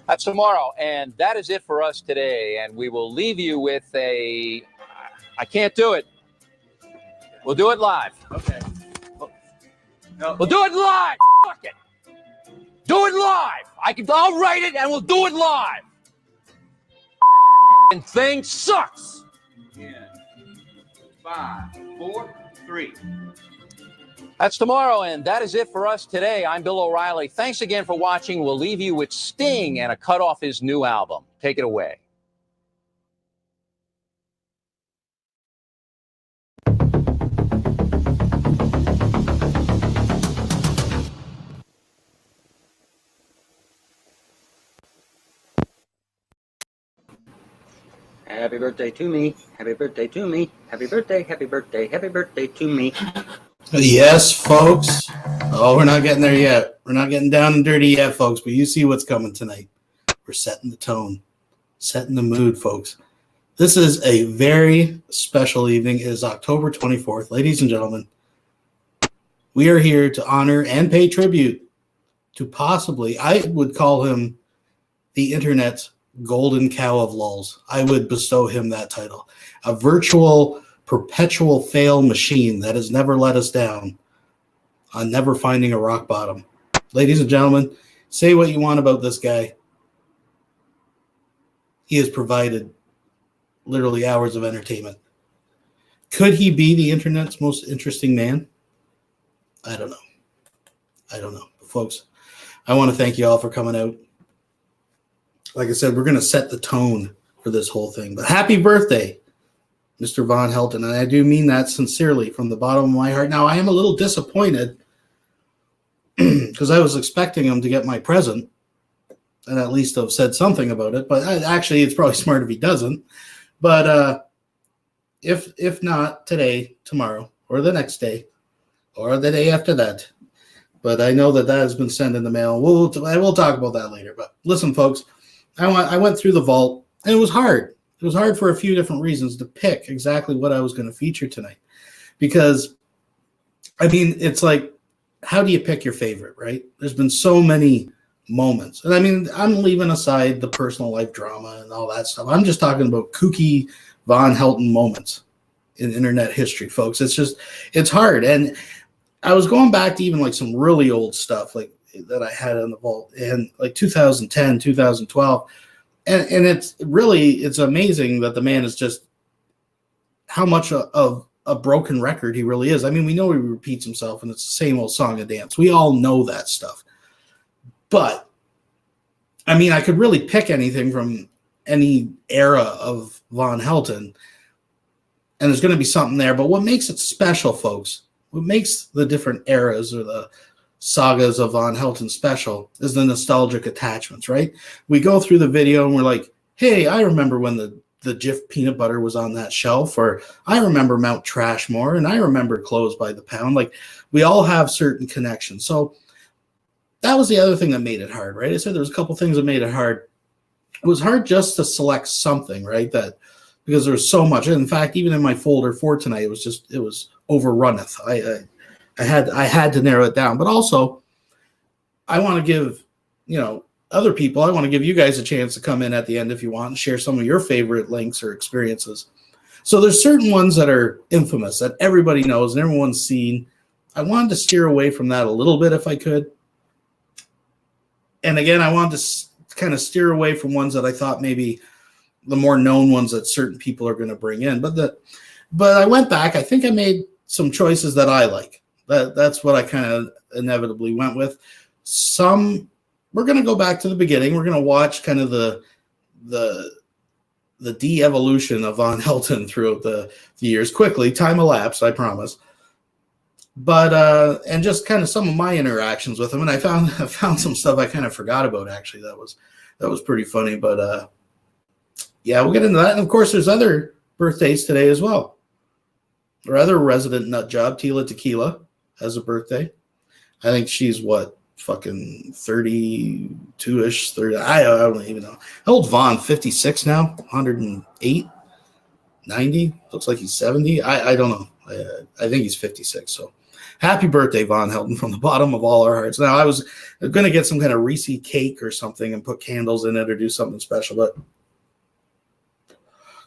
That's tomorrow, and that is it for us today. And we will leave you with I can't do it. We'll do it live. Okay. No. We'll do it live. Fuck it. Do it live. I'll write it, and we'll do it live. And thing sucks. 10, 5, 4, 3. That's tomorrow, and that is it for us today. I'm Bill O'Reilly. Thanks again for watching. We'll leave you with Sting and a cut off his new album. Take it away. Happy birthday to me. Happy birthday to me. Happy birthday, happy birthday, happy birthday to me. Yes, folks. Oh, we're not getting there yet. We're not getting down and dirty yet, folks, but you see what's coming tonight. We're setting the tone, setting the mood, folks. This is a very special evening. It is October 24th. Ladies and gentlemen, we are here to honor and pay tribute to possibly, I would call him the internet's golden cow of Lulz. I would bestow him that title. A virtual perpetual fail machine that has never let us down on never finding a rock bottom. Ladies and gentlemen, say what you want about this guy. He has provided literally hours of entertainment. Could he be the internet's most interesting man? I don't know. But folks, I want to thank you all for coming out. Like I said, we're going to set the tone for this whole thing. But happy birthday Mr. Von Helton, and I do mean that sincerely from the bottom of my heart. Now, I am a little disappointed because I was expecting him to get my present and at least have said something about it. But actually, it's probably smart if he doesn't. But if not today, tomorrow, or the next day, or the day after that. But I know that has been sent in the mail. I will talk about that later. But listen, folks, I went through the vault, and it was hard. It was hard for a few different reasons to pick exactly what I was going to feature tonight. Because, I mean, it's like, how do you pick your favorite, right? There's been so many moments. And I mean, I'm leaving aside the personal life drama and all that stuff. I'm just talking about kooky Von Helton moments in internet history, folks. It's hard. And I was going back to even like some really old stuff like that I had in the vault in like 2010, 2012. And it's amazing that the man is just how much of a broken record he really is. I mean, we know he repeats himself and it's the same old song and dance. We all know that stuff. But, I mean, I could really pick anything from any era of Von Helton, and there's going to be something there. But what makes it special, folks, what makes the different eras or the sagas of Von Helton special is the nostalgic attachments, right? We go through the video and we're like, hey, I remember when the Jif peanut butter was on that shelf, or I remember Mount Trashmore, and I remember Clothes by the Pound. Like, we all have certain connections. So that was the other thing that made it hard, right? I said there was a couple things that made it hard. It was hard just to select something, right? That because there was so much. In fact, even in my folder for tonight, it was overrunneth. I had to narrow it down. But also, I want to give, other people, I want to give you guys a chance to come in at the end if you want and share some of your favorite links or experiences. So there's certain ones that are infamous that everybody knows and everyone's seen. I wanted to steer away from that a little bit if I could. And again, I wanted to kind of steer away from ones that I thought maybe the more known ones that certain people are going to bring in. But I went back. I think I made some choices that I like. That's what I kind of inevitably went with. Some we're going to go back to the beginning. We're going to watch kind of the de-evolution of Von Helton throughout the years. Quickly, time elapsed, I promise. But and just kind of some of my interactions with him, and I found some stuff I kind of forgot about. Actually, that was pretty funny. But yeah, we'll get into that. And of course, there's other birthdays today as well. Our other resident nut job, Tila Tequila, has a birthday. I think she's fucking 32-ish, 30. I don't even know. How old's Vaughn? 56 now? 108? 90? Looks like he's 70. I don't know. I think he's 56. So happy birthday, Von Helton, from the bottom of all our hearts. Now, I was going to get some kind of Reese cake or something and put candles in it or do something special, but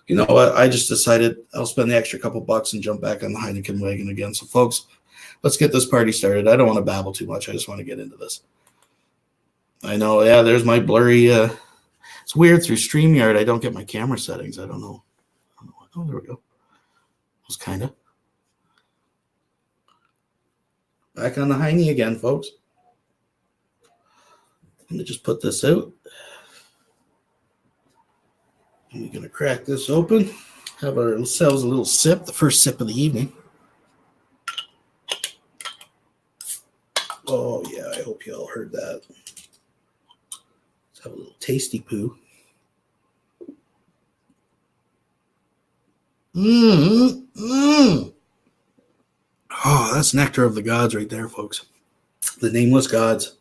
you know what? I just decided I'll spend the extra couple bucks and jump back on the Heineken wagon again. So, folks, let's get this party started. I don't want to babble too much. I just want to get into this. I know, yeah, there's my blurry. It's weird through StreamYard. I don't get my camera settings. I don't know. Oh, there we go. It was kind of. Back on the Heine again, folks. Let me just put this out. And we're going to crack this open. Have ourselves a little sip, the first sip of the evening. Oh, yeah, I hope you all heard that. Let's have a little tasty poo. Oh, that's nectar of the gods right there, folks. The nameless gods.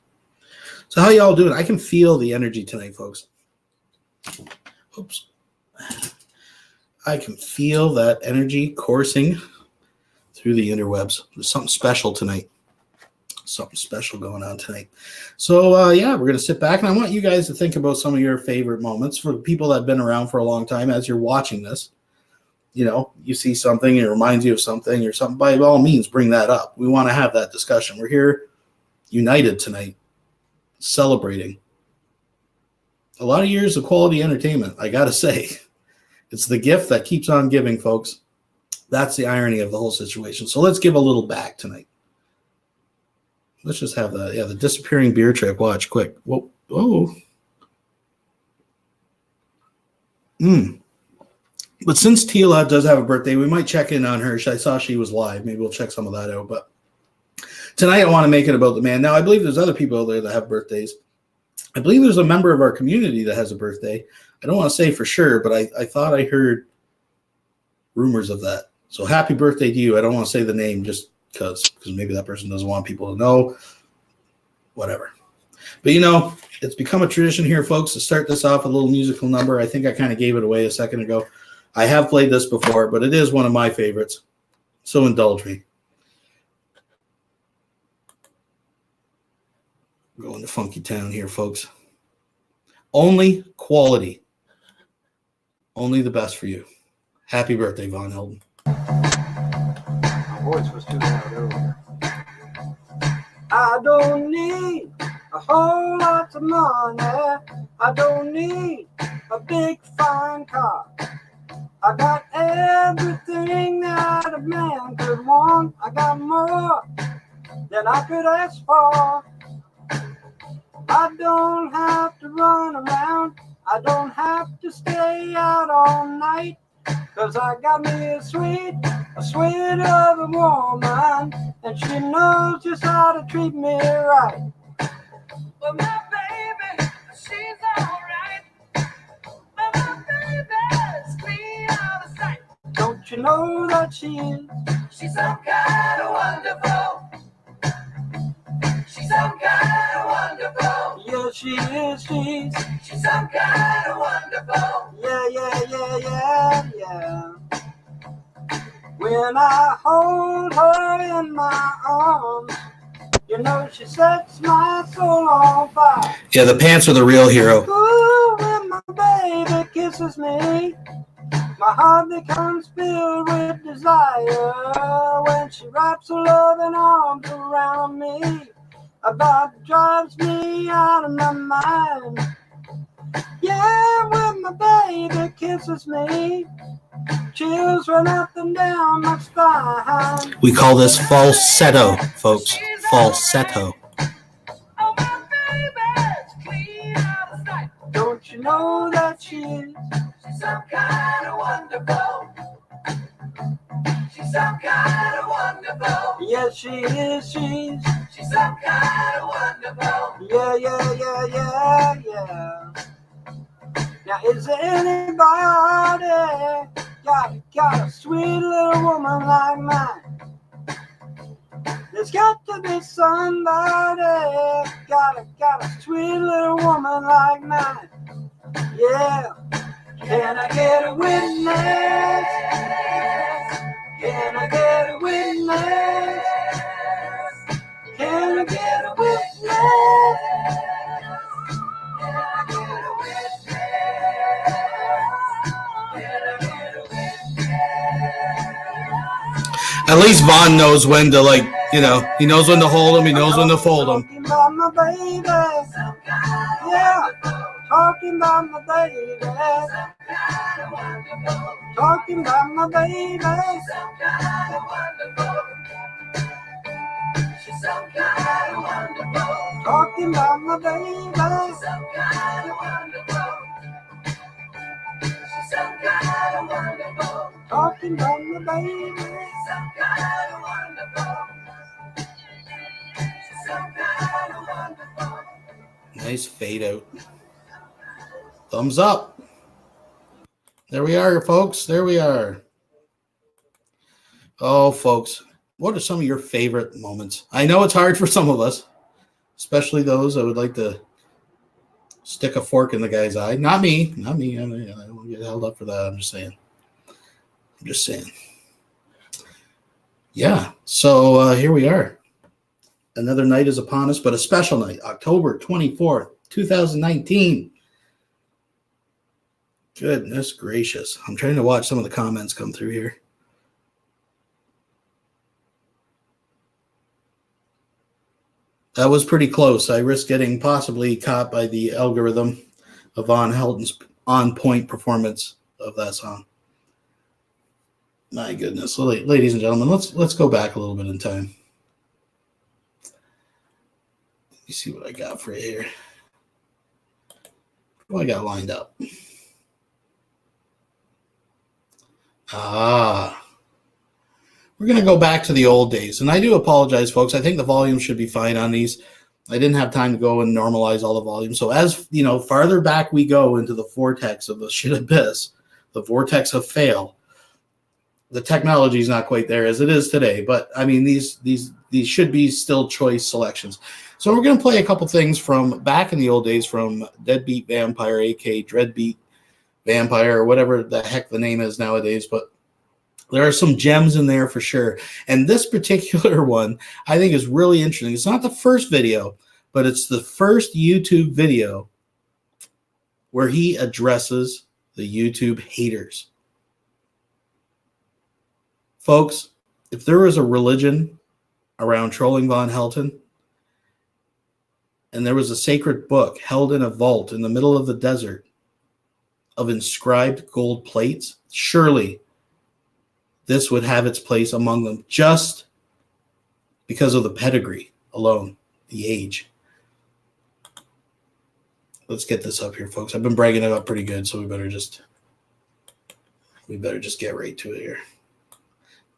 So how y'all doing? I can feel the energy tonight, folks. Oops. I can feel that energy coursing through the interwebs. There's something special tonight. Something special going on tonight. So, yeah, we're going to sit back, and I want you guys to think about some of your favorite moments for people that have been around for a long time as you're watching this. You see something, it reminds you of something or something, by all means, bring that up. We want to have that discussion. We're here united tonight, celebrating a lot of years of quality entertainment, I got to say. It's the gift that keeps on giving, folks. That's the irony of the whole situation. So let's give a little back tonight. Let's just have the disappearing beer trip. Watch, quick. Whoa. Oh. But since Tila does have a birthday, we might check in on her. I saw she was live. Maybe we'll check some of that out. But tonight I want to make it about the man. Now, I believe there's other people out there that have birthdays. I believe there's a member of our community that has a birthday. I don't want to say for sure, but I thought I heard rumors of that. So happy birthday to you. I don't want to say the name just because maybe that person doesn't want people to know. Whatever. But, it's become a tradition here, folks, to start this off with a little musical number. I think I kind of gave it away a second ago. I have played this before, but it is one of my favorites. So indulge me. Going to Funky Town here, folks. Only quality. Only the best for you. Happy birthday, Von Helden. My voice was too loud earlier. I don't need a whole lot of money. I don't need a big fine car. I got everything that a man could want. I got more than I could ask for. I don't have to run around. I don't have to stay out all night. 'Cause I got me a sweet of a woman, and she knows just how to treat me right. Well, my baby, she's alright. But my baby's clean out of sight. Don't you know that she is? She's some kind of wonderful. She's some kind of wonderful. Yeah, she is. She's some kind of wonderful. Yeah. When I hold her in my arms, she sets my soul on fire. Yeah, the pants are the real hero. Ooh, when my baby kisses me, my heart becomes filled with desire. When she wraps her loving arms around me, about drives me out of my mind. Yeah, when my baby kisses me, chills run up and down my spine. We call this falsetto, folks. Falsetto. Oh, my baby's clean out of sight. Don't you know that she's some kind of wonderful? She's some kind of wonderful. Yes, she is. She's some kind of wonderful. Yeah. Now, is there anybody got a sweet little woman like mine? There's got to be somebody got a sweet little woman like mine. Yeah. Can I get a witness? Can I get a witness? Can I get a witness? Can I get a witness? Can I get a witness? At least Vaughn knows when to, he knows when to hold him, he knows when to fold him. Talking about my baby. Yeah. Talking about my baby. Talking about my baby. She's some kind of wonderful. Talking about my baby. Some kind of wonderful. She's some kind of wonderful. Talking about my baby. Some kind of wonderful. She's some kind of wonderful. Nice fade out. Thumbs up. There we are, folks. There we are. Oh, folks, what are some of your favorite moments? I know it's hard for some of us, especially those that would like to stick a fork in the guy's eye. Not me. I don't get held up for that. I'm just saying. Yeah. So here we are. Another night is upon us, but a special night, October 24th, 2019. Goodness gracious. I'm trying to watch some of the comments come through here. That was pretty close. I risked getting possibly caught by the algorithm of Von Helden's on-point performance of that song. My goodness. Ladies and gentlemen, let's go back a little bit in time. Let me see what I got for you here. What do I got lined up? Ah. We're going to go back to the old days. And I do apologize, folks. I think the volume should be fine on these. I didn't have time to go and normalize all the volume. So as, you know, farther back we go into the vortex of the shit abyss, the vortex of fail, the technology is not quite there as it is today. But, I mean, these should be still choice selections. So we're going to play a couple things from back in the old days from Deadbeat Vampire, a.k.a. Dreadbeat Vampire, or whatever the heck the name is nowadays. But there are some gems in there for sure. And this particular one I think is really interesting. It's not the first video, but it's the first YouTube video where he addresses the YouTube haters. Folks, if there was a religion around trolling Von Helton, and there was a sacred book held in a vault in the middle of the desert of inscribed gold plates, surely this would have its place among them just because of the pedigree alone, the age. Let's get this up here, folks. I've been bragging it up pretty good, so we better just get right to it here.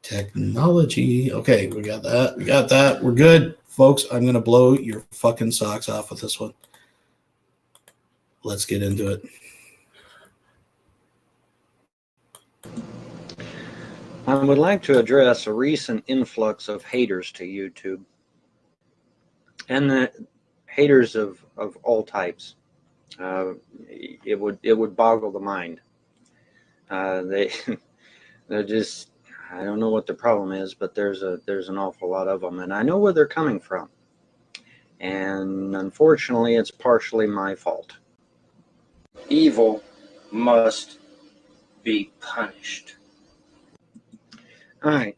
Technology. Okay, we got that. We got that. We're good. Folks, I'm going to blow your fucking socks off with this one. Let's get into it. I would like to address a recent influx of haters to YouTube, and the haters of all types. It would boggle the mind. They're just, I don't know what the problem is, but there's an awful lot of them, and I know where they're coming from. And unfortunately, it's partially my fault. Evil must be punished. All right.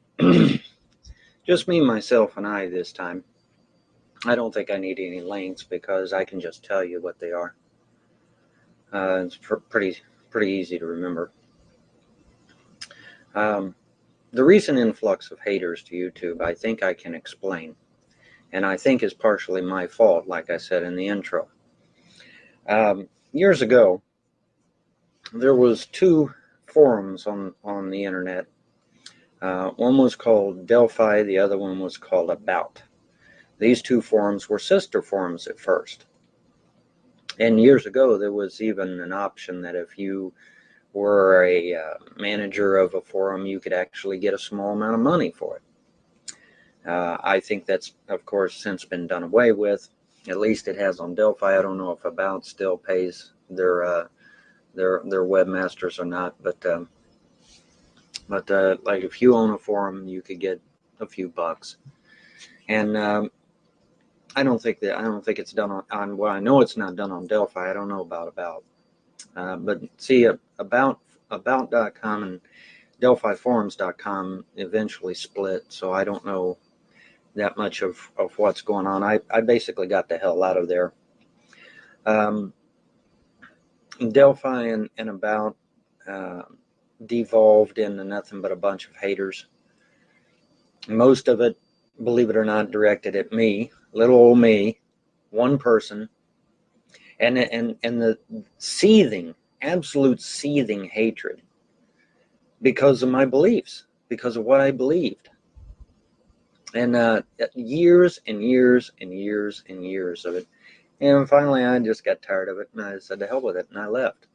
Just me, myself, and I this time. I don't think I need any links because I can just tell you what they are. It's pretty easy to remember. The recent influx of haters to YouTube, I think I can explain. And I think is partially my fault, like I said in the intro. Years ago, there was two forums on the internet. One was called Delphi, the other one was called About. These two forums were sister forums at first. And years ago, there was even an option that if you were a manager of a forum, you could actually get a small amount of money for it. I think that's, of course, since been done away with. At least it has on Delphi. I don't know if About still pays their webmasters or not, but like if you own a forum, you could get a few bucks. And I don't think it's done on well, I know it's not done on Delphi. I don't know about but see, about.com and delphiforums.com eventually split, so I don't know that much of what's going on. I basically got the hell out of there. Delphi and About devolved into nothing but a bunch of haters. Most of it, believe it or not, directed at me, little old me, one person, and the absolute seething hatred because of my beliefs, because of what I believed. And years and years and years and years of it. And finally, I just got tired of it, and I said, to hell with it, and I left.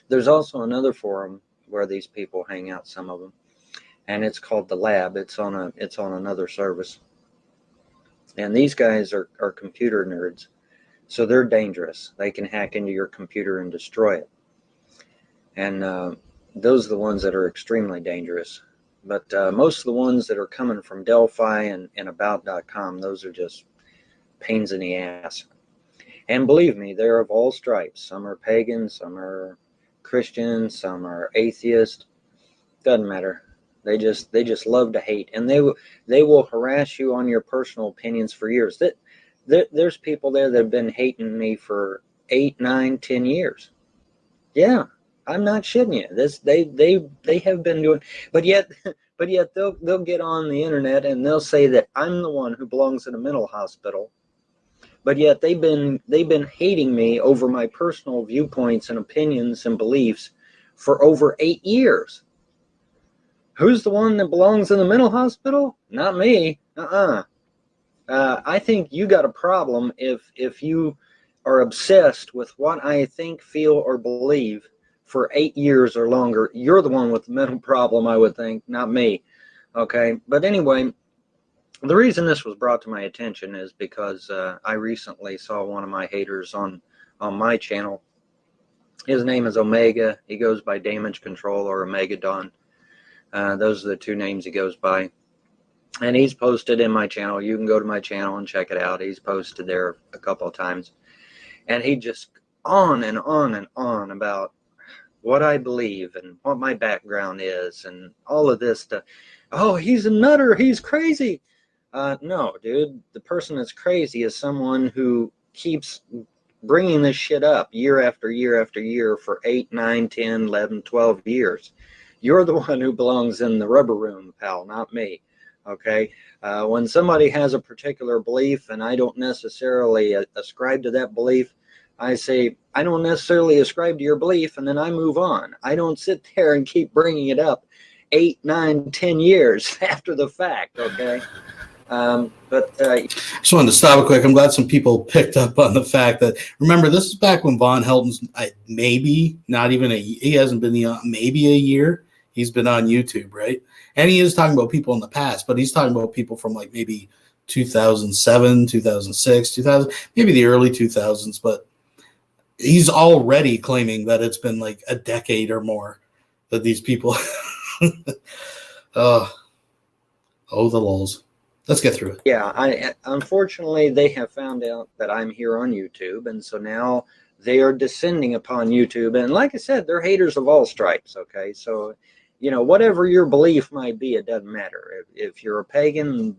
There's also another forum where these people hang out, some of them, and it's called The Lab. It's on another service. And these guys are computer nerds, so they're dangerous. They can hack into your computer and destroy it. And those are the ones that are extremely dangerous. But most of the ones that are coming from Delphi and About.com, those are just pains in the ass. And believe me, they're of all stripes. Some are pagans, some are Christians, some are atheists. Doesn't matter. They just love to hate, and they will harass you on your personal opinions for years. There's people there that have been hating me for 8, 9, 10 years. Yeah, I'm not shitting you. They have been doing, but yet they'll get on the internet and they'll say that I'm the one who belongs in a mental hospital. But yet they've been hating me over my personal viewpoints and opinions and beliefs for over 8 years. Who's the one that belongs in the mental hospital? Not me. I think you got a problem if you are obsessed with what I think, feel, or believe for 8 years or longer. You're the one with the mental problem, I would think, not me. Okay, but anyway, the reason this was brought to my attention is because I recently saw one of my haters on my channel. His name is Omega. He goes by Damage Control or Omega Don. Those are the two names he goes by. And he's posted in my channel. You can go to my channel and check it out. He's posted there a couple of times. And he just on and on and on about what I believe and what my background is and all of this stuff. Oh, he's a nutter. He's crazy. No, dude. The person that's crazy is someone who keeps bringing this shit up year after year after year for 8, 9, 10, 11, 12 years. You're the one who belongs in the rubber room, pal, not me. Okay? When somebody has a particular belief and I don't necessarily ascribe to that belief, I say, I don't necessarily ascribe to your belief, and then I move on. I don't sit there and keep bringing it up 8, 9, 10 years after the fact, okay? I just wanted to stop it quick. I'm glad some people picked up on the fact that, remember, this is back when Von Helton's maybe not even he hasn't been maybe a year. He's been on YouTube, right? And he is talking about people in the past, but he's talking about people from like maybe 2007, 2006, 2000, maybe the early 2000s, but he's already claiming that it's been like a decade or more that these people the lulz. Let's get through it. Yeah, unfortunately, they have found out that I'm here on YouTube, and so now they are descending upon YouTube. And like I said, they're haters of all stripes, okay? So, you know, whatever your belief might be, it doesn't matter. If you're a pagan,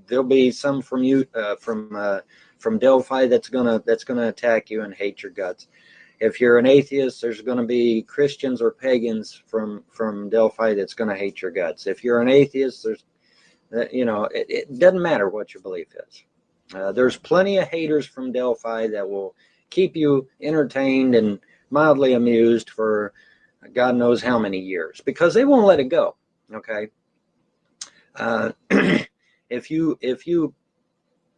there'll be some from you, from Delphi that's gonna attack you and hate your guts. If you're an atheist, there's going to be Christians or pagans from Delphi that's going to hate your guts. If you're an atheist, there's you know, it doesn't matter what your belief is. There's plenty of haters from Delphi that will keep you entertained and mildly amused for God knows how many years because they won't let it go. Okay. If you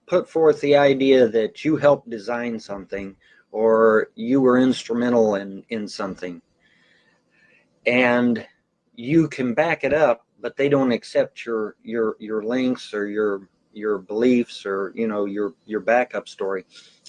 put forth the idea that you helped design something or you were instrumental in something and you can back it up, but they don't accept your links or your beliefs or, you know, your backup story,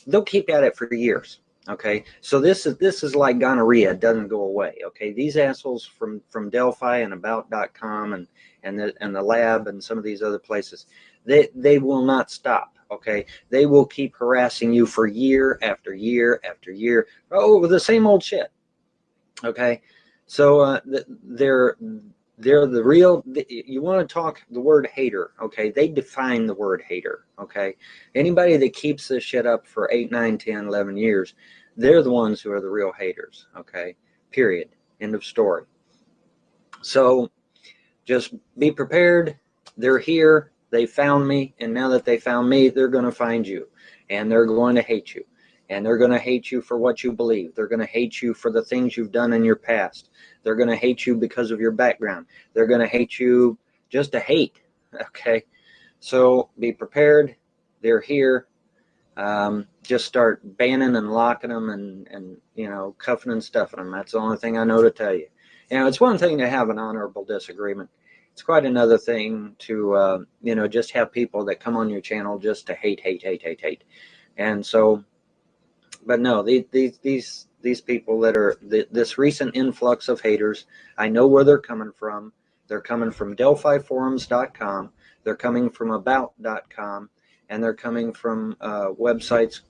they'll keep at it for years. Okay, so this is like gonorrhea. It doesn't go away. Okay, these assholes from Delphi and about.com and the lab and some of these other places, they will not stop. Okay, they will keep harassing you for year after year after year. Oh, the same old shit. Okay, so they're the real. You want to talk the word hater? Okay, they define the word hater. Okay, anybody that keeps this shit up for 8, 9, 10, 11 years, they're the ones who are the real haters. Okay, period. End of story. So just be prepared. They're here. They found me, and now that they found me, they're going to find you, and they're going to hate you, and they're going to hate you for what you believe. They're going to hate you for the things you've done in your past. They're going to hate you because of your background. They're going to hate you just to hate. Okay, so be prepared. They're here. Just start banning and locking them and you know, cuffing and stuffing them. That's the only thing I know to tell you. You know, it's one thing to have an honorable disagreement. It's quite another thing to, you know, just have people that come on your channel just to hate. And so, but no, these people that are this recent influx of haters, I know where they're coming from. They're coming from DelphiForums.com. They're coming from about.com. And they're coming from websites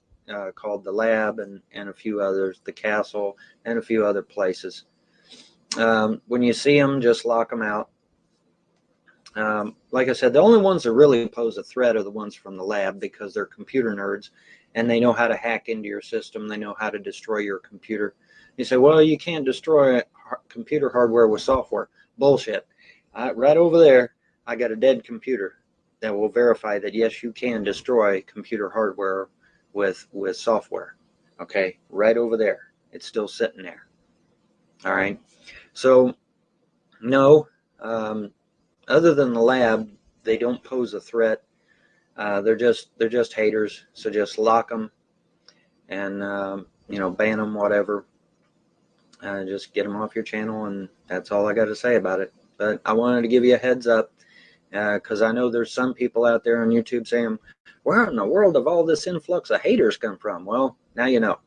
called The Lab and a few others, The Castle, and a few other places. When you see them, just lock them out. Like I said, the only ones that really pose a threat are the ones from the lab because they're computer nerds and they know how to hack into your system. They know how to destroy your computer. You say, well, you can't destroy computer hardware with software. Bullshit. Right over there, I got a dead computer that will verify that, yes, you can destroy computer hardware with software. Okay, right over there. It's still sitting there. All right. So, no. other than the lab, they don't pose a threat. They're just haters. So just lock them and ban them, whatever. Just get them off your channel, and that's all I got to say about it. But I wanted to give you a heads up because I know there's some people out there on YouTube saying, "Where in the world have all this influx of haters come from?" Well, now you know.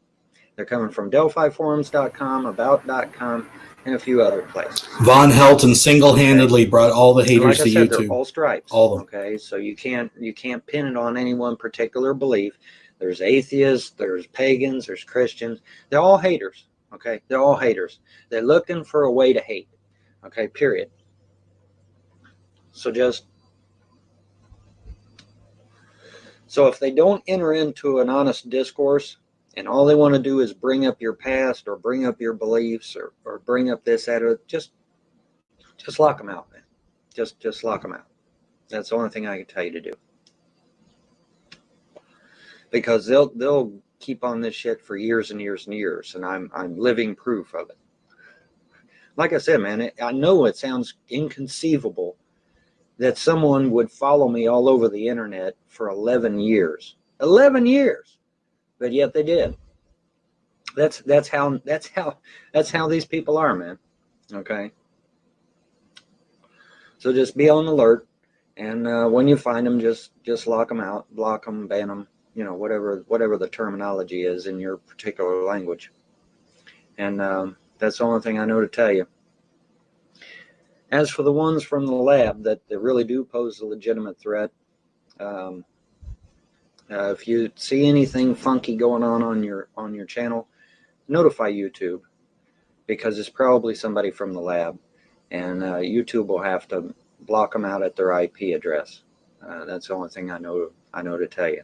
They're coming from DelphiForums.com, About.com, and a few other places. Von Helton single-handedly brought all the haters like I to said, YouTube. They're all stripes. All of them. Okay, so you can't pin it on any one particular belief. There's atheists, there's pagans, there's Christians. They're all haters. Okay, they're all haters. They're looking for a way to hate. Okay, period. So if they don't enter into an honest discourse, and all they want to do is bring up your past or bring up your beliefs or bring up this, that, or just lock them out, man. Just lock them out. That's the only thing I can tell you to do. Because they'll keep on this shit for years and years and years, and I'm living proof of it. Like I said, man, I know it sounds inconceivable that someone would follow me all over the internet for 11 years. 11 years. But yet they did. That's how these people are, man. Okay. So just be on alert, and when you find them, just lock them out, block them, ban them, whatever the terminology is in your particular language. And that's the only thing I know to tell you. As for the ones from the lab that really do pose a legitimate threat, if you see anything funky going on your channel, notify YouTube, because it's probably somebody from the lab, and YouTube will have to block them out at their IP address. That's the only thing I know to tell you.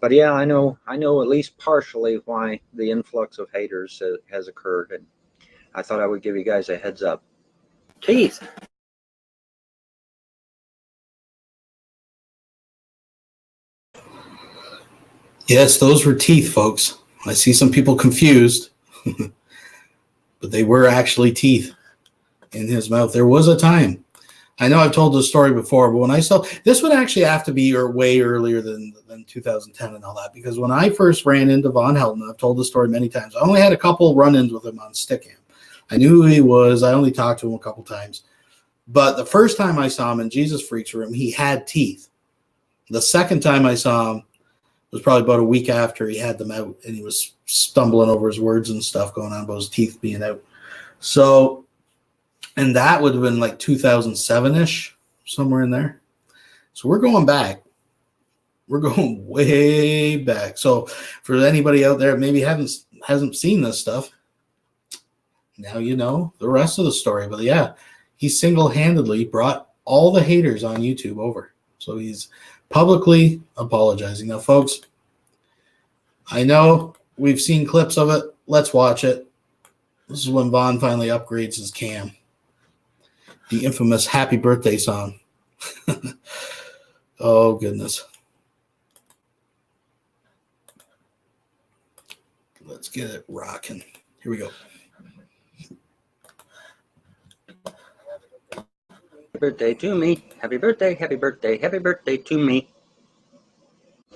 But yeah, I know at least partially why the influx of haters has occurred, and I thought I would give you guys a heads up. Peace. Yes, those were teeth, folks. I see some people confused, but they were actually teeth in his mouth. There was a time. I know I've told this story before, but when I saw this would actually have to be way earlier than 2010 and all that, because when I first ran into Von Helton, I've told the story many times. I only had a couple run-ins with him on Stickam. I knew who he was. I only talked to him a couple times. But the first time I saw him in Jesus Freaks Room, he had teeth. The second time I saw him was probably about a week after he had them out, and he was stumbling over his words and stuff going on about his teeth being out. So, and that would have been like 2007-ish, somewhere in there. So we're going back. We're going way back. So for anybody out there maybe hasn't seen this stuff, now you know the rest of the story. But yeah, he single-handedly brought all the haters on YouTube over. So he's publicly apologizing. Now, folks, I know we've seen clips of it. Let's watch it. This is when Von finally upgrades his cam. The infamous Happy Birthday song. Oh, goodness. Let's get it rocking. Here we go. Birthday to me. Happy birthday, happy birthday, happy birthday to me.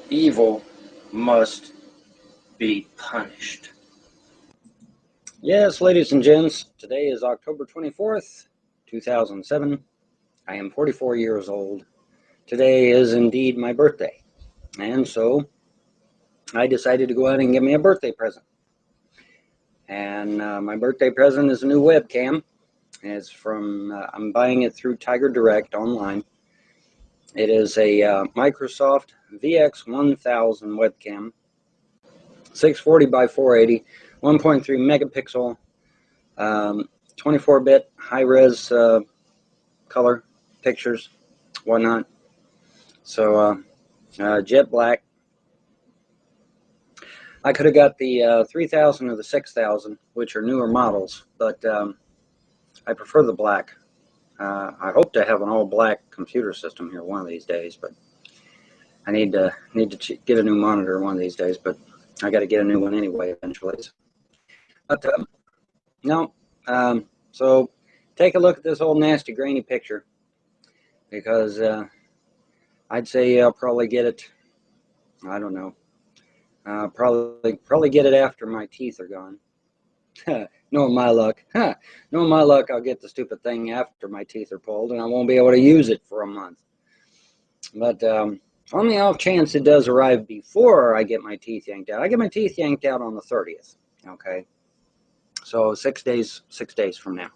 Evil must be punished. Yes, ladies and gents, today is October 24th, 2007. I am 44 years old. Today is indeed my birthday. And so I decided to go out and get me a birthday present. And my birthday present is a new webcam. It's from, I'm buying it through Tiger Direct online. It is a Microsoft VX1000 webcam, 640 by 480, 1.3 megapixel, 24-bit high-res color pictures, whatnot. So jet black. I could have got the 3000 or the 6000, which are newer models, but I prefer the black. I hope to have an all-black computer system here one of these days, but I need to get a new monitor one of these days. But I got to get a new one anyway eventually. But no, so take a look at this old nasty grainy picture. because I'd say I'll probably get it. I don't know. Probably get it after my teeth are gone. Knowing my luck, knowing my luck, I'll get the stupid thing after my teeth are pulled, and I won't be able to use it for a month. But on the off chance it does arrive before I get my teeth yanked out, I get my teeth yanked out on the 30th. Okay, so 6 days from now.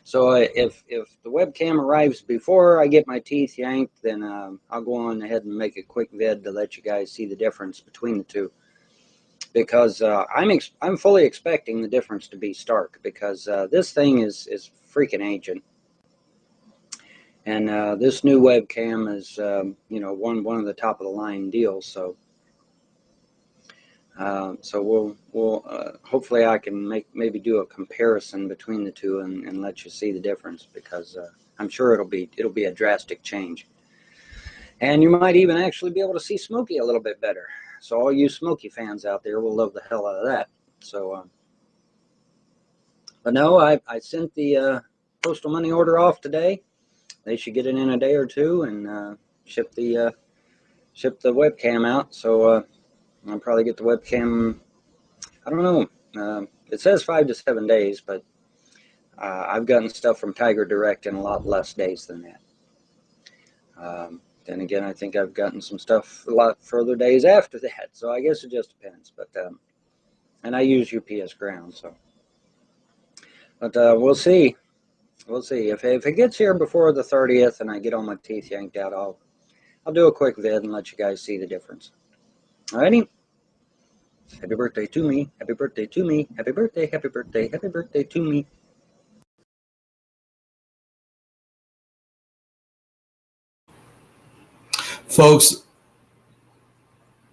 So if the webcam arrives before I get my teeth yanked, then I'll go on ahead and make a quick vid to let you guys see the difference between the two. Because I'm fully expecting the difference to be stark, because this thing is freaking ancient, and this new webcam is one of the top of the line deals. So we'll hopefully I can maybe do a comparison between the two and let you see the difference, because I'm sure it'll be a drastic change, and you might even actually be able to see Smokey a little bit better. So all you Smokey fans out there will love the hell out of that. So, but no, I sent the postal money order off today. They should get it in a day or two and ship the webcam out. So I'll probably get the webcam. I don't know. It says 5 to 7 days, but I've gotten stuff from Tiger Direct in a lot less days than that. Then again, I think I've gotten some stuff a lot further days after that. So I guess it just depends. But and I use UPS Ground, so. But we'll see. We'll see if it gets here before the 30th and I get all my teeth yanked out. I'll do a quick vid and let you guys see the difference. Alrighty. Happy birthday to me. Happy birthday to me. Happy birthday. Happy birthday. Happy birthday to me. Folks,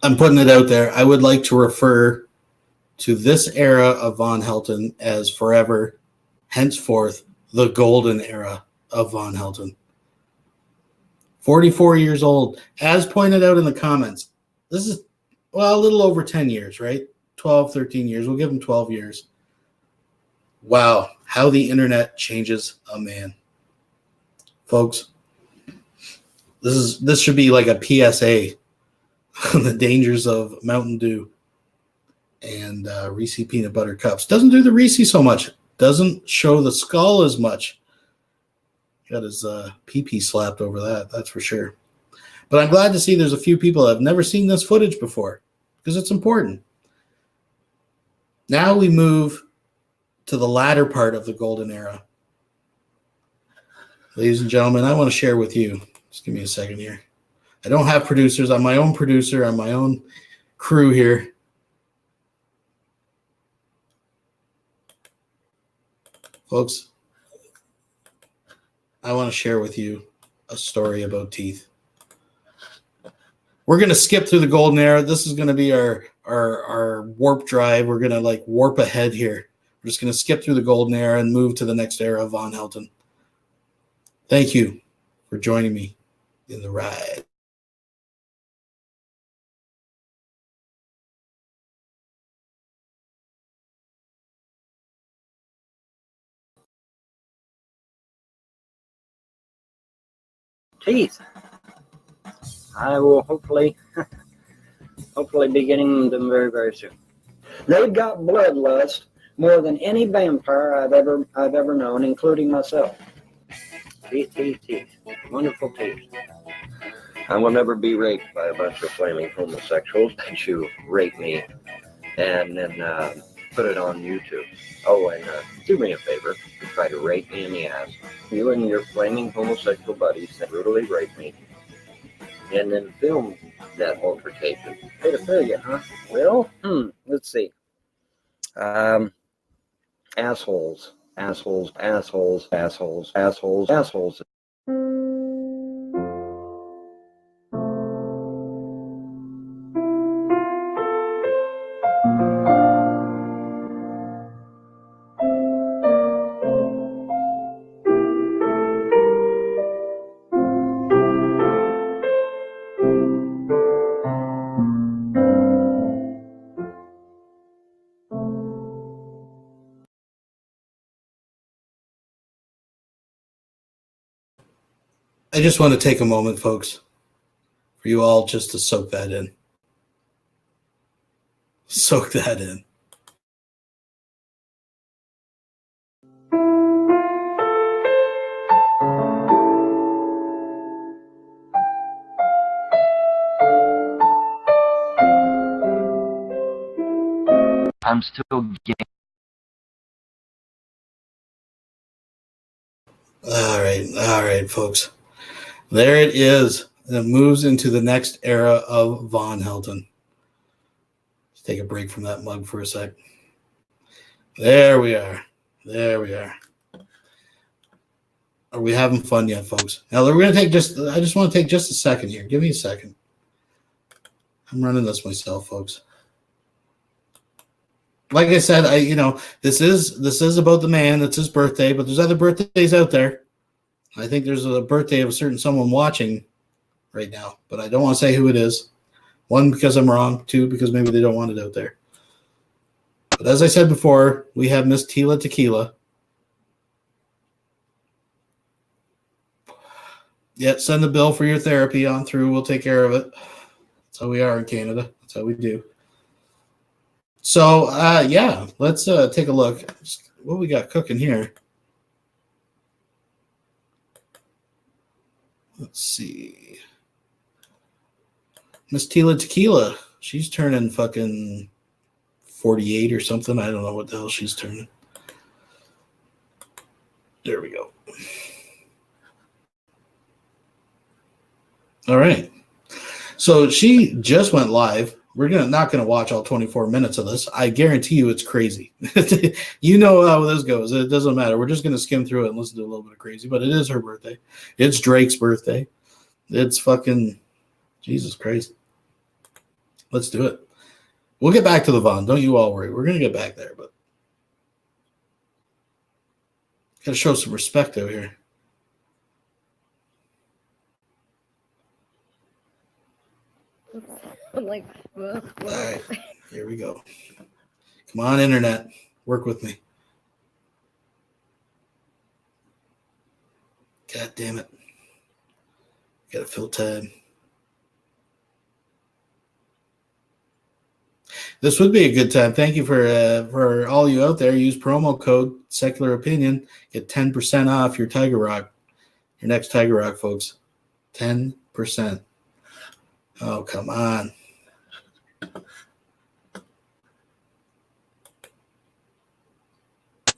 I'm putting it out there. I would like to refer to this era of Von Helton as forever, henceforth, the golden era of Von Helton. 44 years old. As pointed out in the comments, this is, well, a little over 10 years, right? 12, 13 years. We'll give him 12 years. Wow, how the internet changes a man. Folks, this should be like a PSA on the dangers of Mountain Dew and Reese peanut butter cups. Doesn't do the Reese so much. Doesn't show the skull as much. Got his pee-pee slapped over that, that's for sure. But I'm glad to see there's a few people that have never seen this footage before, because it's important. Now we move to the latter part of the golden era. Ladies and gentlemen, I want to share with you. Just give me a second here. I don't have producers. I'm my own producer. I'm my own crew here. Folks, I want to share with you a story about teeth. We're going to skip through the golden era. This is going to be our warp drive. We're going to like warp ahead here. We're just going to skip through the golden era and move to the next era of Von Helton. Thank you for joining me in the ride. Teeth. I will hopefully be getting them very, very soon. They've got bloodlust more than any vampire I've ever known, including myself. Teeth. Wonderful teeth. I will never be raped by a bunch of flaming homosexuals that you rape me and then put it on YouTube. Oh, and do me a favor. Try to rape me in the ass. You and your flaming homosexual buddies that brutally rape me. And then film that altercation. Pedophilia, huh? Well, let's see. Assholes. I just want to take a moment, folks, for you all just to soak that in. Soak that in. I'm still gay. All right, folks. There it is. And it moves into the next era of Von Helton. Let's take a break from that mug for a sec. There we are. Are we having fun yet, folks? Now we're gonna take I just want to take just a second here. Give me a second. I'm running this myself, folks. Like I said, this is about the man. It's his birthday, but there's other birthdays out there. I think there's a birthday of a certain someone watching right now, but I don't want to say who it is. One, because I'm wrong. Two, because maybe they don't want it out there. But as I said before, we have Miss Tila Tequila. Yeah, send the bill for your therapy on through. We'll take care of it. That's how we are in Canada. That's how we do. So, yeah, let's take a look. What we got cooking here. Let's see. Miss Tila Tequila. She's turning fucking 48 or something. I don't know what the hell she's turning. There we go. All right. So she just went live. We're not gonna watch all 24 minutes of this. I guarantee you it's crazy. You know how this goes. It doesn't matter. We're just gonna skim through it and listen to a little bit of crazy. But it is her birthday. It's Drake's birthday. It's fucking Jesus Christ. Let's do it. We'll get back to the Von. Don't you all worry. We're gonna get back there, but gotta show some respect out here. I'm like, all right, here we go. Come on, internet. Work with me. God damn it. Gotta fill time. This would be a good time. Thank you for all you out there. Use promo code Secular Opinion. Get 10% off your Tiger Rock. Your next Tiger Rock, folks. 10%. Oh, come on.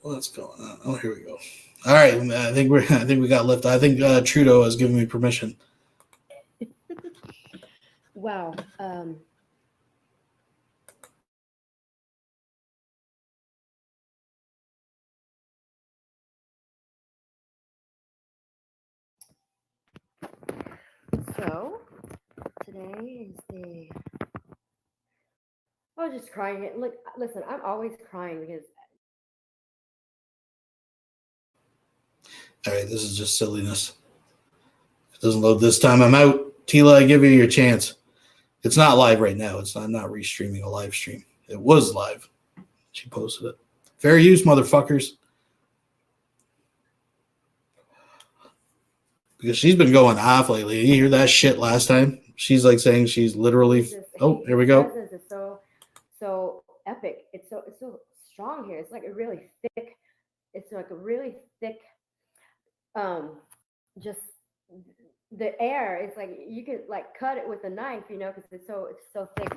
What's going on? Oh, here we go. All right, I think we got lift. I think Trudeau has given me permission. wow. So today is the. I was just crying. Look, listen, I'm always crying because. All right, this is just silliness. If it doesn't load this time, I'm out. Tila, I give you your chance. It's not live right now. I'm not restreaming a live stream. It was live. She posted it. Fair use, motherfuckers. Because she's been going off lately. You hear that shit last time? She's like saying she's literally. Oh, here we go. Presence is so epic. It's so strong here. It's like a really thick. It's like a really thick. Just the air. It's like you could like cut it with a knife, because it's so thick.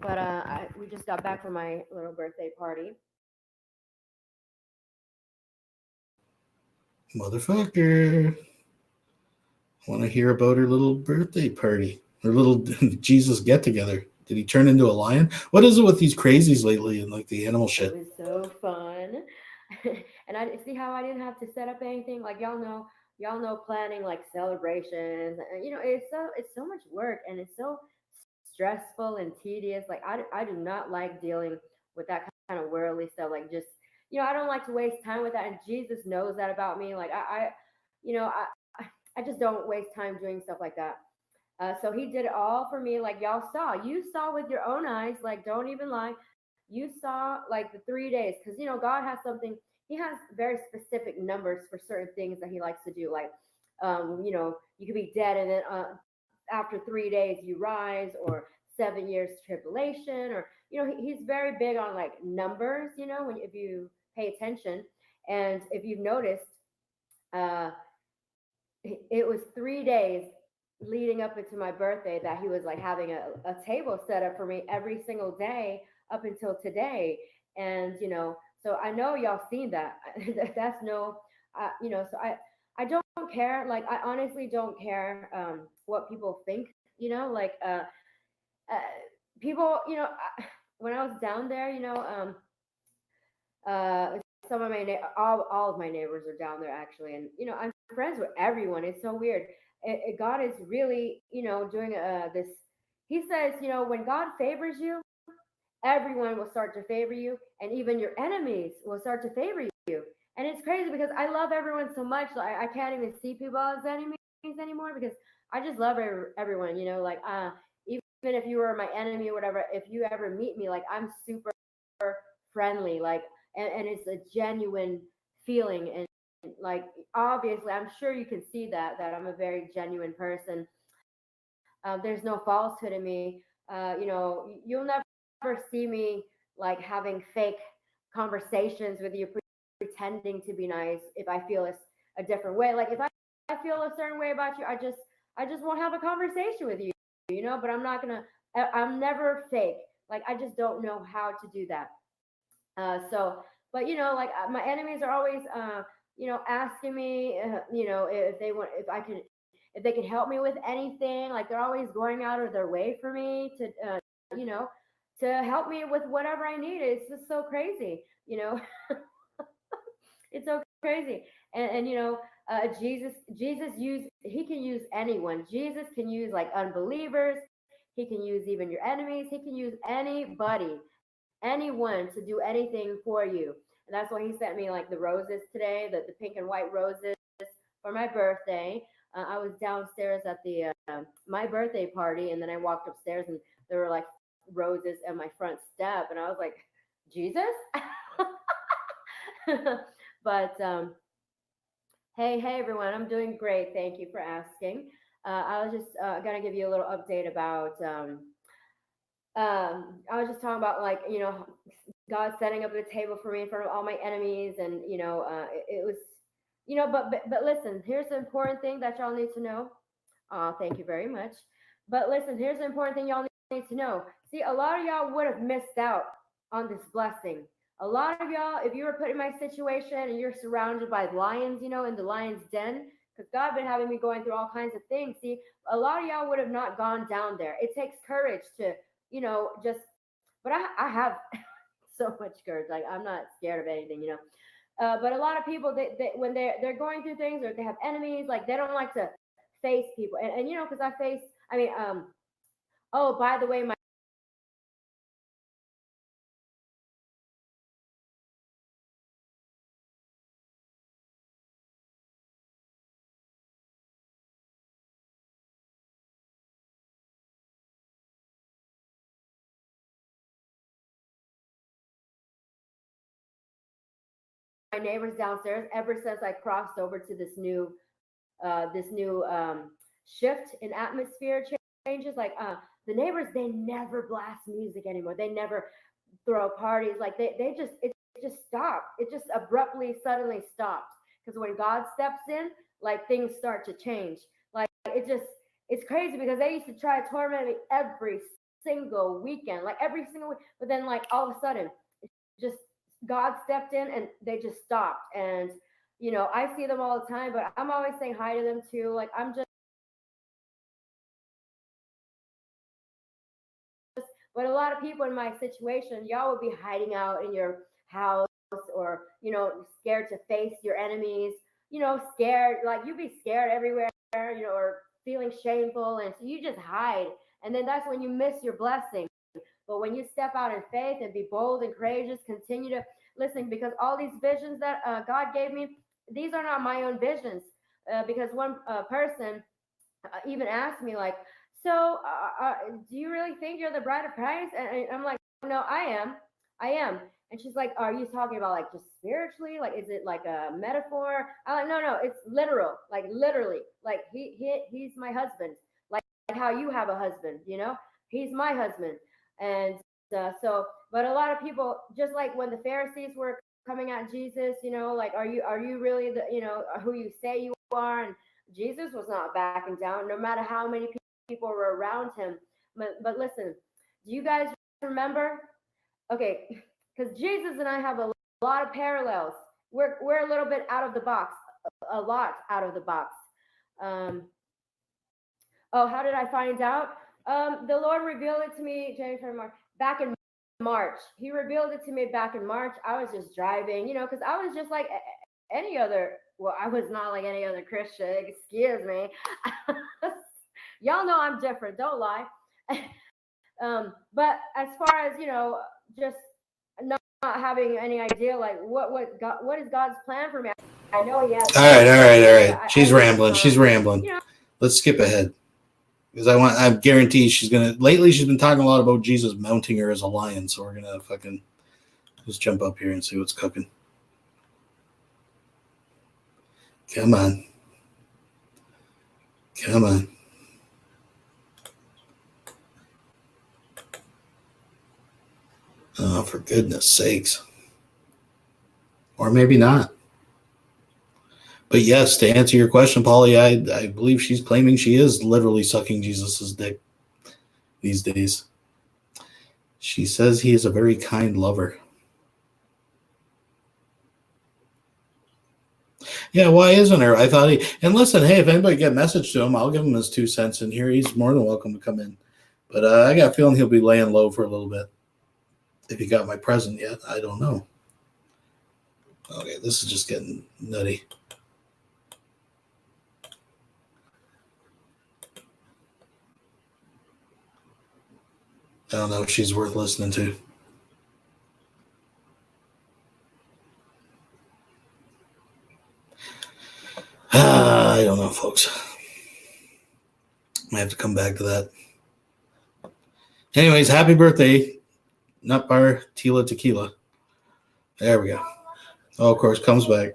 But we just got back from my little birthday party. Motherfucker. Want to hear about her little birthday party, her little Jesus get together. Did he turn into a lion? What is it with these crazies lately and like the animal shit? It was so fun. And I see how I didn't have to set up anything. Like y'all know planning like celebrations, and it's so much work and it's so stressful and tedious. Like I do not like dealing with that kind of worldly stuff. Like just I don't like to waste time with that, and Jesus knows that about me. Like I just don't waste time doing stuff like that. So he did it all for me. Like y'all saw, you saw with your own eyes. Like don't even lie. You saw like the 3 days, because God has He has very specific numbers for certain things that He likes to do. Like, you could be dead, and then after 3 days you rise, or 7 years tribulation, or he's very big on like numbers. When if you pay attention, and if you've noticed, it was 3 days leading up into my birthday that he was like having a table set up for me every single day up until today. And so I know y'all seen that. That's no, so I don't care. Like, I honestly don't care what people think. Like people. When I was down there, some of my all of my neighbors are down there actually, and I'm friends with everyone. It's so weird. God is really doing this. He says, when God favors you, everyone will start to favor you, and even your enemies will start to favor you. And it's crazy because I love everyone so much. Like, I can't even see people as enemies anymore, because I just love everyone. Like, even if you were my enemy or whatever, if you ever meet me, like, I'm super friendly. Like, and it's a genuine feeling. And like, obviously, I'm sure you can see that I'm a very genuine person. There's no falsehood in me. You'll never see me like having fake conversations with you, pretending to be nice. If I feel a different way, like if I feel a certain way about you, I just won't have a conversation with you. But I'm never fake. Like, I just don't know how to do that. But like, my enemies are always asking me if they can help me with anything. Like, they're always going out of their way for me to to help me with whatever I need. It's just so crazy. It's so crazy. And Jesus he can use anyone. Jesus can use like unbelievers. He can use even your enemies. He can use anybody, anyone, to do anything for you. And that's why he sent me like the roses today, the pink and white roses for my birthday. I was downstairs at the my birthday party, and then I walked upstairs, and there were like roses on my front step, and I was like, Jesus. But hey everyone, I'm doing great. Thank you for asking. I was just gonna give you a little update about. I was just talking about, like, God setting up a table for me in front of all my enemies, and it was, but listen, here's the important thing that y'all need to know. Thank you very much. But listen, here's the important thing y'all need to know. See, a lot of y'all would have missed out on this blessing. A lot of y'all, if you were put in my situation and you're surrounded by lions, in the lion's den, because God been having me going through all kinds of things. See, a lot of y'all would have not gone down there. It takes courage to, just, but I have so much courage. Like, I'm not scared of anything, but a lot of people, they when they're going through things, or they have enemies, like, they don't like to face people. And because oh, by the way, my neighbors downstairs, ever since I crossed over to this new shift in atmosphere changes, like, the neighbors, they never blast music anymore. They never throw parties. Like, it just stopped. It just abruptly, suddenly stopped. Because when God steps in, like, things start to change. Like, it's crazy, because they used to try to torment me every single weekend, like every single week. But then, like, all of a sudden, it just, God stepped in and they just stopped. And I see them all the time, but I'm always saying hi to them too. Like, I'm just, but a lot of people in my situation, y'all would be hiding out in your house, or scared to face your enemies, scared, like, you'd be scared everywhere, or feeling shameful, and so you just hide. And then that's when you miss your blessing. But when you step out in faith and be bold and courageous, continue to listen, because all these visions that God gave me, these are not my own visions. Because one person even asked me, like, so do you really think you're the bride of Christ? And I'm like, no, I am. And she's like, are you talking about like just spiritually? Like, is it like a metaphor? I'm like, no, it's literal. Like literally, like he's my husband. Like how you have a husband, you know? He's my husband. And so, but a lot of people, just like when the Pharisees were coming at Jesus, you know, like, are you really the, you know, who you say you are? And Jesus was not backing down, no matter how many people were around him. But listen, do you guys remember? Okay, because Jesus and I have a lot of parallels. We're a little bit out of the box, a lot out of the box. Oh, how did I find out? The Lord revealed it to me, January, March, back in March. He revealed it to me back in March. I was just driving, you know, because I was just like any other. Well, I was not like any other Christian. Excuse me. Y'all know I'm different. Don't lie. But as far as, you know, just not having any idea, like what is God's plan for me? I know he has. All right. She's rambling. You know, Let's skip ahead. Because I guarantee lately she's been talking a lot about Jesus mounting her as a lion. So we're going to fucking just jump up here and see what's cooking. Come on. Oh, for goodness sakes. Or maybe not. But yes, to answer your question, Polly, I believe she's claiming she is literally sucking Jesus's dick these days. She says he is a very kind lover. Yeah, why isn't there? I thought and listen, hey, if anybody get a message to him, I'll give him his 2 cents in here. He's more than welcome to come in. But I got a feeling he'll be laying low for a little bit. If he got my present yet, I don't know. Okay, this is just getting nutty. I don't know if she's worth listening to. I don't know, folks. Might have to come back to that. Anyways, happy birthday, Nut Bar Tila Tequila. There we go. Oh, of course, comes back.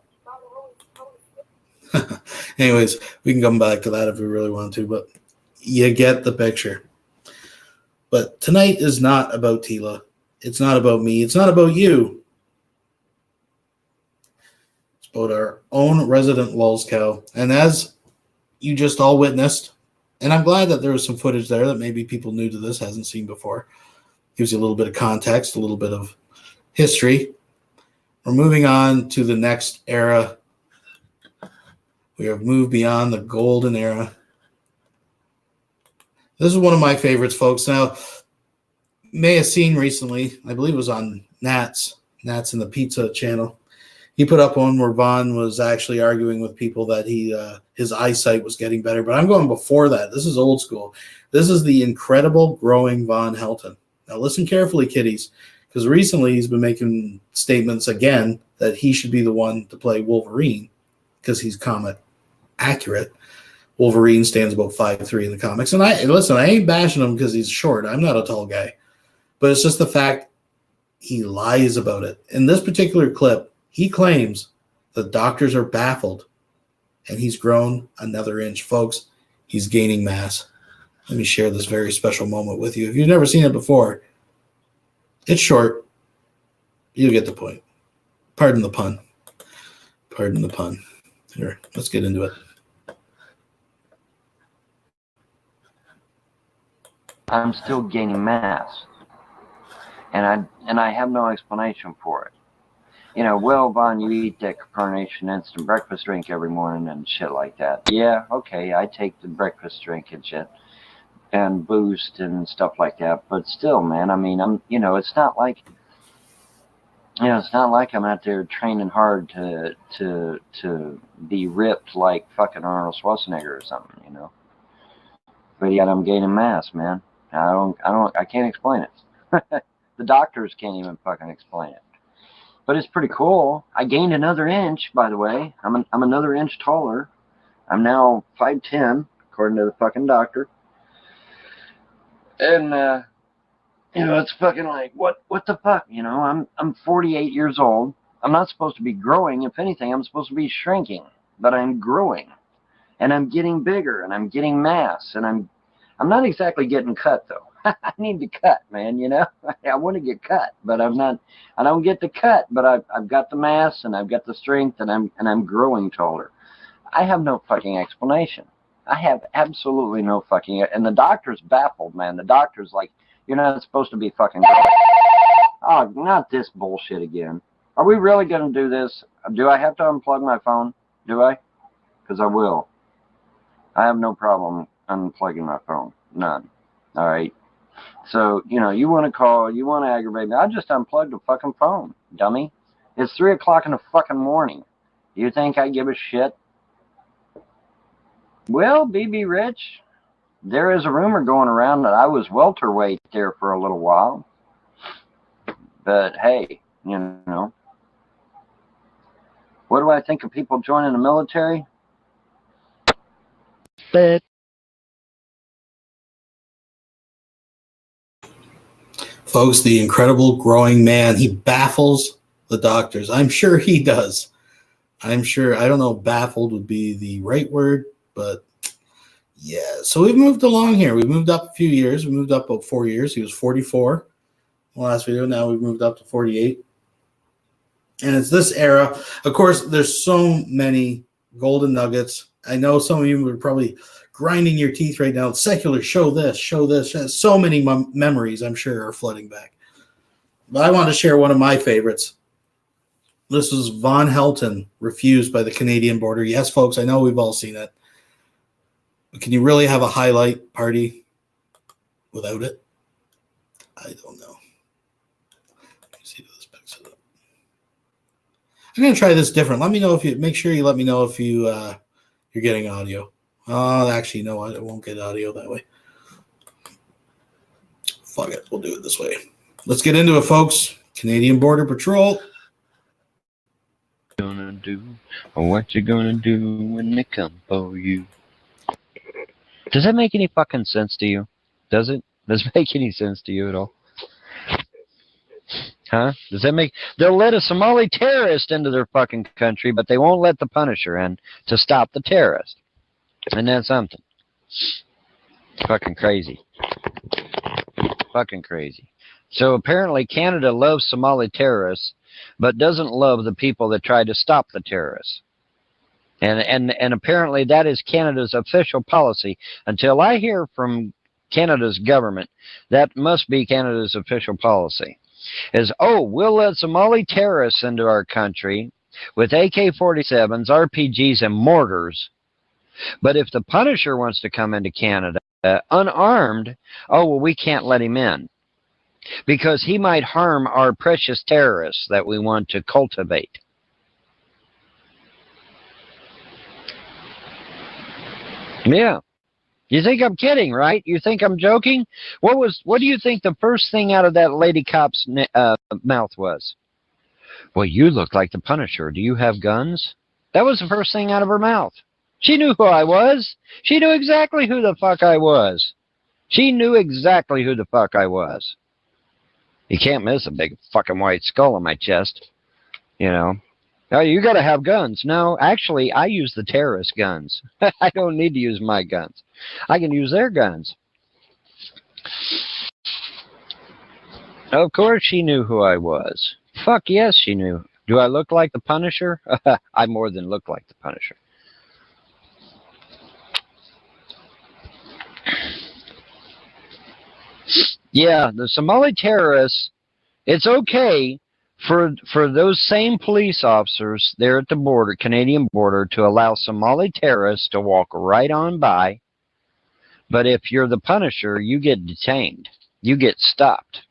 Anyways, we can come back to that if we really want to, but you get the picture. But tonight is not about Tila. It's not about me. It's not about you. It's about our own resident Lulz cow. And as you just all witnessed, and I'm glad that there was some footage there that maybe people new to this hasn't seen before. Gives you a little bit of context, a little bit of history. We're moving on to the next era. We have moved beyond the golden era. This is one of my favorites, folks. Now, may have seen recently, I believe it was on Nats in the Pizza channel. He put up one where Vaughn was actually arguing with people that his eyesight was getting better. But I'm going before that. This is old school. This is the incredible growing Von Helton. Now listen carefully, kiddies, because recently he's been making statements again that he should be the one to play Wolverine because he's comic accurate. Wolverine stands about 5'3" in the comics. And I ain't bashing him because he's short. I'm not a tall guy. But it's just the fact he lies about it. In this particular clip, he claims the doctors are baffled and he's grown another inch. Folks, he's gaining mass. Let me share this very special moment with you. If you've never seen it before, it's short. You get the point. Pardon the pun. Here, let's get into it. I'm still gaining mass, and I have no explanation for it. You know, well, Vaughn, you eat that Carnation instant breakfast drink every morning and shit like that. Yeah, okay, I take the breakfast drink and shit, and Boost and stuff like that. But still, man, I mean, it's not like, I'm out there training hard to be ripped like fucking Arnold Schwarzenegger or something, you know. But yet I'm gaining mass, man. I can't explain it. The doctors can't even fucking explain it. But it's pretty cool. I gained another inch, by the way. I'm another inch taller. I'm now 5'10", according to the fucking doctor. And it's fucking like, what the fuck? I'm 48 years old. I'm not supposed to be growing. If anything, I'm supposed to be shrinking, but I'm growing, and I'm getting bigger, and I'm getting mass, and I'm not exactly getting cut though. I need to cut, man. I want to get cut, but I'm not. I don't get the cut, but I've got the mass, and I've got the strength, and I'm growing taller. I have no fucking explanation. I have absolutely no fucking. And the doctor's baffled, man. The doctor's like, you're not supposed to be fucking growing. Oh, not this bullshit again. Are we really going to do this? Do I have to unplug my phone? Do I? Because I will. I have no problem unplugging my phone. None. All right. So, you want to call, you want to aggravate me. I just unplugged the fucking phone, dummy. It's 3 o'clock in the fucking morning. Do you think I give a shit? Well, BB Rich, there is a rumor going around that I was welterweight there for a little while. But hey, what do I think of people joining the military? But Folks, the incredible growing man, he baffles the doctors. I'm sure he does. I'm sure, I don't know if baffled would be the right word, but yeah. So we've moved along here. We moved up a few years. We moved up about 4 years. He was 44 in the last video. Now we've moved up to 48. And it's this era. Of course, there's so many golden nuggets. I know some of you are probably grinding your teeth right now. Secular, show this, show this. So many memories, I'm sure, are flooding back. But I want to share one of my favorites. This was Von Helton, refused by the Canadian border. Yes, folks, I know we've all seen it. But can you really have a highlight party without it? I don't know. Let me see if this picks it up. I'm going to try this different. Let me know if you, make sure you let me know if you, you're getting audio. Actually, no, I won't get audio that way. Fuck it. We'll do it this way. Let's get into it, folks. Canadian Border Patrol. Gonna do, or what you gonna do when they come for you? Does that make any fucking sense to you? Does it? Does it make any sense to you at all? Huh? Does that make... They'll let a Somali terrorist into their fucking country, but they won't let the Punisher in to stop the terrorist. And that's something. Fucking crazy. Fucking crazy. So apparently Canada loves Somali terrorists, but doesn't love the people that try to stop the terrorists. And apparently that is Canada's official policy. Until I hear from Canada's government, that must be Canada's official policy. Is, oh, we'll let Somali terrorists into our country with AK-47s, RPGs, and mortars. But if the Punisher wants to come into Canada unarmed, oh, well, we can't let him in. Because he might harm our precious terrorists that we want to cultivate. Yeah. You think I'm kidding, right? You think I'm joking? What do you think the first thing out of that lady cop's mouth was? Well, you look like the Punisher. Do you have guns? That was the first thing out of her mouth. She knew who I was. She knew exactly who the fuck I was. She knew exactly who the fuck I was. You can't miss a big fucking white skull on my chest. You know. Oh, you gotta have guns. No, actually, I use the terrorist guns. I don't need to use my guns. I can use their guns. Of course she knew who I was. Fuck yes, she knew. Do I look like the Punisher? I more than look like the Punisher. Yeah, the Somali terrorists, it's okay for those same police officers there at the border, Canadian border, to allow Somali terrorists to walk right on by. But if you're the Punisher, you get detained. You get stopped.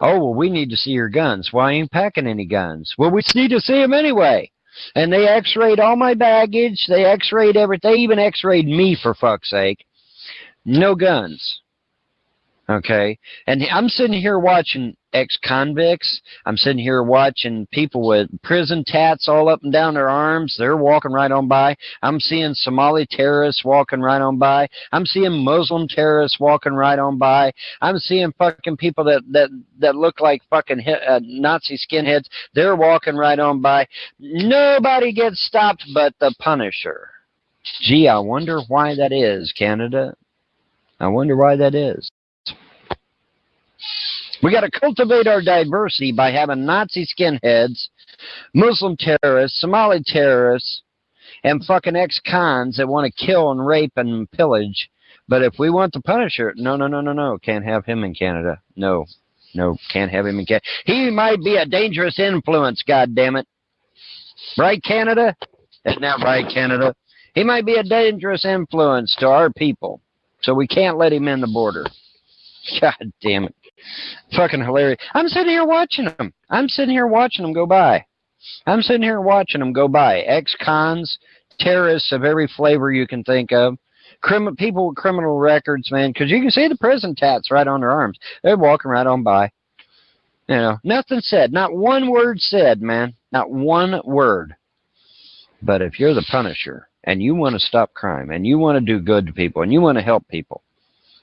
Oh, well, we need to see your guns. Why ain't packing any guns? Well, we need to see them anyway. And they x-rayed all my baggage. They x-rayed everything. They even x-rayed me, for fuck's sake. No guns. Okay? And I'm sitting here watching ex-convicts. I'm sitting here watching people with prison tats all up and down their arms. They're walking right on by. I'm seeing Somali terrorists walking right on by. I'm seeing Muslim terrorists walking right on by. I'm seeing fucking people that look like fucking Nazi skinheads. They're walking right on by. Nobody gets stopped but the Punisher. Gee, I wonder why that is, Canada. I wonder why that is. We got to cultivate our diversity by having Nazi skinheads, Muslim terrorists, Somali terrorists, and fucking ex-cons that want to kill and rape and pillage. But if we want the Punisher, no. Can't have him in Canada. No, can't have him in Canada. He might be a dangerous influence, goddammit. Right, Canada? Isn't that right, Canada? He might be a dangerous influence to our people. So we can't let him in the border. God damn it. Fucking hilarious. I'm sitting here watching them. Go by. Ex-cons, terrorists of every flavor you can think of. People with criminal records, man. Because you can see the prison tats right on their arms. They're walking right on by. You know, nothing said. Not one word said, man. Not one word. But if you're the Punisher and you want to stop crime and you want to do good to people and you want to help people,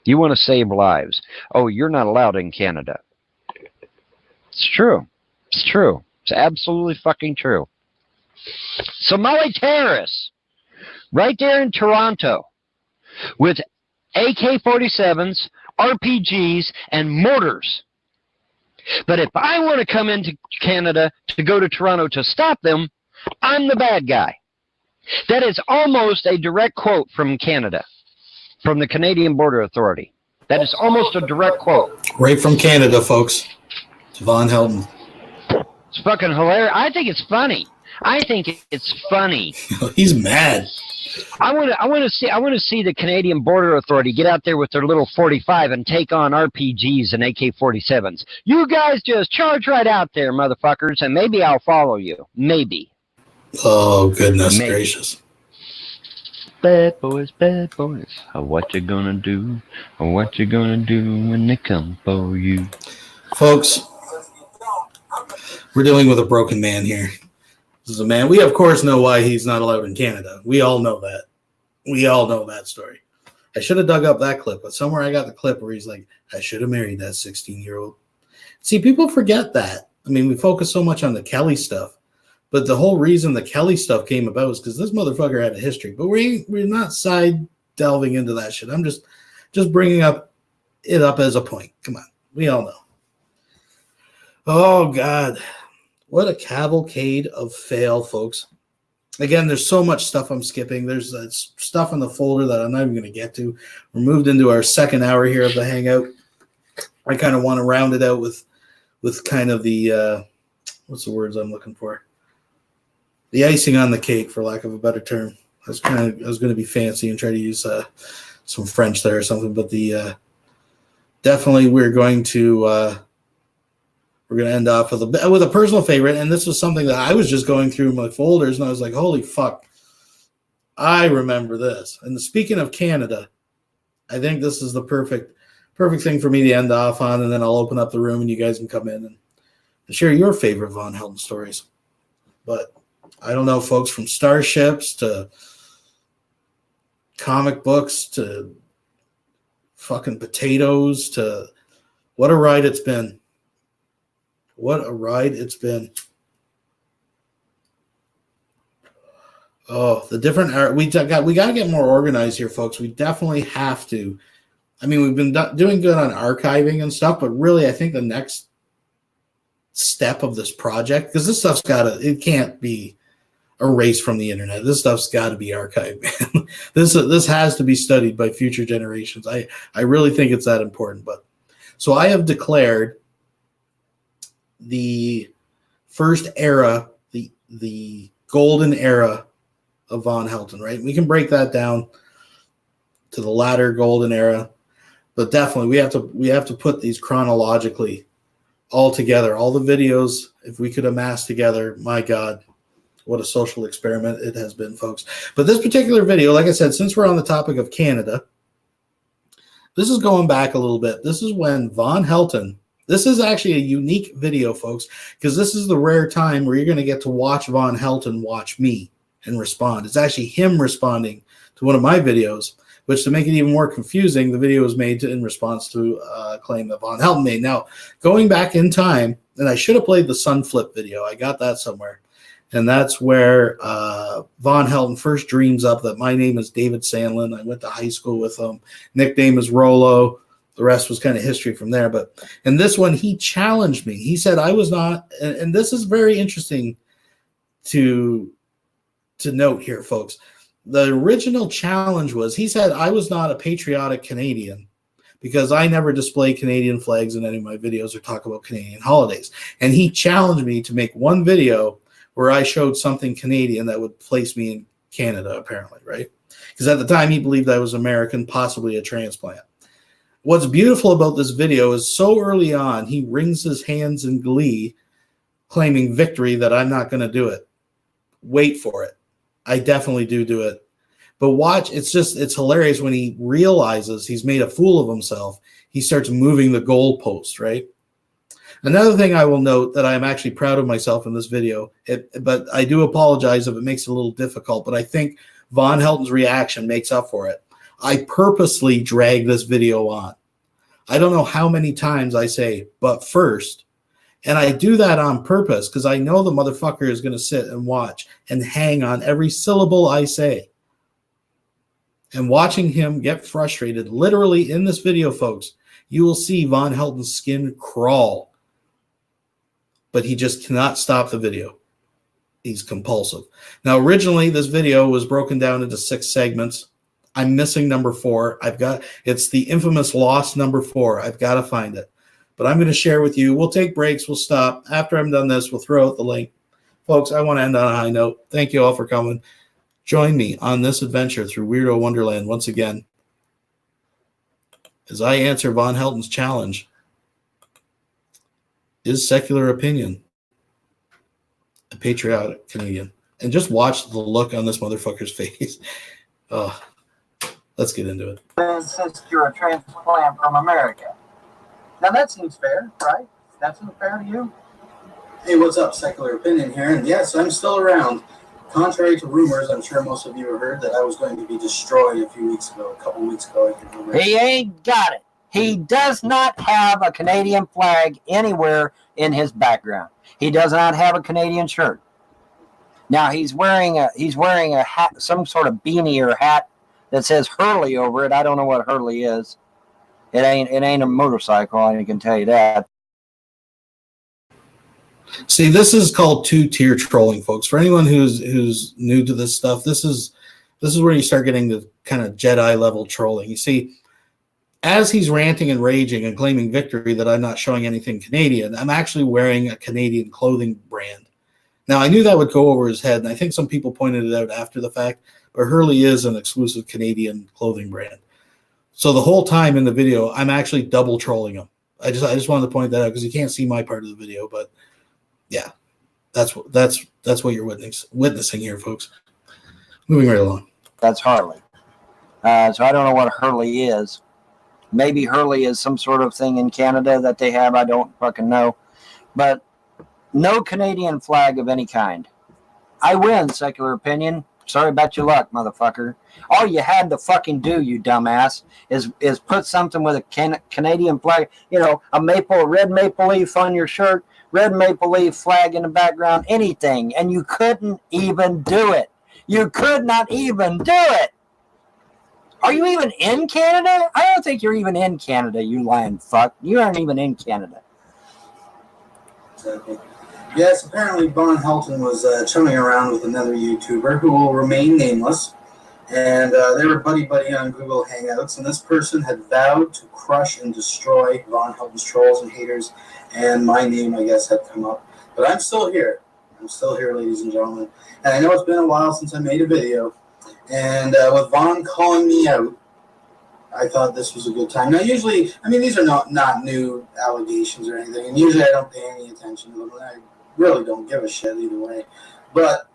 you want to save lives. Oh, you're not allowed in Canada. It's true. It's absolutely fucking true. Somali terrorists right there in Toronto with AK-47s, RPGs, and mortars. But if I want to come into Canada to go to Toronto to stop them, I'm the bad guy. That is almost a direct quote from Canada. From the Canadian Border Authority. That is almost a direct quote. Right from Canada, folks. It's Von Helton. It's fucking hilarious. I think it's funny. He's mad. I want to see the Canadian Border Authority get out there with their little 45 and take on RPGs and AK-47s. You guys just charge right out there, motherfuckers, and maybe I'll follow you. Maybe. Oh, goodness gracious. Bad boys, what you gonna do? What you gonna do when they come for you? Folks, we're dealing with a broken man here. This is a man. We, of course, know why he's not allowed in Canada. We all know that. We all know that story. I should have dug up that clip, but somewhere I got the clip where he's like, I should have married that 16-year-old. See, people forget that. I mean, we focus so much on the Kelly stuff. But the whole reason the Kelly stuff came about is because this motherfucker had a history. But we're not side delving into that shit. I'm just bringing it up as a point. Come on. We all know. Oh, God. What a cavalcade of fail, folks. Again, there's so much stuff I'm skipping. There's stuff in the folder that I'm not even going to get to. We're moved into our second hour here of the Hangout. I kind of want to round it out with kind of the, what's the words I'm looking for? The icing on the cake, for lack of a better term. I was going to be fancy and try to use some French there or something, but definitely we're going to end off with a personal favorite, and this was something that I was just going through my folders, and I was like, holy fuck, I remember this. And speaking of Canada, I think this is the perfect thing for me to end off on, and then I'll open up the room and you guys can come in and share your favorite Von Helton stories. But I don't know, folks, from starships to comic books to fucking potatoes to what a ride it's been. What a ride it's been. Oh, the different we got to get more organized here, folks. We definitely have to. I mean, we've been doing good on archiving and stuff, but really I think the next step of this project, because this stuff's it can't be erased from the internet. This stuff's got to be archived, man. This has to be studied by future generations. I really think it's that important. But so I have declared the first era, the golden era of Von Helton, right? We can break that down to the latter golden era, but definitely we have to put these chronologically all together. All the videos, if we could amass together, my God, what a social experiment it has been, folks. But this particular video, like I said, since we're on the topic of Canada, this is going back a little bit. This is when Von Helton This is actually a unique video, folks, because this is the rare time where you're going to get to watch Von Helton watch me and respond. It's actually him responding to one of my videos, which, to make it even more confusing, the video was made in response to a claim that Von Helton made. Now, going back in time, and I should have played the sun flip video. I got that somewhere. And that's where Von Helton first dreams up that my name is David Sandlin. I went to high school with him. Nickname is Rolo. The rest was kind of history from there. But in this one, he challenged me. He said I was not, and this is very interesting to note here, folks. The original challenge was, he said I was not a patriotic Canadian because I never display Canadian flags in any of my videos or talk about Canadian holidays. And he challenged me to make one video where I showed something Canadian that would place me in Canada, apparently, right? Because at the time, he believed I was American, possibly a transplant. What's beautiful about this video is so early on, he wrings his hands in glee, claiming victory that I'm not going to do it. Wait for it. I definitely do it. But watch, it's hilarious when he realizes he's made a fool of himself. He starts moving the goalpost, right? Another thing I will note that I'm actually proud of myself in this video, but I do apologize if it makes it a little difficult, but I think Von Helton's reaction makes up for it. I purposely drag this video on. I don't know how many times I say, but first, and I do that on purpose because I know the motherfucker is going to sit and watch and hang on every syllable I say. And watching him get frustrated, literally in this video, folks, you will see Von Helton's skin crawl. But he just cannot stop the video. He's compulsive. Now, originally, this video was broken down into 6 segments. I'm missing number 4. It's the infamous lost number 4. I've got to find it. But I'm going to share with you. We'll take breaks. We'll stop. After I'm done this, we'll throw out the link. Folks, I want to end on a high note. Thank you all for coming. Join me on this adventure through Weirdo Wonderland once again as I answer Von Helton's challenge. Is secular opinion a patriotic Canadian? And just watch the look on this motherfucker's face. Let's get into it. Since you're a transplant from America. Now that seems fair, right? That seems fair to you? Hey, what's up? Secular opinion here. And yes, I'm still around. Contrary to rumors, I'm sure most of you have heard that I was going to be destroyed a couple weeks ago. He ain't got it. He does not have a Canadian flag anywhere in his background. He does not have a Canadian shirt. Now he's wearing a hat, some sort of beanie or hat that says Hurley over it. I don't know what Hurley is. It ain't a motorcycle, I can tell you that. See, this is called 2-tier trolling, folks. For anyone who's new to this stuff, this is where you start getting the kind of Jedi level trolling. You see, as he's ranting and raging and claiming victory that I'm not showing anything Canadian, I'm actually wearing a Canadian clothing brand. Now, I knew that would go over his head, and I think some people pointed it out after the fact, but Hurley is an exclusive Canadian clothing brand. So the whole time in the video, I'm actually double trolling him. I just wanted to point that out because you can't see my part of the video, but yeah, that's what you're witnessing here, folks. Moving right along. That's Harley. So I don't know what Hurley is. Maybe Hurley is some sort of thing in Canada that they have. I don't fucking know. But no Canadian flag of any kind. I win, secular opinion. Sorry about your luck, motherfucker. All you had to fucking do, you dumbass, is put something with a Canadian flag, a red maple leaf on your shirt, red maple leaf flag in the background, anything. And you couldn't even do it. You could not even do it. Are you even in Canada? I don't think you're even in Canada, you lying fuck. You aren't even in Canada. Exactly. Yes, apparently Von Helton was chumming around with another YouTuber who will remain nameless. And they were buddy-buddy on Google Hangouts. And this person had vowed to crush and destroy Von Helton's trolls and haters. And my name, I guess, had come up. But I'm still here. I'm still here, ladies and gentlemen. And I know it's been a while since I made a video. And with Von calling me out, I thought this was a good time. Now, usually, these are not new allegations or anything, and usually I don't pay any attention to them. I really don't give a shit either way. But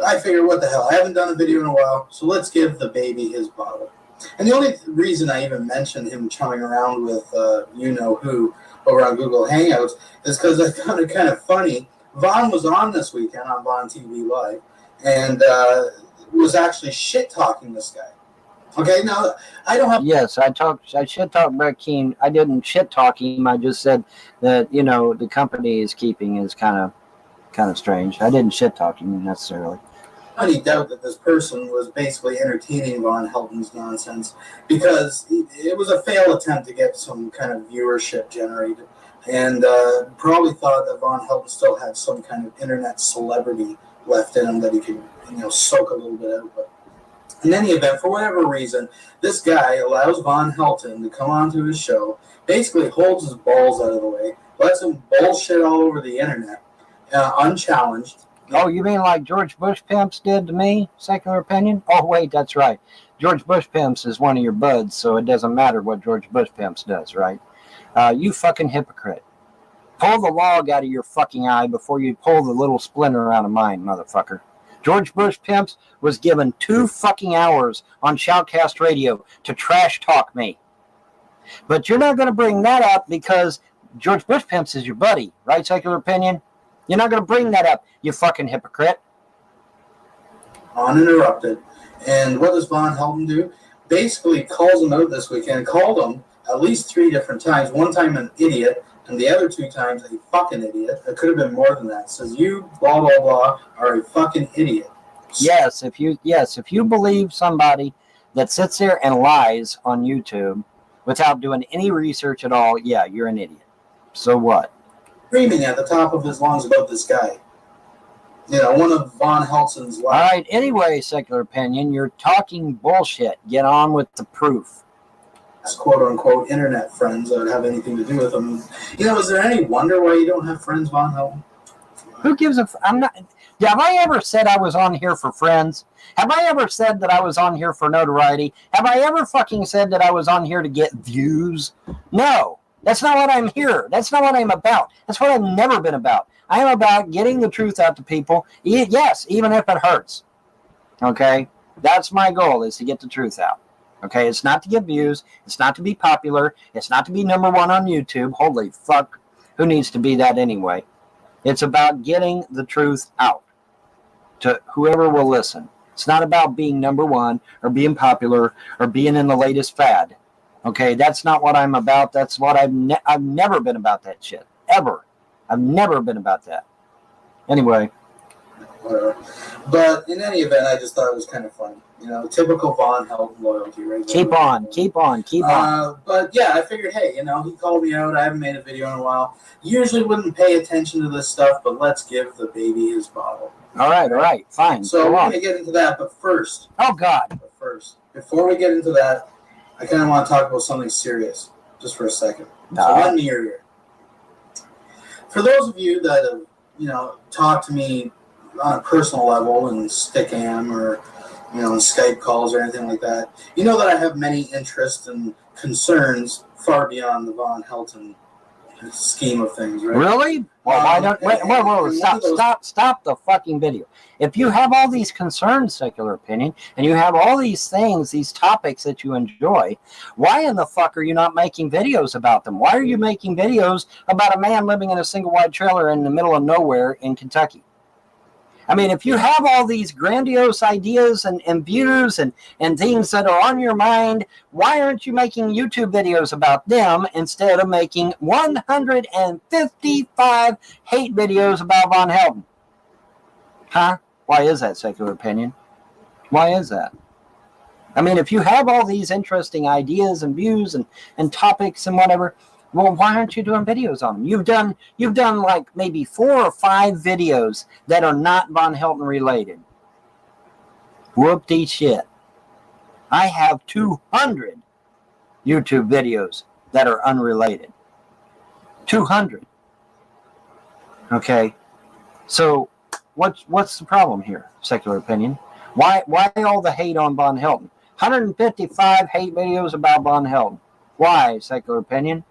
I figure, what the hell? I haven't done a video in a while, so let's give the baby his bottle. And the only reason I even mentioned him chumming around with you-know-who over on Google Hangouts is because I found it kind of funny. Vaughn was on this weekend on Vaughn TV Live and was actually shit-talking this guy. Okay, now, I don't have... Yes, I shit-talked Brett Keane. I didn't shit-talk him. I just said that, you know, the company is keeping is kind of strange. I didn't shit-talk him necessarily. Any doubt that this person was basically entertaining Von Helton's nonsense because it was a failed attempt to get some kind of viewership generated, and probably thought that Von Helton still had some kind of internet celebrity left in him that he could, you know, soak a little bit out. But in any event, for whatever reason, this guy allows Von Helton to come onto his show, basically holds his balls out of the way, lets him bullshit all over the internet, unchallenged. Oh, you mean like George Bush Pimps did to me? Secular opinion? Oh, wait, that's right. George Bush Pimps is one of your buds, so it doesn't matter what George Bush Pimps does, right? You fucking hypocrite. Pull the log out of your fucking eye before you pull the little splinter out of mine, motherfucker. George Bush Pimps was given 2 fucking hours on Shoutcast Radio to trash talk me. But you're not going to bring that up because George Bush Pimps is your buddy, right, Secular opinion? You're not going to bring that up, you fucking hypocrite. Uninterrupted. And what does Von Helton do? Basically calls him out this weekend, called him at least 3 different times. One time an idiot, and the other 2 times a fucking idiot. It could have been more than that. Says you, blah, blah, blah, are a fucking idiot. Yes, if you believe somebody that sits there and lies on YouTube without doing any research at all, yeah, you're an idiot. So what? Screaming at the top of his lungs about this guy. You know, one of Von Helton's lies. All right, anyway, Secular opinion, you're talking bullshit. Get on with the proof. Quote-unquote internet friends that have anything to do with him. You know, is there any wonder why you don't have friends, Von Helton? Who gives a... I'm not... Have I ever said I was on here for friends? Have I ever said that I was on here for notoriety? Have I ever fucking said that I was on here to get views? No. That's not what I'm here. That's not what I'm about. That's what I've never been about. I am about getting the truth out to people. Yes, even if it hurts. Okay? That's my goal, is to get the truth out. Okay? It's not to get views. It's not to be popular. It's not to be number 1 on YouTube. Holy fuck. Who needs to be that anyway? It's about getting the truth out to whoever will listen. It's not about being number 1 or being popular or being in the latest fad. Okay, that's not what I'm about. That's what I've never been about that shit. Ever. I've never been about that. Anyway. Whatever. But in any event, I just thought it was kind of funny. You know, typical Von Helton loyalty, right? Keep on. But yeah, I figured, hey, you know, he called me out. I haven't made a video in a while. Usually wouldn't pay attention to this stuff, but let's give the baby his bottle. All right, fine. So we're going to get into that, but first. Oh, God. But first, before we get into that, I kind of want to talk about something serious, just for a second. So lend me your ear. For those of you that have, you know, talked to me on a personal level in Stickam or, you know, in Skype calls or anything like that, you know that I have many interests and concerns far beyond the Von Helton scheme of things, right? Really? Well, why don't... Wait, stop the fucking video. If you have all these concerns, Secular opinion, and you have all these things, these topics that you enjoy, why in the fuck are you not making videos about them? Why are you making videos about a man living in a single-wide trailer in the middle of nowhere in Kentucky? I mean, if you have all these grandiose ideas and views and things that are on your mind, why aren't you making YouTube videos about them instead of making 155 hate videos about Von Helton? Huh? Why is that, Secular opinion? Why is that? I mean, if you have all these interesting ideas and views and topics and whatever, well, why aren't you doing videos on them? You've done like maybe 4 or 5 videos that are not Von Helton related. Whoop-de shit. I have 200 YouTube videos that are unrelated. 200. Okay. So what's the problem here, Secular opinion? Why all the hate on Von Helton? 155 hate videos about Von Helton. Why, Secular opinion?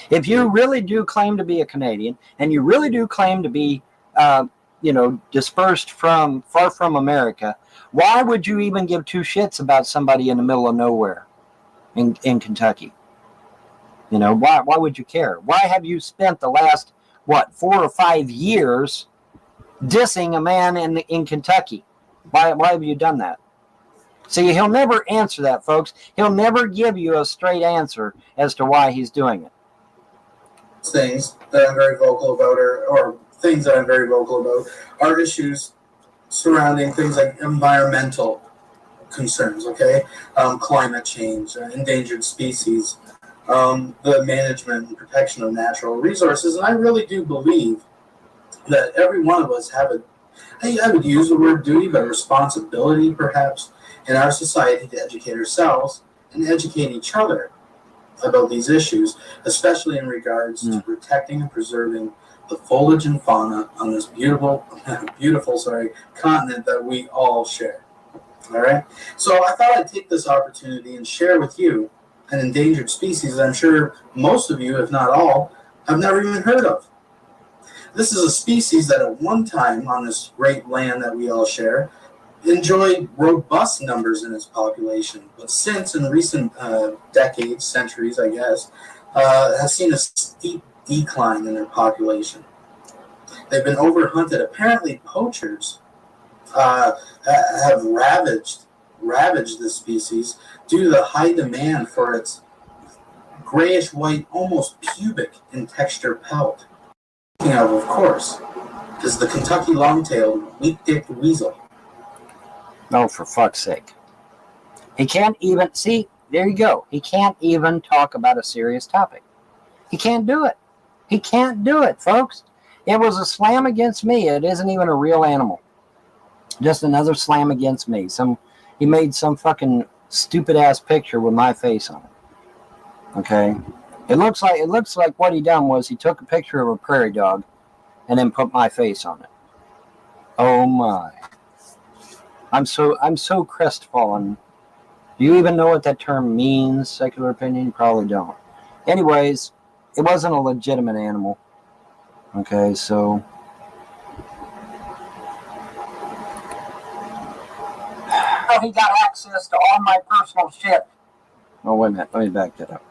If you really do claim to be a Canadian, and you really do claim to be, dispersed far from America, why would you even give 2 shits about somebody in the middle of nowhere in Kentucky? You know, why would you care? Why have you spent the last, 4 or 5 years dissing a man in Kentucky? Why have you done that? See, he'll never answer that, folks. He'll never give you a straight answer as to why he's doing it. Things that I'm very vocal about, or things that I'm very vocal about, are issues surrounding things like environmental concerns, okay? Climate change, endangered species, the management and protection of natural resources. And I really do believe that every one of us have I would use the word duty, but responsibility perhaps in our society to educate ourselves and educate each other about these issues, especially in regards to protecting and preserving the foliage and fauna on this beautiful continent that we all share. All right. So I thought I'd take this opportunity and share with you an endangered species that I'm sure most of you, if not all, have never even heard of. This is a species that at one time on this great land that we all share enjoyed robust numbers in its population, but since in recent decades, centuries, I guess, has seen a steep decline in their population. They've been overhunted. Apparently, poachers have ravaged this species due to the high demand for its grayish-white, almost pubic in texture pelt. Speaking of course, is the Kentucky long-tailed weak-dicked weasel. Oh, for fuck's sake. He can't even, see, there you go. He can't even talk about a serious topic. He can't do it. He can't do it, folks. It was a slam against me. It isn't even a real animal. Just another slam against me. He made some fucking stupid-ass picture with my face on it. Okay? It looks like what he done was he took a picture of a prairie dog and then put my face on it. Oh my. I'm so crestfallen. Do you even know what that term means, secular opinion? You probably don't. Anyways, it wasn't a legitimate animal. Okay, so he got access to all my personal shit. Oh, wait a minute. Let me back that up.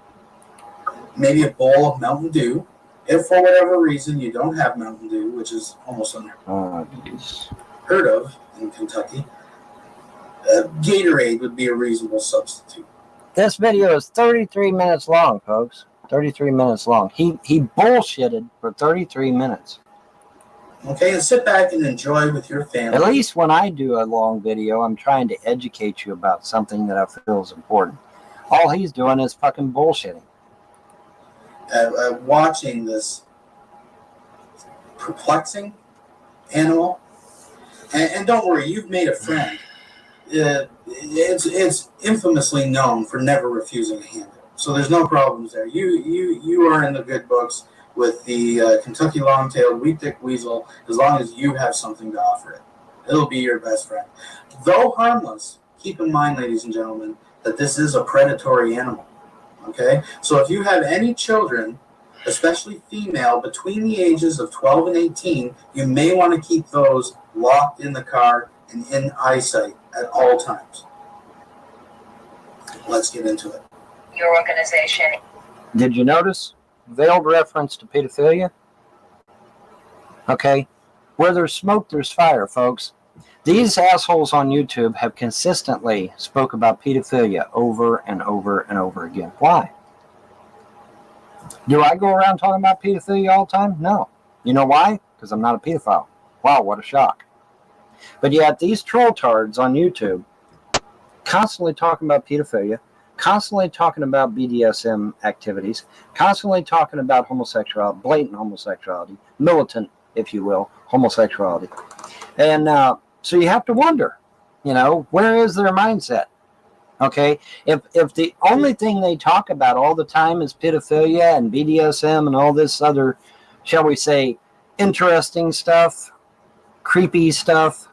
Maybe a bowl of Mountain Dew. If for whatever reason you don't have Mountain Dew, which is almost unheard of in Kentucky, Gatorade would be a reasonable substitute. This video is 33 minutes long, folks. 33 minutes long. He bullshitted for 33 minutes. Okay, and sit back and enjoy with your family. At least when I do a long video, I'm trying to educate you about something that I feel is important. All he's doing is fucking bullshitting. Watching this perplexing animal, and don't worry, you've made a friend. It's infamously known for never refusing a handout, so there's no problems there. You are in the good books with the Kentucky long-tailed weak-dick weasel as long as you have something to offer it. It'll be your best friend. Though harmless, keep in mind, ladies and gentlemen, that this is a predatory animal. Okay? So if you have any children, especially female, between the ages of 12 and 18, you may want to keep those locked in the car and in eyesight at all times. Let's get into it. Your organization. Did you notice? Veiled reference to pedophilia? Okay. Where there's smoke, there's fire, folks. These assholes on YouTube have consistently spoke about pedophilia over and over and over again. Why? Do I go around talking about pedophilia all the time? No. You know why? Because I'm not a pedophile. Wow, what a shock. But yet these trolltards on YouTube constantly talking about pedophilia, constantly talking about BDSM activities, constantly talking about homosexuality, blatant homosexuality, militant, if you will, homosexuality. And so you have to wonder, where is their mindset? Okay, if the only thing they talk about all the time is pedophilia and BDSM and all this other, shall we say, interesting stuff, creepy stuff,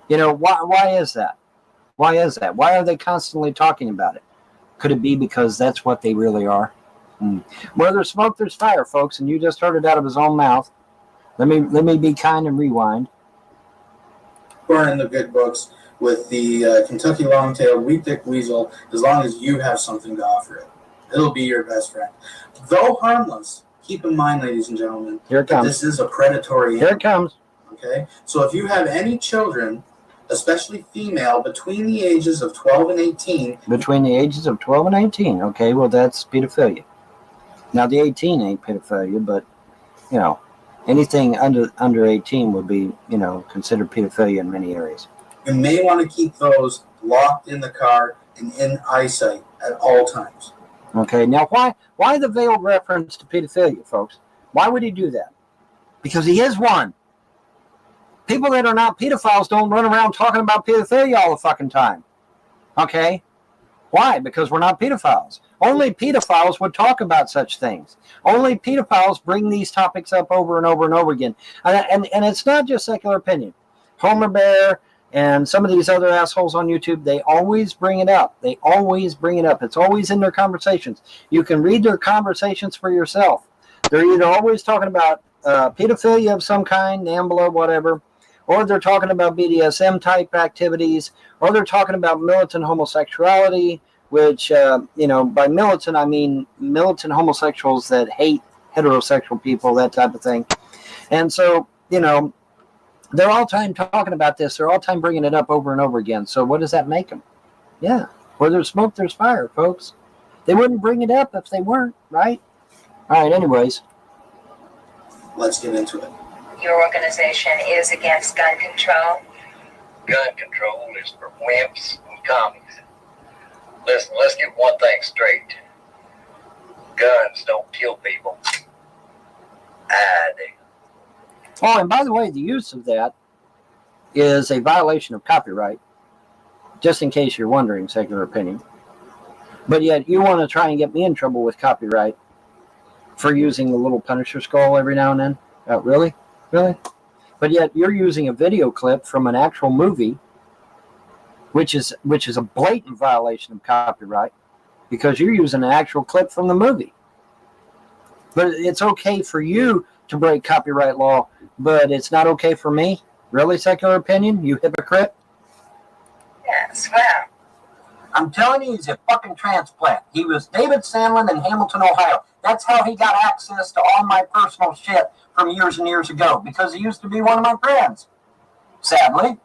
why is that? Why is that? Why are they constantly talking about it? Could it be because that's what they really are? Where there's smoke, there's fire, folks, and you just heard it out of his own mouth. Let me be kind and rewind. We're in the good books with the Kentucky long-tailed weak-dick weasel as long as you have something to offer it. It'll be your best friend. Though harmless, keep in mind, ladies and gentlemen, Here it that comes. this is a predatory Here animal. it comes. Okay? So if you have any children, especially female, between the ages of 12 and 18, Between the ages of 12 and 18. Okay, well, that's pedophilia. Now, the 18 ain't pedophilia, but, you know, anything under 18 would be, you know, considered pedophilia in many areas. you may want to keep those locked in the car and in eyesight at all times. Okay, now why the veiled reference to pedophilia, folks? Why would he do that? Because he is one. People that are not pedophiles don't run around talking about pedophilia all the fucking time. Okay? Why? Because we're not pedophiles. Only pedophiles would talk about such things. Only pedophiles bring these topics up over and over and over again. And it's not just secular opinion. Homer Bear and some of these other assholes on YouTube, they always bring it up. They always bring it up. It's always in their conversations. You can read their conversations for yourself. They're either always talking about pedophilia of some kind, NAMBLA, whatever, or they're talking about BDSM type activities, or they're talking about militant homosexuality, which, you know, by militant, I mean militant homosexuals that hate heterosexual people, that type of thing. And so, you know, they're all time talking about this. They're all time bringing it up over and over again. So what does that make them? Yeah. Where there's smoke, there's fire, folks. They wouldn't bring it up if they weren't, right? All right, anyways. Let's get into it. Your organization is against gun control. Gun control is for wimps and commies. Listen, let's get one thing straight. Guns don't kill people. I do. Oh, and by the way, the use of that is a violation of copyright, just in case you're wondering, secular opinion. But yet you want to try and get me in trouble with copyright for using the little Punisher skull every now and then? Really? Really? But yet you're using a video clip from an actual movie, which is a blatant violation of copyright, because you're using an actual clip from the movie. But it's okay for you to break copyright law, but it's not okay for me? Really, secular opinion? You hypocrite? Yes, well. I'm telling you, he's a fucking transplant. He was David Sandlin in Hamilton, Ohio. That's how he got access to all my personal shit from years and years ago, because he used to be one of my friends. Sadly.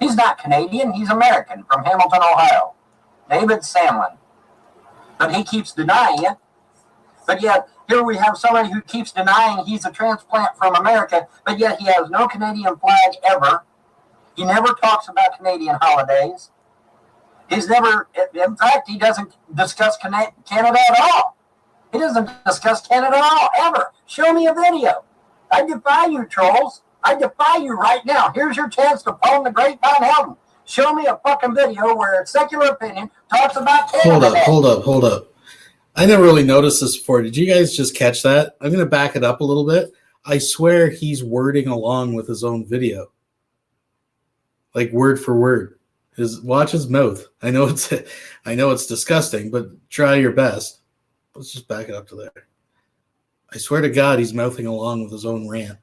He's not Canadian, he's American from Hamilton, Ohio. David Sandlin. But he keeps denying it. But yet, here we have somebody who keeps denying he's a transplant from America, but yet he has no Canadian flag ever. He never talks about Canadian holidays. He's never, in fact, he doesn't discuss Canada at all. He doesn't discuss Canada at all, ever. Show me a video. I defy you, trolls. I defy you right now. Here's your chance to phone the great Von Helden. Show me a fucking video where secular opinion talks about Canada. Hold up. I never really noticed this before. Did you guys just catch that? I'm going to back it up a little bit. I swear he's wording along with his own video. Like word for word. Watch his mouth. I know it's disgusting, but try your best. Let's just back it up to there. I swear to God, he's mouthing along with his own rant.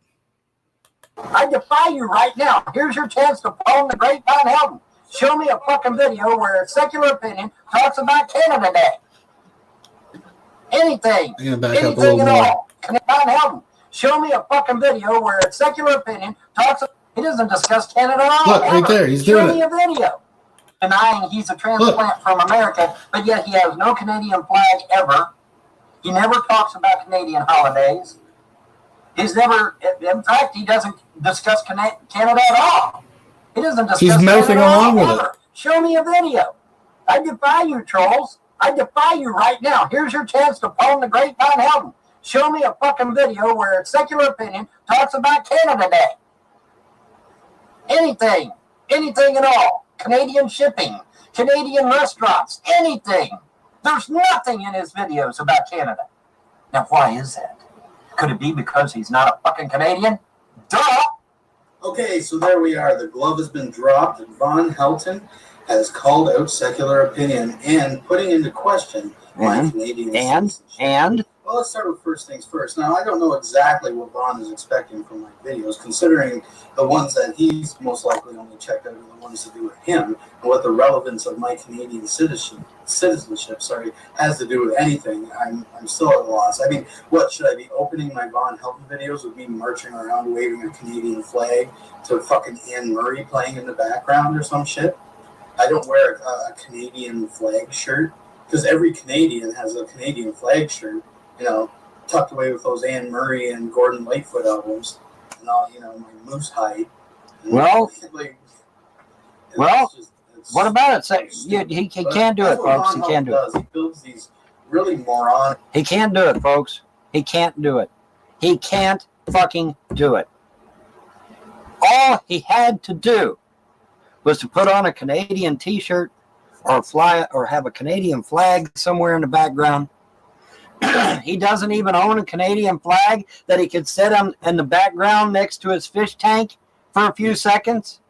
I defy you right now. Here's your chance to phone the great Von Helden. Show me a fucking video where secular opinion talks about Canada Day. Anything. I'm going to back up a little more. Von Helden. Show me a fucking video where secular opinion talks. He doesn't discuss Canada at all. Look, right there. He's doing it. Show me a video. Denying he's a transplant from America, but yet he has no Canadian flag ever. He never talks about Canadian holidays. He's never, in fact, he doesn't discuss Canada at all. He doesn't discuss He's mouthing along with it. Show me a video. I defy you, trolls. I defy you right now. Here's your chance to phone the great Von Helden. Show me a fucking video where secular opinion talks about Canada Day. Anything at all. Canadian shipping, Canadian restaurants, anything. There's nothing in his videos about Canada. Now, why is that? Could it be because he's not a fucking Canadian? Duh! Okay, so there we are. The glove has been dropped, and Von Helden has called out secular opinion and putting into question my Canadian citizenship. And? Well, Well, let's start with first things first. Now, I don't know exactly what Vaughn is expecting from my videos, considering the ones that he's most likely only checked out are the ones to do with him, and what the relevance of my Canadian citizenship has to do with anything. I'm still at a loss. I mean, what should I be opening my Vaughn Helton videos with me marching around waving a Canadian flag to fucking Anne Murray playing in the background or some shit? I don't wear a Canadian flag shirt because every Canadian has a Canadian flag shirt, you know, tucked away with those Anne Murray and Gordon Lightfoot albums and all, you know, my moose hide. Well, like, what about it? So, he can't do it, folks. He can't do it. He builds these really moronic. He can't do it, folks. He can't do it. He can't fucking do it. All he had to do was to put on a Canadian T-shirt or fly or have a Canadian flag somewhere in the background. He doesn't even own a Canadian flag that he could set in the background next to his fish tank for a few seconds.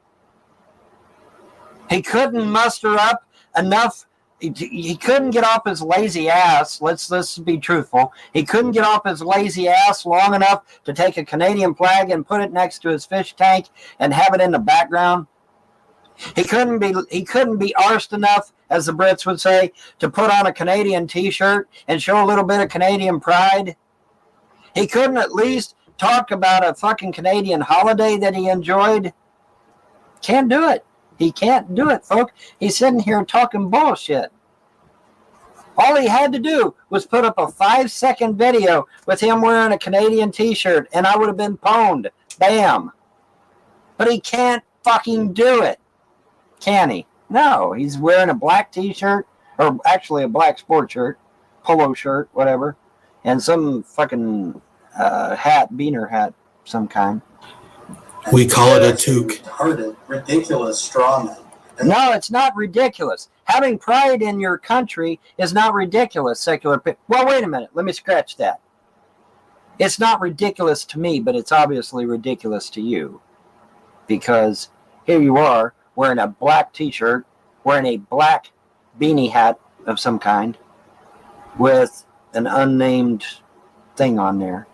He couldn't muster up enough. He couldn't get off his lazy ass. Let's be truthful. He couldn't get off his lazy ass long enough to take a Canadian flag and put it next to his fish tank and have it in the background. He couldn't be arsed enough, as the Brits would say, to put on a Canadian T-shirt and show a little bit of Canadian pride. He couldn't at least talk about a fucking Canadian holiday that he enjoyed. Can't do it. He can't do it, folks. He's sitting here talking bullshit. All he had to do was put up a 5-second video with him wearing a Canadian T-shirt, and I would have been pwned. Bam. But he can't fucking do it. Can he? No. He's wearing a black T-shirt, or actually a black sport shirt, polo shirt, whatever, and some fucking beaner hat, some kind. We call it a toque. Retarded, ridiculous straw man. No, it's not ridiculous. Having pride in your country is not ridiculous, secular. Well, wait a minute. Let me scratch that. It's not ridiculous to me, but it's obviously ridiculous to you. Because here you are, wearing a black T-shirt, wearing a black beanie hat of some kind, with an unnamed thing on there.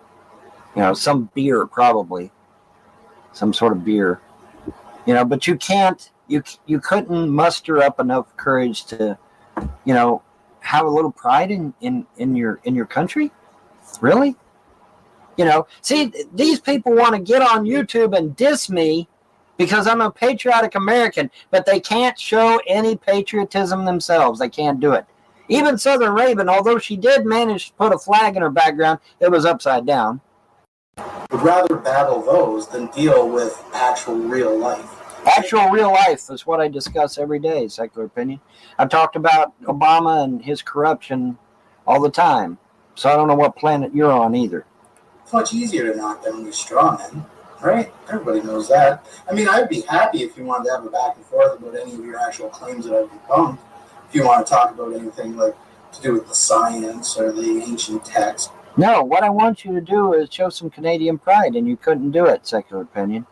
You know, some beer probably. Some sort of beer. You know, but you can't, you couldn't muster up enough courage to, you know, have a little pride in your country? Really? You know, see, these people want to get on YouTube and diss me because I'm a patriotic American, but they can't show any patriotism themselves. They can't do it. Even Southern Raven, although she did manage to put a flag in her background, it was upside down. Would rather battle those than deal with actual real life. Actual real life is what I discuss every day, secular opinion. I've talked about Obama and his corruption all the time, so I don't know what planet you're on either. It's much easier to knock down these straw men, right? Everybody knows that. I mean, I'd be happy if you wanted to have a back and forth about any of your actual claims that I've debunked. If you want to talk about anything like to do with the science or the ancient text. No, what I want you to do is show some Canadian pride, and you couldn't do it, secular opinion.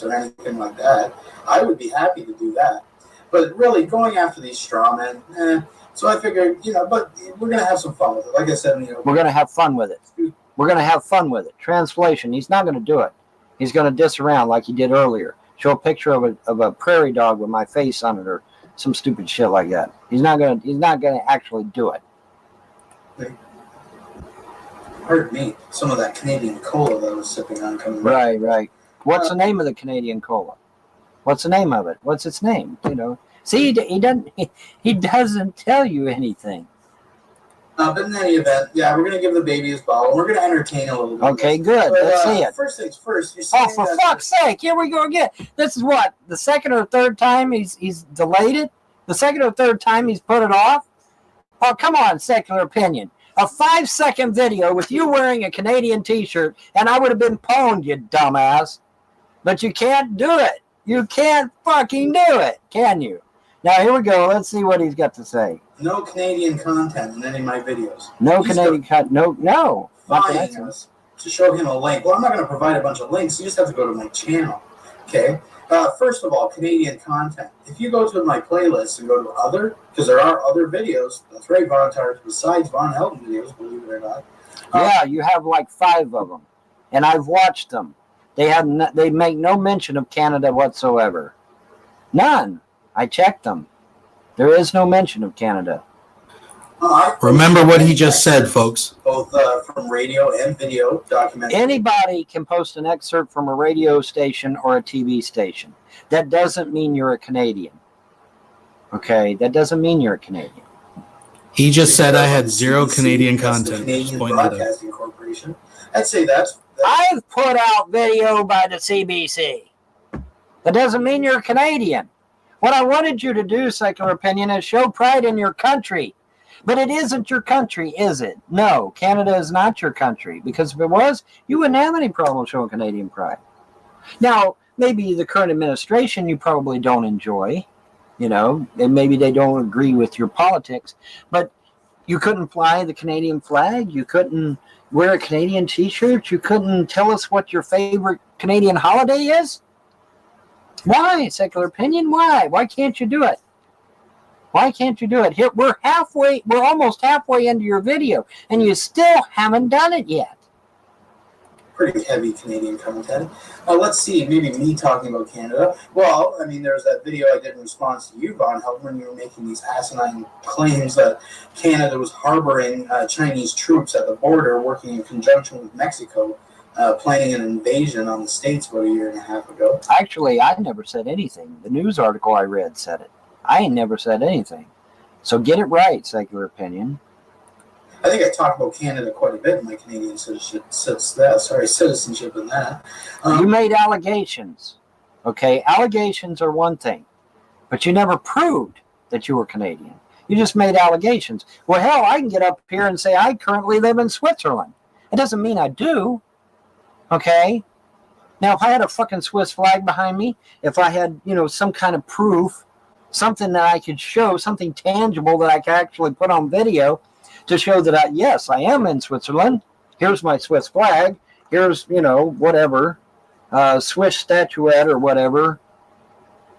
Or anything like that, I would be happy to do that. But really, going after these straw men, so I figured, you know, but we're going to have some fun with it. Like I said, you know, we're going to have fun with it. We're going to have fun with it. Translation, he's not going to do it. He's going to diss around like he did earlier. Show a picture of a prairie dog with my face on it or some stupid shit like that. He's not going to actually do it. Pardon me, some of that Canadian cola that I was sipping on coming back. Right. What's the name of the Canadian cola? What's the name of it? What's its name? You know. See, he doesn't tell you anything. But in any event, yeah, we're gonna give the baby his bottle. And we're gonna entertain a little bit. Okay, good. But, let's see it. First things first. Oh, for fuck's sake! Here we go again. This is what, the second or third time he's delayed it. The second or third time he's put it off. Oh, come on, secular opinion. A 5-second video with you wearing a Canadian T-shirt, and I would have been pwned, you dumbass. But you can't do it. You can't fucking do it, can you? Now, here we go. Let's see what he's got to say. No Canadian content in any of my videos. No Canadian content. No. Us to show him a link. Well, I'm not going to provide a bunch of links. You just have to go to my channel. Okay. First of all, Canadian content. If you go to my playlist and go to other, because there are other videos, that's right, Von Tart, besides Von Helton videos, believe it or not. Yeah, you have like 5 of them, and I've watched them. They make no mention of Canada whatsoever. None. I checked them. There is no mention of Canada. Remember what he just said, folks. Both from radio and video documentary. Anybody can post an excerpt from a radio station or a TV station. That doesn't mean you're a Canadian. Okay? That doesn't mean you're a Canadian. He just said I had 0 Canadian That's the content. Canadian Broadcasting Corporation. I'd say that's I've put out video by the CBC. That doesn't mean you're a Canadian. What I wanted you to do, Secular Opinion, is show pride in your country. But it isn't your country, is it? No, Canada is not your country. Because if it was, you wouldn't have any problem showing Canadian pride. Now, maybe the current administration you probably don't enjoy, you know, and maybe they don't agree with your politics, but you couldn't fly the Canadian flag, you couldn't wear a Canadian t-shirt, you couldn't tell us what your favorite Canadian holiday is? Why, Secular Opinion? Why? Why can't you do it? Why can't you do it? Here, we're almost halfway into your video, and you still haven't done it yet. pretty heavy Canadian content. Let's see, maybe me talking about Canada. Well, I mean, there's that video I did in response to you, Von Helton, when you were making these asinine claims that Canada was harboring Chinese troops at the border, working in conjunction with Mexico, planning an invasion on the States about 1.5 years ago. Actually, I never said anything. The news article I read said it. I ain't never said anything. So get it right, Secular Opinion. I think I talked about Canada quite a bit in my Canadian citizenship and that. You made allegations. Okay, allegations are one thing, but you never proved that you were Canadian. You just made allegations. Well, hell, I can get up here and say I currently live in Switzerland. It doesn't mean I do. Okay? Now, if I had a fucking Swiss flag behind me, if I had, some kind of proof, something that I could show, something tangible that I could actually put on video to show that, yes, I am in Switzerland. Here's my Swiss flag. Here's, whatever, Swiss statuette or whatever,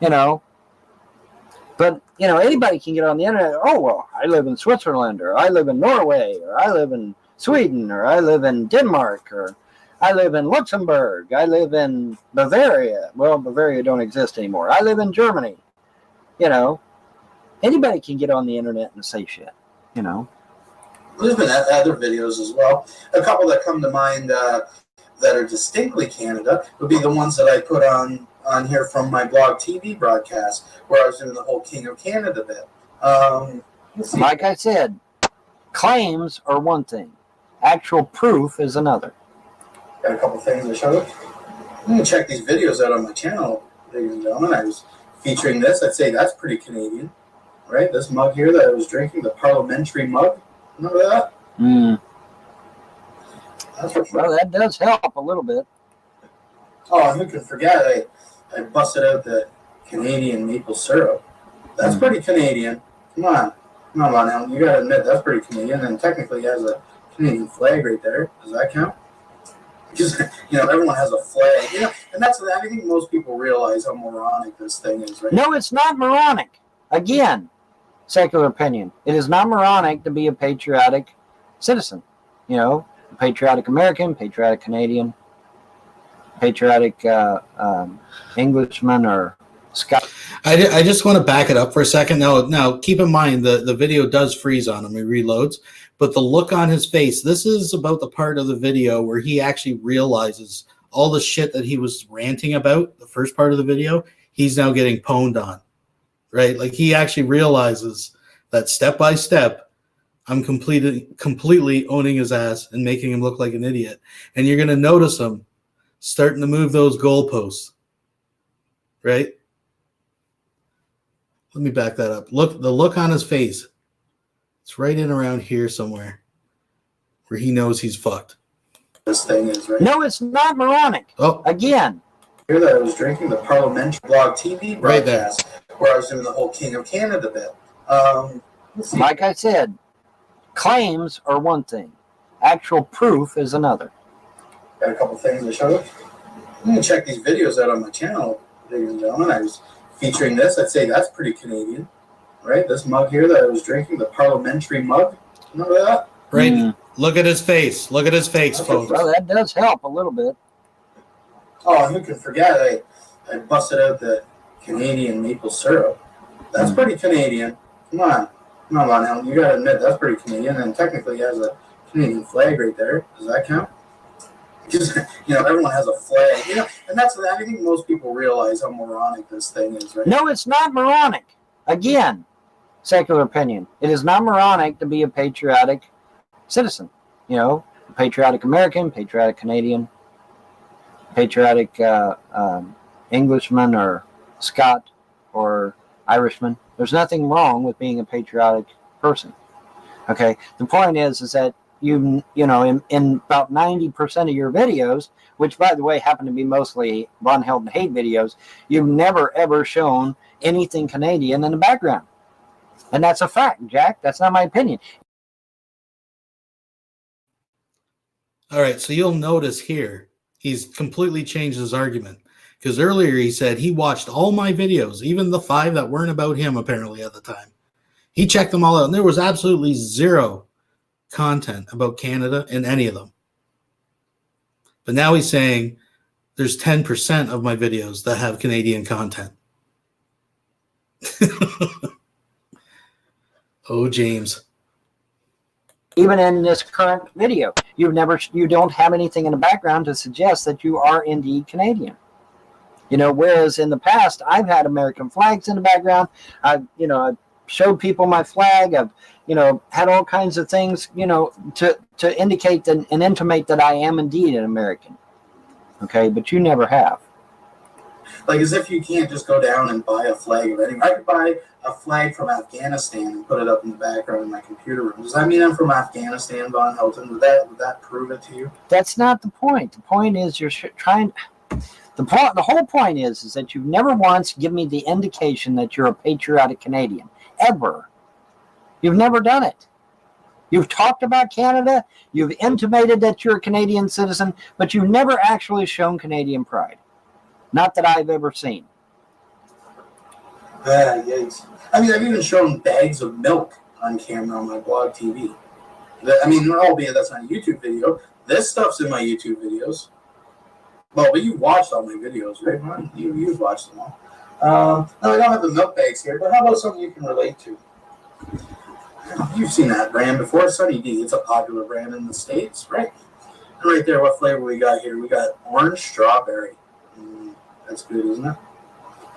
But, anybody can get on the internet. Oh, well, I live in Switzerland, or I live in Norway, or I live in Sweden, or I live in Denmark, or I live in Luxembourg. I live in Bavaria. Well, Bavaria don't exist anymore. I live in Germany. Anybody can get on the internet and say shit, There's been other videos as well. A couple that come to mind that are distinctly Canada would be the ones that I put on here from my blog TV broadcast, where I was doing the whole King of Canada bit. Like I said, claims are one thing. Actual proof is another. Got a couple things to show you. I'm going to check these videos out on my channel, ladies and gentlemen. I was featuring this. I'd say that's pretty Canadian, right? This mug here that I was drinking, the parliamentary mug. Remember that? That's for sure. Well, that does help a little bit. Oh, and who can forget? I busted out the Canadian maple syrup. That's pretty Canadian. Come on now. You gotta admit that's pretty Canadian, and technically it has a Canadian flag right there. Does that count? Because everyone has a flag. And I think most people realize how moronic this thing is, right? No, it's not moronic. Again, Secular Opinion. It is not moronic to be a patriotic citizen. A patriotic American, patriotic Canadian, patriotic Englishman or Scot. I just want to back it up for a second. Now keep in mind the video does freeze on him. He reloads. But the look on his face, this is about the part of the video where he actually realizes all the shit that he was ranting about, the first part of the video, he's now getting pwned on, right? Like he actually realizes that step by step, I'm completely owning his ass and making him look like an idiot. And you're going to notice him starting to move those goalposts, right? Let me back that up. Look, the look on his face. It's right in around here somewhere where he knows he's fucked. This thing is, right? No, it's not moronic. Oh. Again. Here that I was drinking the parliamentary blog TV broadcast, where I was doing the whole King of Canada bit. Like I said, claims are one thing. Actual proof is another. Got a couple things to show you. I'm I'm going to check these videos out on my channel, ladies and gentlemen. I was featuring this. I'd say that's pretty Canadian, right? This mug here that I was drinking, the parliamentary mug. Remember that? Right. Look at his face. Look at his face, folks. Well, that does help a little bit. Oh, who can forget? I busted out the Canadian maple syrup. That's pretty Canadian. Come on, Helen. You got to admit that's pretty Canadian. And technically, he has a Canadian flag right there. Does that count? Because everyone has a flag. And that's I think most people realize how moronic this thing is, right? No, it's not moronic. Again, secular opinion. It is not moronic to be a patriotic citizen. Patriotic American, patriotic Canadian, patriotic Englishman or Scot or Irishman. There's nothing wrong with being a patriotic person. Okay. The point is that in about 90% of your videos, which by the way happen to be mostly Von Helden hate videos, you've never ever shown anything Canadian in the background. And that's a fact, Jack. That's not my opinion. All right, so you'll notice here, he's completely changed his argument. Because earlier he said he watched all my videos, even the 5 that weren't about him apparently at the time. He checked them all out, and there was absolutely zero content about Canada in any of them. But now he's saying there's 10% of my videos that have Canadian content. Oh, James. Even in this current video, you don't have anything in the background to suggest that you are indeed Canadian. Whereas in the past, I've had American flags in the background. I've showed people my flag. I've, had all kinds of things, to indicate and intimate that I am indeed an American. Okay, but you never have. Like as if you can't just go down and buy a flag of anything. I could buy a flag from Afghanistan and put it up in the background in my computer room. Does that mean I'm from Afghanistan, Von Helden? Would that prove it to you? That's not the point. The point is you're trying. The whole point is that you've never once given me the indication that you're a patriotic Canadian. Ever. You've never done it. You've talked about Canada. You've intimated that you're a Canadian citizen, but you've never actually shown Canadian pride. Not that I've ever seen. Yikes. I've even shown bags of milk on camera on my blog TV. Albeit that's not a YouTube video. This stuff's in my YouTube videos. Well, but you've watched all my videos, right? You've watched them all. No, I don't have the milk bags here, but how about something you can relate to? You've seen that brand before, Sunny D. It's a popular brand in the States, right? And right there, what flavor we got here? We got orange strawberry. That's good, isn't it?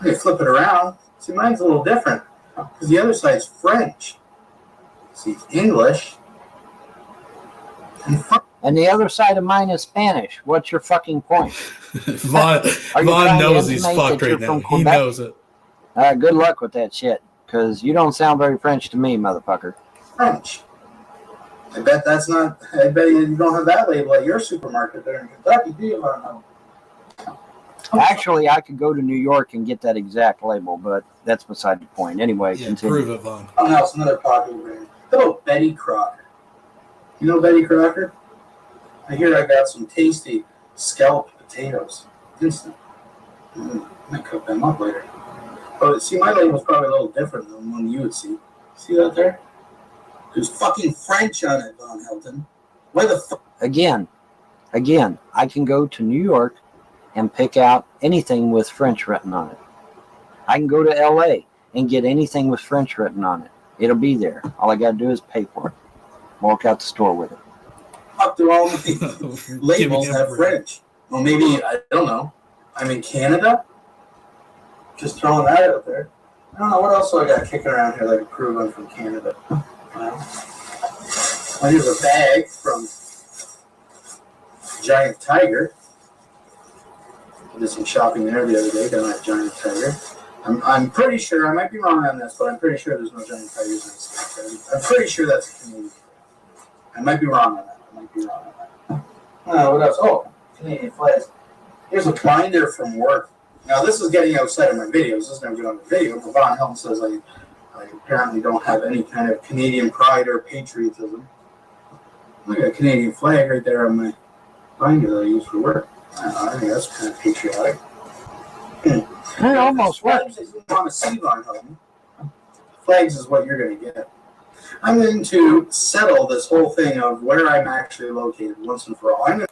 Okay, flip it around. See, mine's a little different because the other side's French. See, it's English. And the other side of mine is Spanish. What's your fucking point? Vaughn knows he's fucked right now. He knows it. Good luck with that shit, because you don't sound very French to me, motherfucker. French. I bet you don't have that label at your supermarket there in Kentucky, do you? Actually, I could go to New York and get that exact label, but that's beside the point. Anyway, continue. Prove it, Vaughn. Oh, no, it's another popular brand. How about Betty Crocker? You know Betty Crocker? I hear I got some tasty scalloped potatoes. Instant. Might cook them up later. Oh, see, my label's probably a little different than one you would see. See that there? There's fucking French on it, Von Helden. Where the fuck? Again, I can go to New York and pick out anything with French written on it. I can go to LA and get anything with French written on it. It'll be there. All I got to do is pay for it. Walk out the store with it. Up to all the labels have French. Well, maybe, I don't know. I'm in Canada. Just throwing that out there. I don't know. What else do I got kicking around here that I can prove I'm from Canada? Well, here's a bag from Giant Tiger. I did some shopping there the other day down at Giant Tiger. I'm pretty sure, I might be wrong on this, but I'm pretty sure there's no Giant Tigers in this. I'm pretty sure that's a Canadian. I might be wrong on that. What else? Oh, Canadian flags. Here's a binder from work. Now, this is getting outside of my videos. This is never good on the video. But Von Helden says I apparently don't have any kind of Canadian pride or patriotism. I got a Canadian flag right there on my binder that I use for work. I think that's kind of patriotic. It almost works. If you want to see Von Helton, flags is what you're going to get. I'm going to settle this whole thing of where I'm actually located once and for all.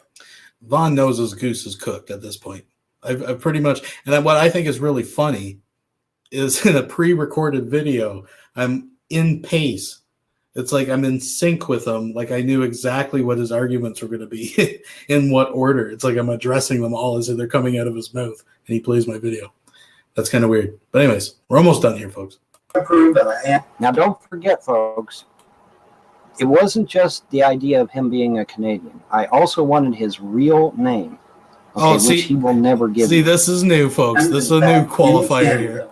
Vaughn knows his goose is cooked at this point. I've pretty much, and then what I think is really funny is in a pre-recorded video, I'm in pace. It's like I'm in sync with him. Like I knew exactly what his arguments were going to be in what order. It's like I'm addressing them all as if they're coming out of his mouth, and he plays my video. That's kind of weird. But anyways, we're almost done here, folks. Now, don't forget, folks, it wasn't just the idea of him being a Canadian. I also wanted his real name, which he will never give me. This is new, folks. This is a new qualifier here.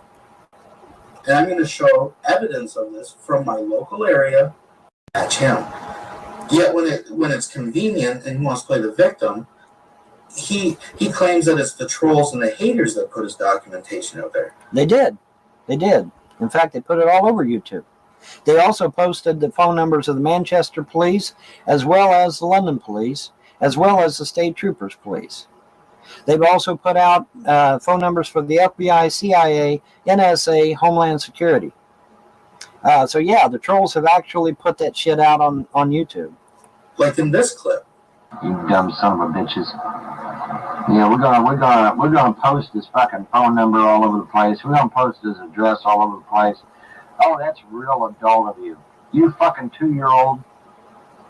And I'm going to show evidence of this from my local area at him. Yet when it's convenient and he wants to play the victim, he claims that it's the trolls and the haters that put his documentation out there. They did. In fact, they put it all over YouTube. They also posted the phone numbers of the Manchester police, as well as the London police, as well as the state troopers police. They've also put out phone numbers for the FBI, CIA, NSA, Homeland Security. So yeah, the trolls have actually put that shit out on YouTube. Like in this clip. You dumb son of a bitches. Yeah, we're gonna post his fucking phone number all over the place. We're gonna post his address all over the place. Oh, that's real adult of you. You fucking 2-year-old.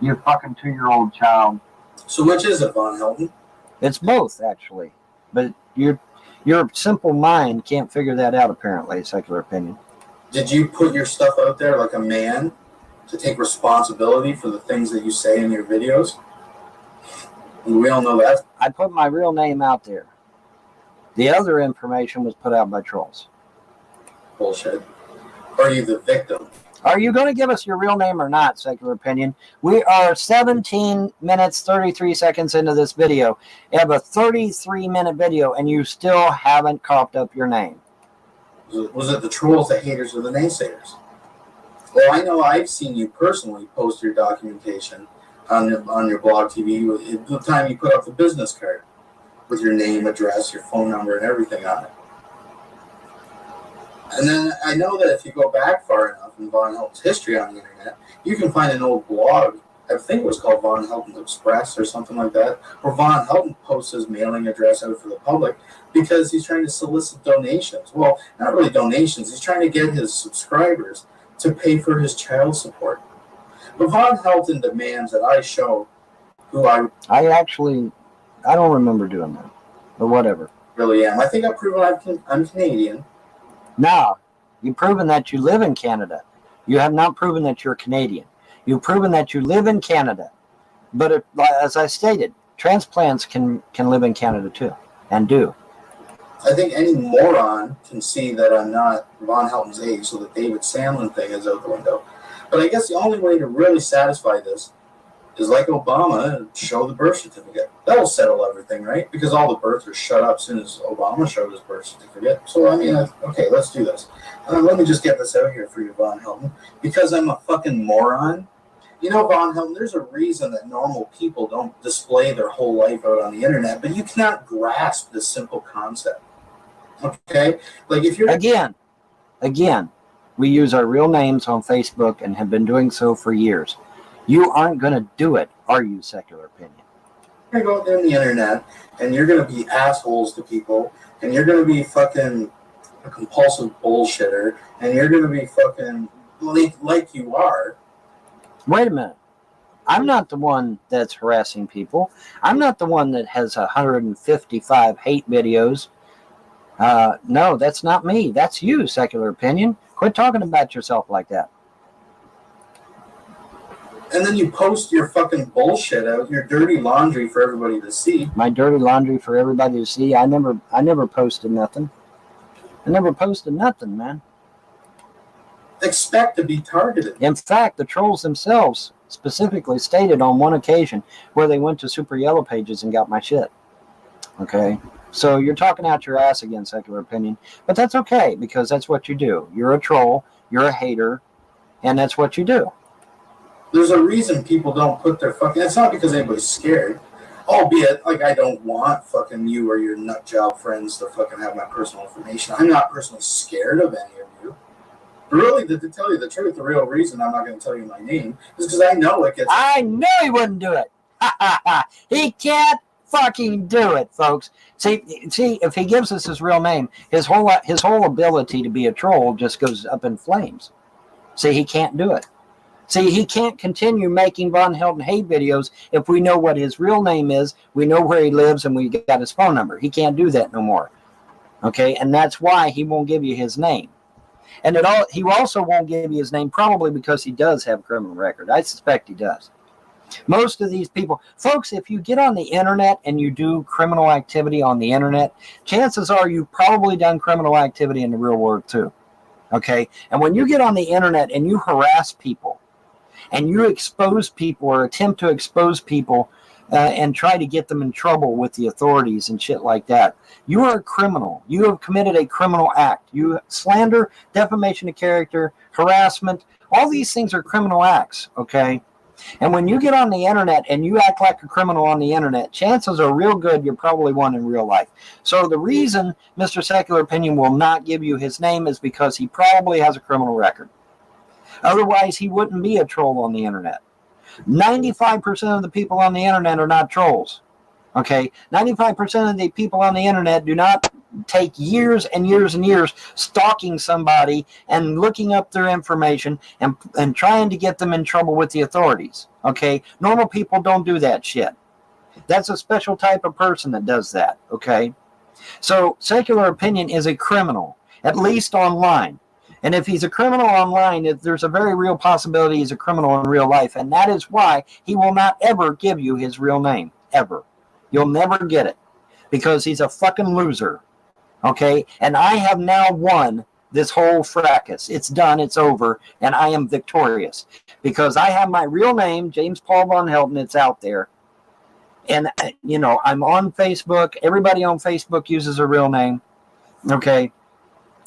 You fucking 2-year-old child. So which is it, Von Helton? It's both, actually. But your simple mind can't figure that out, apparently, secular opinion. Did you put your stuff out there like a man to take responsibility for the things that you say in your videos? We all know that. I put my real name out there. The other information was put out by trolls. Bullshit. Are you the victim? Are you going to give us your real name or not, secular opinion? We are 17 minutes, 33 seconds into this video. You have a 33-minute video, and you still haven't coughed up your name. Was it the trolls, the haters, or the naysayers? Well, I know I've seen you personally post your documentation on your blog TV the time you put up the business card with your name, address, your phone number, and everything on it. And then I know that if you go back far enough in Von Helton's history on the internet, you can find an old blog, I think it was called Von Helton Express or something like that, where Von Helton posts his mailing address out for the public because he's trying to solicit donations. Well, not really donations, he's trying to get his subscribers to pay for his child support. But Von Helton demands that I show who I don't remember doing that, but whatever. Really am. I think I've proven I'm Canadian. No, you've proven that you live in Canada. You have not proven that you're Canadian. You've proven that you live in Canada. But as I stated, transplants can live in Canada too, and do. I think any moron can see that I'm not Von Helton's age, so the David Sandlin thing is out the window. But I guess the only way to really satisfy this is like Obama, show the birth certificate. That'll settle everything, right? Because all the birthers shut up as soon as Obama showed his birth certificate. So, I mean, okay, let's do this. Let me just get this out here for you, Von Helton. Because I'm a fucking moron. You know, Von Helton, there's a reason that normal people don't display their whole life out on the internet, but you cannot grasp this simple concept. Okay? Like, if you're... Again, we use our real names on Facebook and have been doing so for years. You aren't going to do it, are you, secular opinion? You're going to go out there on the internet, and you're going to be assholes to people, and you're going to be fucking a compulsive bullshitter, and you're going to be fucking like you are. Wait a minute. I'm not the one that's harassing people. I'm not the one that has 155 hate videos. No, that's not me. That's you, secular opinion. Quit talking about yourself like that. And then you post your fucking bullshit out, your dirty laundry for everybody to see. My dirty laundry for everybody to see. I never posted nothing. I never posted nothing, man. Expect to be targeted. In fact, the trolls themselves specifically stated on one occasion where they went to Super Yellow Pages and got my shit. Okay? So you're talking out your ass again, secular opinion. But that's okay, because that's what you do. You're a troll, you're a hater, and that's what you do. There's a reason people don't put their fucking... It's not because anybody's scared. Albeit, like, I don't want fucking you or your nut job friends to fucking have my personal information. I'm not personally scared of any of you. But really, to tell you the truth, the real reason I'm not going to tell you my name is because I know it gets... I know he wouldn't do it. He can't fucking do it, folks. See, if he gives us his real name, his whole ability to be a troll just goes up in flames. See, he can't do it. See, he can't continue making Von Helton hate videos if we know what his real name is, we know where he lives, and we got his phone number. He can't do that no more. Okay, and that's why he won't give you his name. And he also won't give you his name probably because he does have a criminal record. I suspect he does. Most of these people, folks, if you get on the internet and you do criminal activity on the internet, chances are you've probably done criminal activity in the real world too. Okay, and when you get on the internet and you harass people, and you expose people or attempt to expose people and try to get them in trouble with the authorities and shit like that, you are a criminal. You have committed a criminal act. You slander, defamation of character, harassment, all these things are criminal acts, okay? And when you get on the internet and you act like a criminal on the internet, chances are real good you're probably one in real life. So the reason Mr. Secular Opinion will not give you his name is because he probably has a criminal record. Otherwise, he wouldn't be a troll on the internet. 95% of the people on the internet are not trolls. Okay? 95% of the people on the internet do not take years and years and years stalking somebody and looking up their information and trying to get them in trouble with the authorities. Okay? Normal people don't do that shit. That's a special type of person that does that. Okay? So, Secular Opinion is a criminal, at least online. And if he's a criminal online, there's a very real possibility he's a criminal in real life. And that is why he will not ever give you his real name. Ever. You'll never get it. Because he's a fucking loser. Okay? And I have now won this whole fracas. It's done. It's over. And I am victorious. Because I have my real name, James Paul Von Helton. It's out there. And, you know, I'm on Facebook. Everybody on Facebook uses a real name. Okay?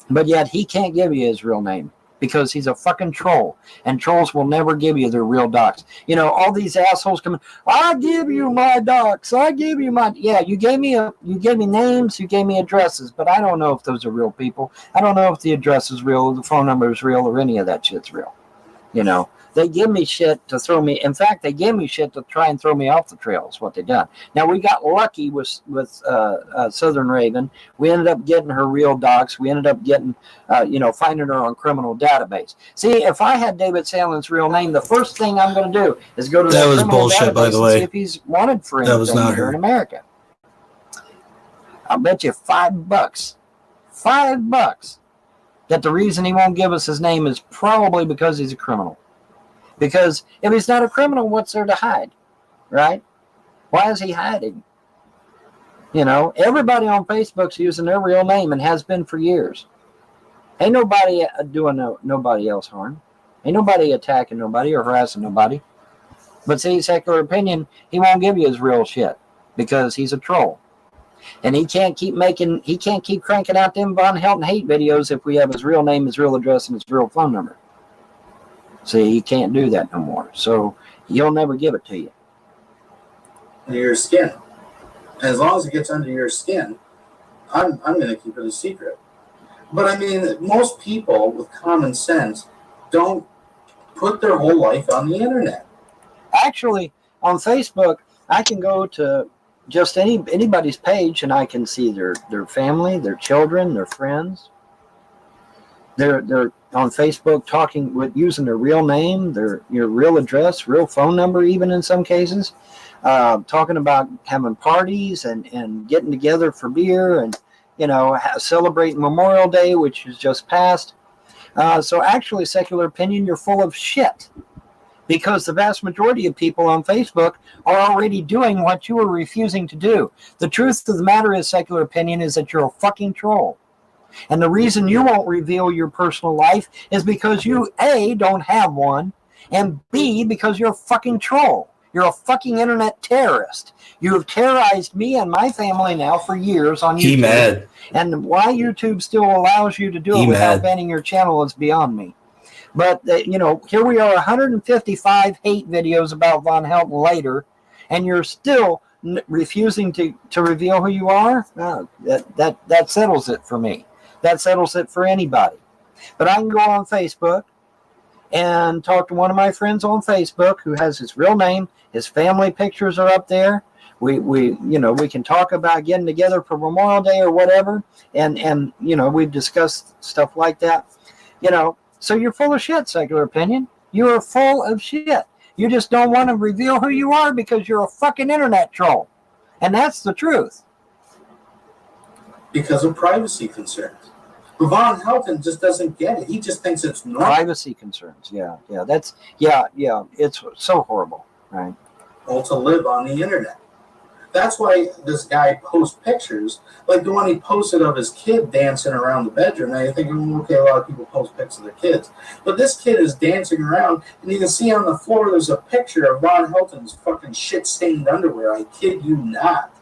But yet he can't give you his real name because he's a fucking troll. And trolls will never give you their real docs. You know, all these assholes come, I give you my docs. I give you my... Yeah, you gave me names, you gave me addresses, but I don't know if those are real people. I don't know if the address is real, the phone number is real, or any of that shit's real. You know, they give me shit to throw me... In fact, they gave me shit to try and throw me off the trail is what they done. Now, we got lucky with Southern Raven. We ended up getting her real docs. We ended up getting, finding her on criminal database. See, if I had David Salen's real name, the first thing I'm going to do is go to that criminal bullshit, by the database way. and see if he's wanted for anything here in America. I'll bet you $5, $5 that the reason he won't give us his name is probably because he's a criminal. Because if he's not a criminal, what's there to hide, right? Why is he hiding? You know, everybody on Facebook's using their real name and has been for years. Ain't nobody doing nobody else harm. Ain't nobody attacking nobody or harassing nobody. But see, Secular Opinion, he won't give you his real shit because he's a troll. And he can't keep cranking out them Von Helton hate videos if we have his real name, his real address, and his real phone number. See, he can't do that no more. So he'll never give it to you. Under your skin. And as long as it gets under your skin, I'm going to keep it a secret. But I mean, most people with common sense don't put their whole life on the internet. Actually, on Facebook, I can go to just anybody's page and I can see their family, their children, their friends. They're on Facebook talking with using their real name, your real address, real phone number, even in some cases, talking about having parties and getting together for beer and, celebrating Memorial Day, which is just passed. So actually, Secular Opinion, you're full of shit because the vast majority of people on Facebook are already doing what you are refusing to do. The truth of the matter is, Secular Opinion, is that you're a fucking troll. And the reason you won't reveal your personal life is because you, A, don't have one, and B, because you're a fucking troll. You're a fucking internet terrorist. You have terrorized me and my family now for years on YouTube. He mad. And why YouTube still allows you to do it without banning your channel is beyond me. But, here we are, 155 hate videos about Von Helton later, and you're still refusing to reveal who you are, that settles it for me. That settles it for anybody. But I can go on Facebook and talk to one of my friends on Facebook who has his real name. His family pictures are up there. We can talk about getting together for Memorial Day or whatever. And we've discussed stuff like that. So you're full of shit, Secular Opinion. You are full of shit. You just don't want to reveal who you are because you're a fucking internet troll. And that's the truth. Because of privacy concerns. Von Helton just doesn't get it. He just thinks it's normal. Privacy concerns. Yeah. It's so horrible, right? All to live on the internet. That's why this guy posts pictures, like the one he posted of his kid dancing around the bedroom. Now you're thinking, okay, a lot of people post pics of their kids. But this kid is dancing around, and you can see on the floor there's a picture of Von Helton's fucking shit-stained underwear. I kid you not.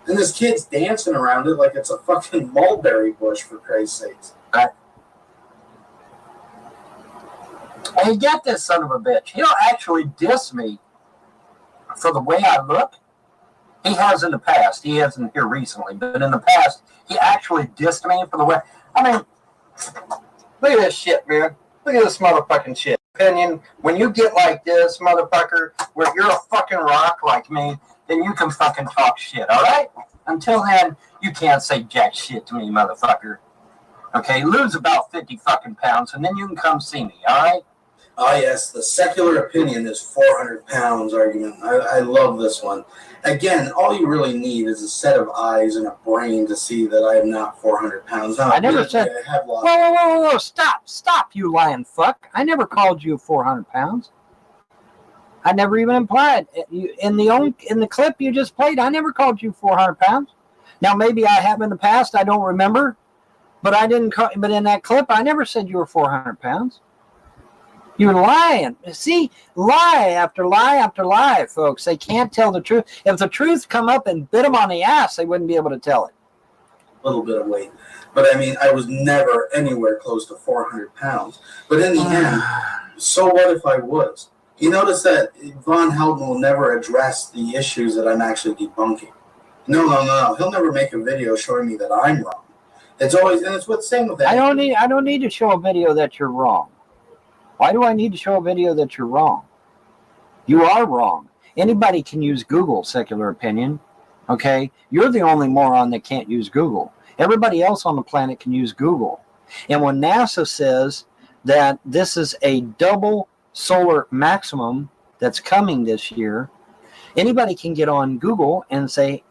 And this kid's dancing around it like it's a fucking mulberry bush, for Christ's sakes. Hey, get this son of a bitch. He'll actually diss me for the way I look. He has in the past. He hasn't here recently, but in the past, he actually dissed me for the way. I mean, look at this shit, man. Look at this motherfucking shit. Opinion, when you get like this, motherfucker, where you're a fucking rock like me, then you can fucking talk shit, all right? Until then, you can't say jack shit to me, motherfucker. Okay, lose about 50 fucking pounds, and then you can come see me, all right? Oh, yes, the Secular Opinion is 400 pounds argument. I love this one. Again, all you really need is a set of eyes and a brain to see that I am not 400 pounds. I never said. I have lost. Whoa! Stop, you lying fuck! I never called you 400 pounds. I never even implied in the clip you just played. I never called you 400 pounds. Now maybe I have in the past. I don't remember, but I didn't. But in that clip, I never said you were 400 pounds. You're lying. See, lie after lie after lie, folks. They can't tell the truth. If the truth come up and bit them on the ass, they wouldn't be able to tell it. A little bit of weight. But I mean, I was never anywhere close to 400 pounds. But in the end, so what if I was? You notice that Von Helton will never address the issues that I'm actually debunking. No. He'll never make a video showing me that I'm wrong. It's always, and it's what's the same with that. I don't need to show a video that you're wrong. Why do I need to show a video that you're wrong? You are wrong. Anybody can use Google, Secular Opinion. Okay? You're the only moron that can't use Google. Everybody else on the planet can use Google. And when NASA says that this is a double solar maximum that's coming this year, anybody can get on Google and say,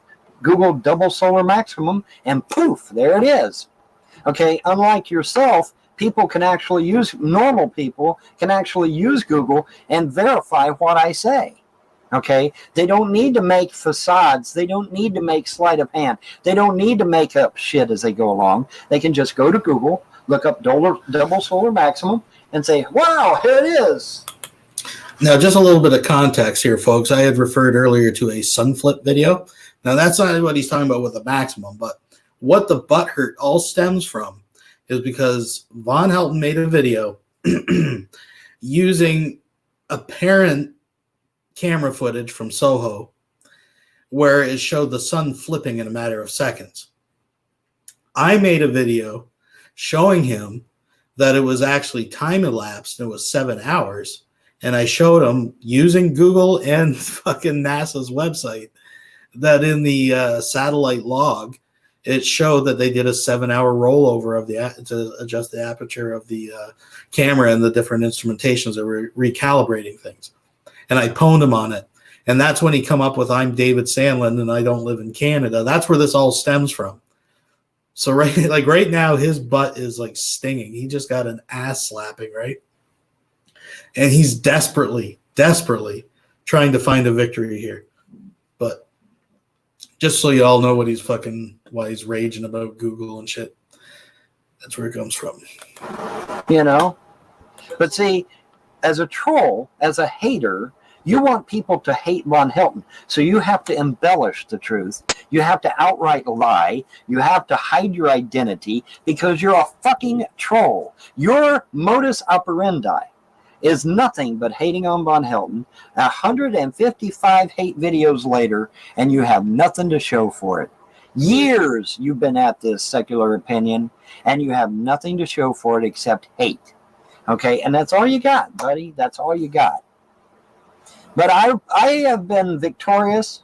Google double solar maximum, and poof, there it is. Okay? Unlike yourself, normal people can actually use Google and verify what I say. Okay? They don't need to make facades. They don't need to make sleight of hand. They don't need to make up shit as they go along. They can just go to Google, look up double solar maximum, and say, wow, here it is. Now, just a little bit of context here, folks. I had referred earlier to a sun flip video. Now, that's not what he's talking about with the maximum, but what the butt hurt all stems from is because Von Helton made a video using apparent camera footage from Soho where it showed the sun flipping in a matter of seconds. I made a video showing him that it was actually time elapsed and it was 7 hours, and I showed him using Google and fucking NASA's website that in the satellite log it showed that they did a 7-hour rollover of to adjust the aperture of the camera and the different instrumentations that were recalibrating things. And I pwned him on it. And that's when he come up with, I'm David Sandlin and I don't live in Canada. That's where this all stems from. So right now, his butt is like stinging. He just got an ass slapping, right? And he's desperately trying to find a victory here. But just so you all know why he's raging about Google and shit. That's where it comes from. But see, as a troll, as a hater, you want people to hate Von Helton. So you have to embellish the truth. You have to outright lie. You have to hide your identity because you're a fucking troll. Your modus operandi is nothing but hating on Von Helton. 155 hate videos later, and you have nothing to show for it. Years you've been at this secular opinion, and you have nothing to show for it except hate. Okay, and that's all you got, buddy. That's all you got. But I have been victorious.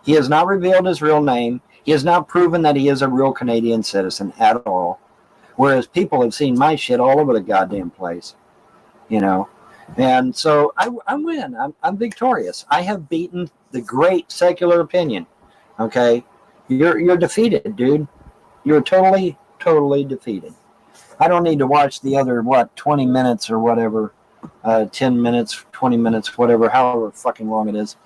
He has not revealed his real name. He has not proven that he is a real Canadian citizen at all. Whereas people have seen my shit all over the goddamn place. You know? And so I win. I'm victorious. I have beaten the great secular opinion. Okay? You're defeated, dude. You're totally defeated. I don't need to watch the other, 20 minutes or whatever, 10 minutes, 20 minutes, whatever, however fucking long it is.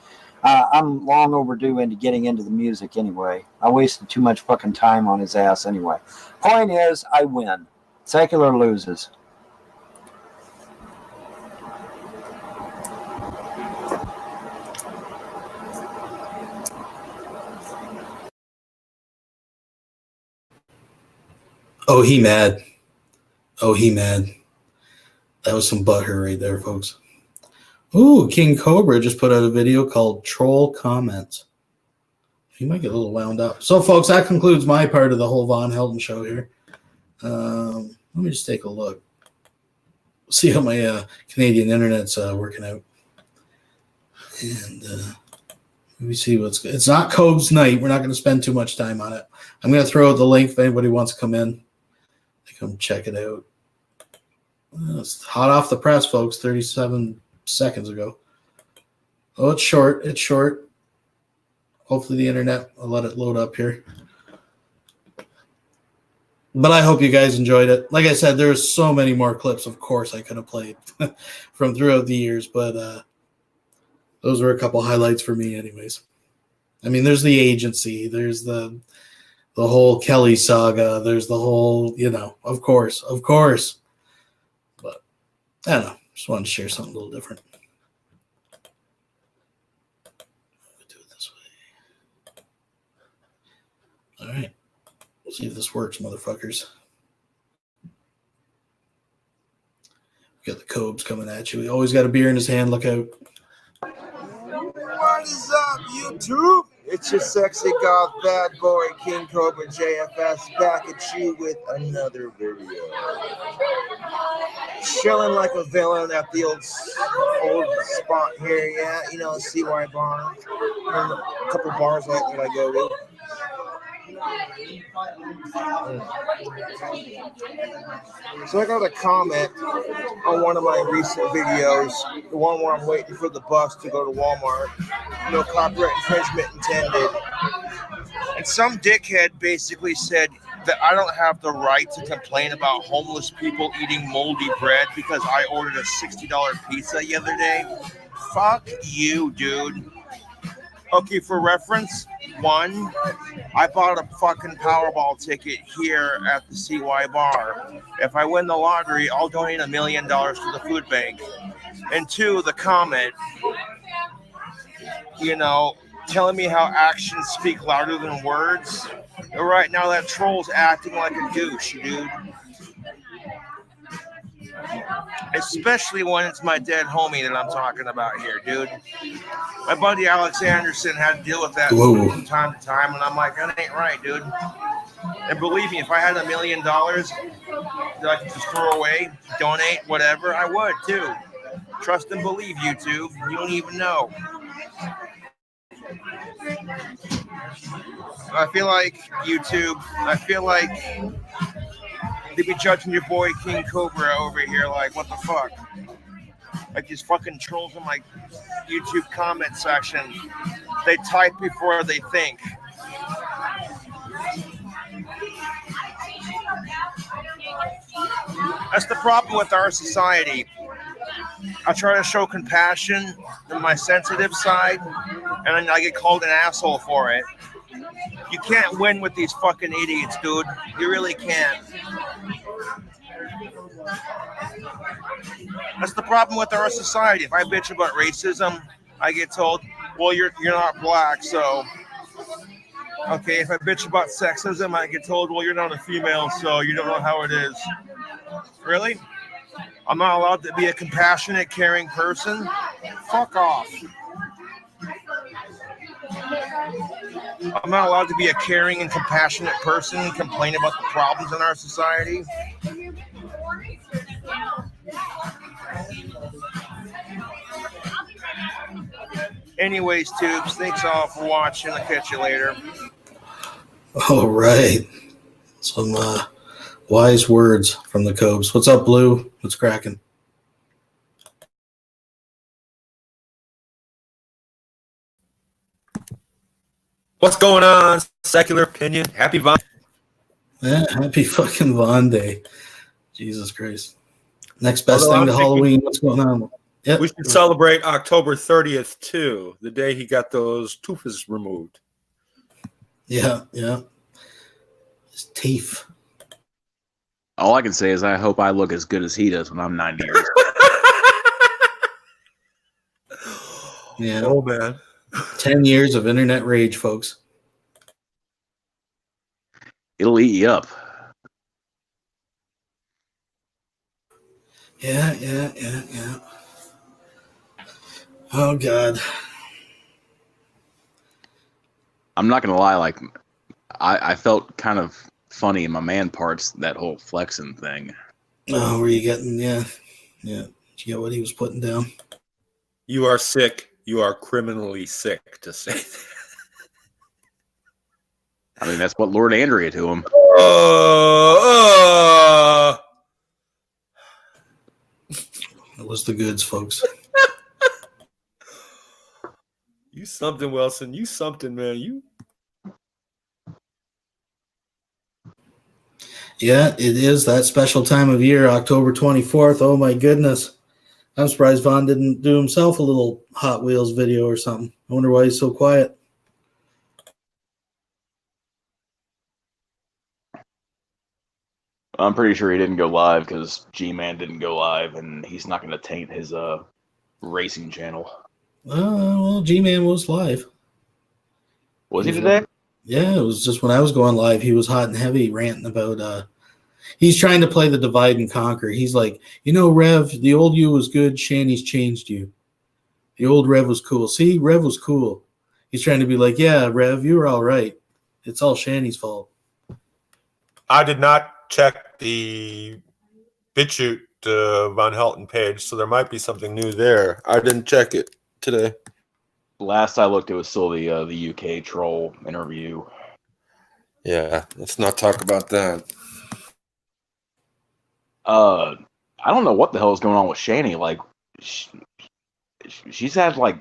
I'm long overdue into getting into the music anyway. I wasted too much fucking time on his ass anyway. Point is, I win. Secular loses. Oh, he mad. Oh, he mad. That was some butthurt right there, folks. Ooh, King Cobra just put out a video called Troll Comments. He might get a little wound up. So, folks, that concludes my part of the whole Von Helton show here. Let me just take a look. See how my Canadian internet's working out. And let me see what's good. It's not Cobe's night. We're not going to spend too much time on it. I'm going to throw out the link if anybody wants to come in. Come check it out. It's hot off the press, folks. 37 seconds ago. Oh, it's short. It's short. Hopefully the internet will let it load up here. But I hope you guys enjoyed it. Like I said, there's so many more clips, of course, I could have played from throughout the years. But those were a couple highlights for me anyways. I mean, there's the agency. There's the whole Kelly saga. There's the whole, of course. But I don't know. Just wanted to share something a little different. Do it this way. All right. We'll see if this works, motherfuckers. We got the Cobes coming at you. He always got a beer in his hand. Look out. What is up, YouTube? It's your sexy goth bad boy, King Cobra JFS, back at you with another video. Chilling like a villain at the old spot here, yeah, CY bar. And a couple bars that I go to. So I got a comment on one of my recent videos, the one where I'm waiting for the bus to go to Walmart. No copyright infringement intended. And some dickhead basically said that I don't have the right to complain about homeless people eating moldy bread because I ordered a $60 pizza the other day. Fuck you, dude. Okay, for reference, one, I bought a fucking Powerball ticket here at the CY bar. If I win the lottery, I'll donate $1 million to the food bank. And two, the comment, telling me how actions speak louder than words. And right now, that troll's acting like a douche, dude. Especially when it's my dead homie that I'm talking about here, dude. My buddy Alex Anderson had to deal with that from time to time, and I'm like, that ain't right, dude. And believe me, if I had $1 million that I could just throw away, donate, whatever, I would, too. Trust and believe, YouTube. You don't even know. I feel like YouTube, they be judging your boy King Cobra over here like, what the fuck? Like these fucking trolls in my YouTube comment section. They type before they think. That's the problem with our society. I try to show compassion on my sensitive side, and then I get called an asshole for it. You can't win with these fucking idiots, dude. You really can't. That's the problem with our society. If I bitch about racism, I get told, well, you're not black, so... Okay, if I bitch about sexism, I get told, well, you're not a female, so you don't know how it is. Really? I'm not allowed to be a compassionate, caring person. Fuck off. I'm not allowed to be a caring and compassionate person and complain about the problems in our society. Anyways, Tubes, thanks all for watching. I'll catch you later. All right. Some wise words from the Cobes. What's up, Blue? What's cracking? What's going on? Secular Opinion. Happy Vine. Yeah, happy fucking Vaughn Day. Jesus Christ. Next best Although thing I'm to thinking Halloween. What's going on? Yep. We should celebrate October 30th too, the day he got those toothes removed. Yeah, yeah. His teeth. All I can say is I hope I look as good as he does when I'm 90 years old. Yeah. Oh, man. 10 years of internet rage, folks. It'll eat you up. Yeah. Oh, God. I'm not going to lie, like, I felt kind of funny in my man parts, that whole flexing thing. Oh, were you getting, yeah. Did you get what he was putting down? You are sick. You are criminally sick to say that. I mean, that's what Lord Andrea to him. It was the goods, folks. You something, Wilson. You something, man. You. Yeah, it is that special time of year, October 24th. Oh, my goodness. I'm surprised Vaughn didn't do himself a little Hot Wheels video or something. I wonder why he's so quiet. I'm pretty sure he didn't go live because G-Man didn't go live, and he's not going to taint his racing channel. Well, G-Man was live. Was he today? Yeah, it was just when I was going live, he was hot and heavy ranting about he's trying to play the divide and conquer. He's like, Rev, the old you was good, Shanny's changed you. The old Rev was cool. See, Rev was cool. He's trying to be like, yeah, Rev, you were all right. It's all Shanny's fault. I did not check the BitChute Von Helton page, so there might be something new there. I didn't check it today. Last I looked, it was still the UK troll interview. Yeah, let's not talk about that. I don't know what the hell is going on with Shanny. Like, she's had like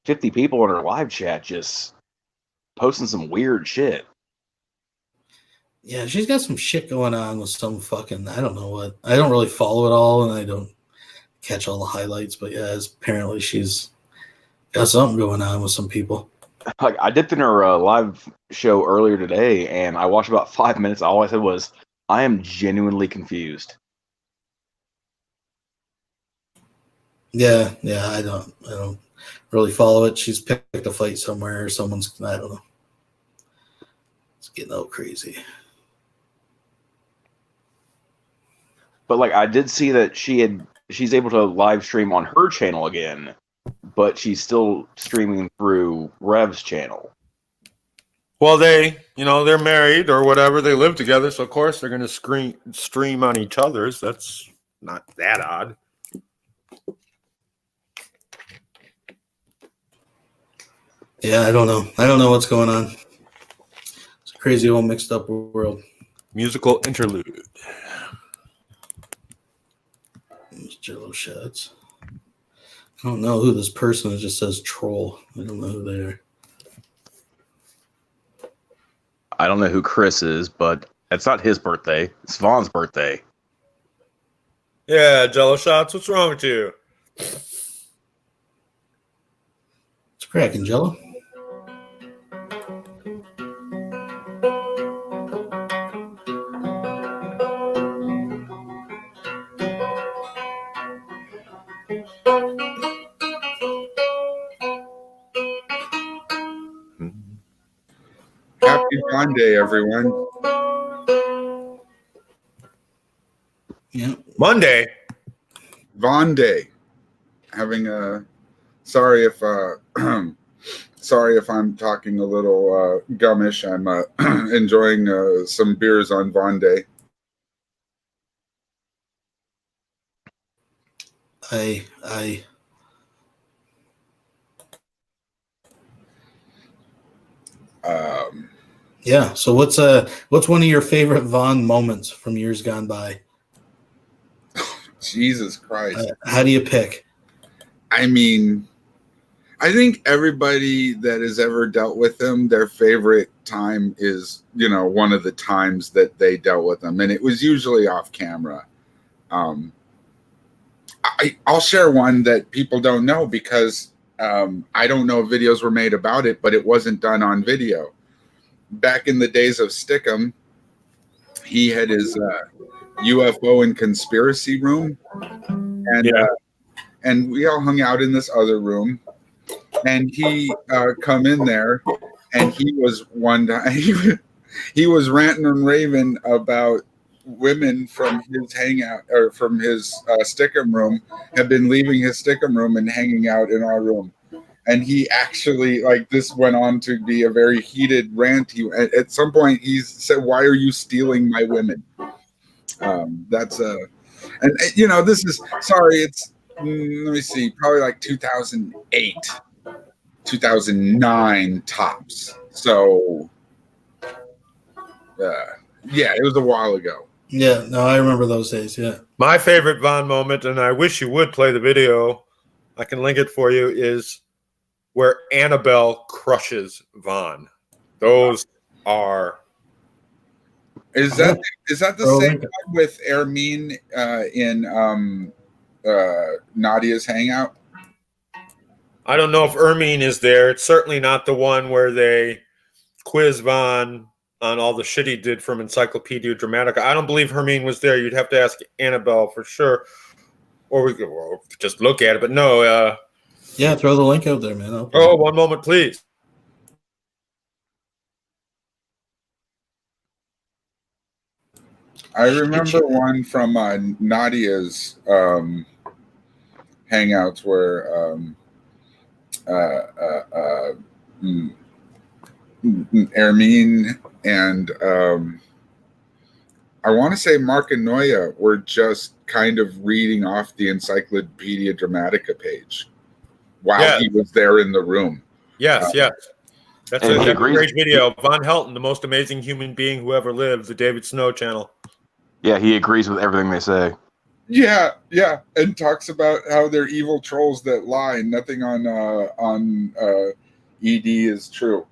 50 people in her live chat just posting some weird shit. Yeah, she's got some shit going on with some fucking, I don't know what. I don't really follow it all, and I don't catch all the highlights, but yeah, apparently she's got something going on with some people. Like, I dipped in her live show earlier today, and I watched about 5 minutes. All I said was, I am genuinely confused. Yeah, I don't really follow it. She's picked a fight somewhere, or someone's, I don't know. It's getting all crazy. But like, I did see that she's able to live stream on her channel again, but she's still streaming through Rev's channel. Well, they're married or whatever. They live together, so of course they're going to stream on each other's. That's not that odd. Yeah, I don't know. I don't know what's going on. It's a crazy old mixed up world. Musical interlude. Those Jello shots. I don't know who this person is. It just says troll. I don't know who they are. I don't know who Chris is, but it's not his birthday. It's Vaughn's birthday. Yeah, Jello shots. What's wrong with you? It's cracking, Jello. Happy Monday, everyone. Yeah. Monday. Von Day. Having a sorry if sorry if I'm talking a little gummish. I'm enjoying some beers on Von Day. Yeah. So what's one of your favorite Vaughn moments from years gone by? Jesus Christ. How do you pick? I mean, I think everybody that has ever dealt with him, their favorite time is, one of the times that they dealt with him. And it was usually off camera. I'll share one that people don't know because I don't know if videos were made about it, but it wasn't done on video. Back in the days of Stickum, he had his UFO and conspiracy room. And we all hung out in this other room. And he come in there, and he was he was ranting and raving about women from his hangout or from his Stickum room have been leaving his Stickum room and hanging out in our room. And he actually, this went on to be a very heated rant. At some point he said, "Why are you stealing my women?" This is it's let me see, probably like 2008, 2009 tops. So yeah, it was a while ago. Yeah, no, I remember those days. Yeah. My favorite Vaughn moment, and I wish you would play the video, I can link it for you, is where Annabelle crushes Vaughn. Those are. Is that the same one with Ermine in Nadia's hangout? I don't know if Ermine is there. It's certainly not the one where they quiz Vaughn on all the shit he did from Encyclopedia Dramatica. I don't believe Hermine was there. You'd have to ask Annabelle for sure. Or we could just look at it. But no. Yeah, throw the link out there, man. Oh, one moment, please. I remember one from Nadia's hangouts where Ermine and I want to say Mark and Noya were just kind of reading off the Encyclopedia Dramatica page while he was there in the room. Yes. That's a great video. Von Helton, the most amazing human being who ever lived, the David Snow channel. Yeah, he agrees with everything they say. Yeah, and talks about how they're evil trolls that lie. Nothing on ED is true.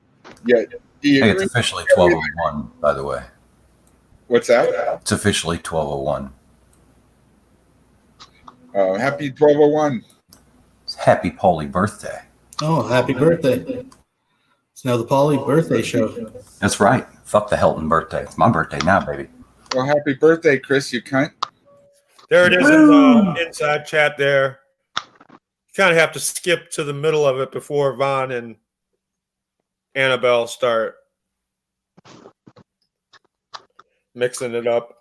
Yet hey, it's officially 12:01, by the way. What's that? It's officially 12:01. Happy 12:01. It's happy Paulie birthday. Oh, happy birthday. It's now the Paulie birthday show. That's right. Fuck the Helton birthday. It's my birthday now, baby. Well, happy birthday, Chris, you cunt. There it is in the inside chat there. You kind of have to skip to the middle of it before Vaughn and Annabelle start mixing it up.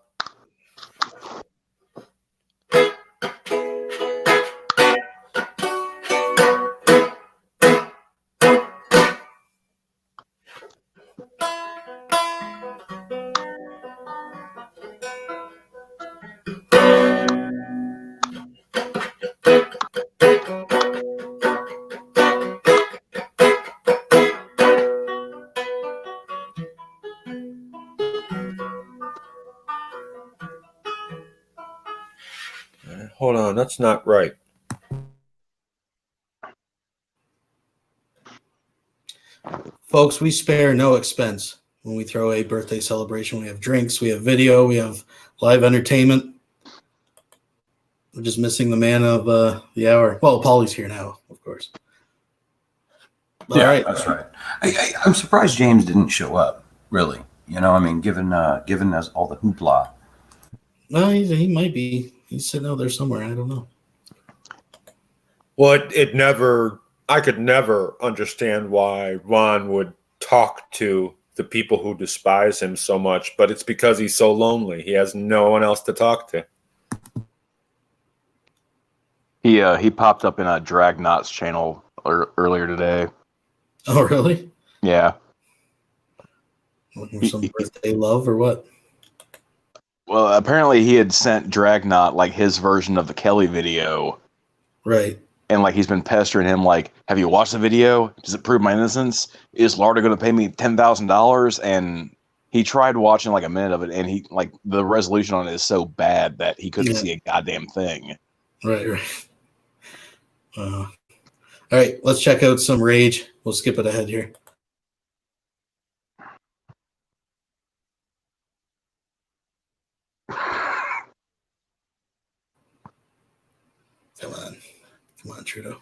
Hold on, that's not right. Folks, we spare no expense when we throw a birthday celebration. We have drinks, we have video, we have live entertainment. We're just missing the man of the hour. Well, Paulie's here now, of course. Yeah, all right. That's right. I'm surprised James didn't show up, really. You know, I mean, given us all the hoopla. Well, he might be. He's sitting out there somewhere. I don't know. Well, I could never understand why Vaughn would talk to the people who despise him so much, but it's because he's so lonely. He has no one else to talk to. He popped up in a Dragnot's channel earlier today. Oh, really? Yeah. Looking for some birthday love or what? Well, apparently he had sent Dragnot like his version of the Kelly video. Right. And like he's been pestering him like, have you watched the video? Does it prove my innocence? Is Larda going to pay me $10,000? And he tried watching like a minute of it, and he like the resolution on it is so bad that he couldn't see a goddamn thing. Right. All right, let's check out some Rage. We'll skip it ahead here. Come on, Trudeau.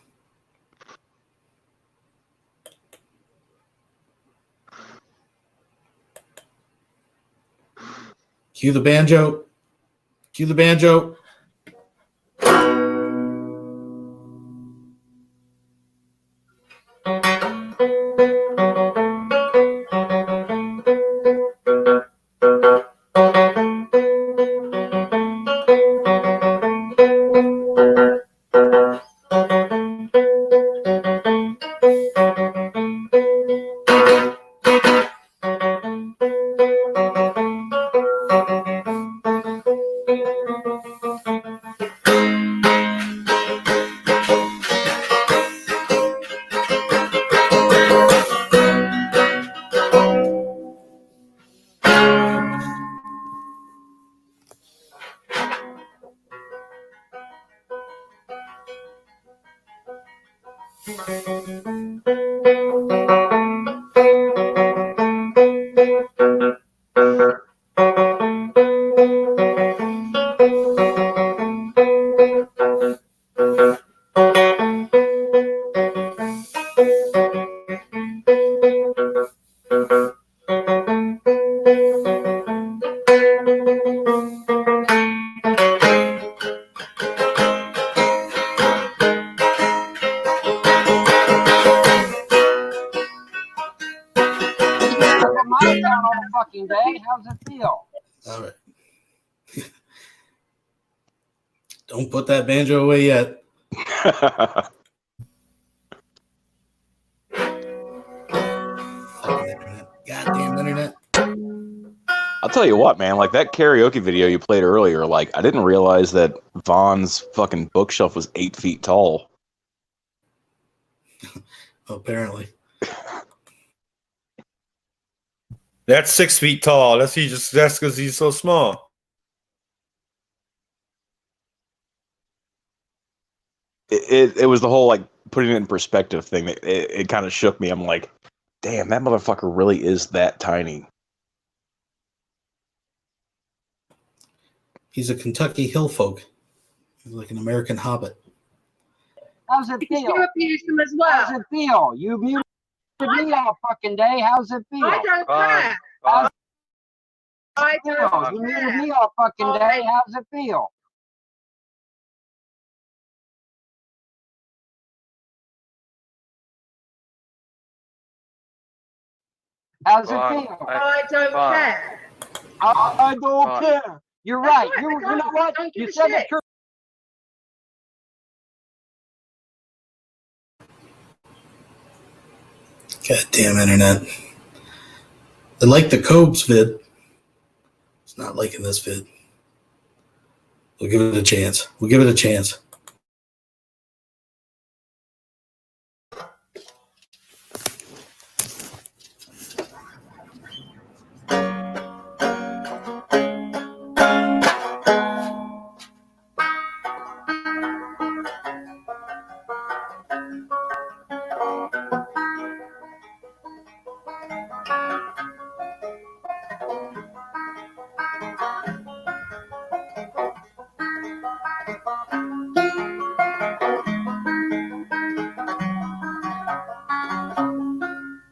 Cue the banjo. Cue the banjo. How's it feel? All right. Don't put that banjo away yet. Goddamn internet. I'll tell you what, man, like that karaoke video you played earlier, like I didn't realize that Vaughn's fucking bookshelf was 8 feet tall. Apparently. That's 6 feet tall. That's because he's so small. It was the whole like putting it in perspective thing that it kind of shook me. I'm like, damn, that motherfucker really is that tiny. He's a Kentucky hill folk. He's like an American hobbit. How's it feel? You abuse them as well. How's it feel? You muted me all fucking day. How's it feel? I don't care. How's I it feel? don't You care. muted me all fucking day. How's it feel? How's it feel? I don't care. I don't care. You're right. You know what? You said the truth. Goddamn internet. I like the Cobes vid. It's not liking this vid. We'll give it a chance. We'll give it a chance.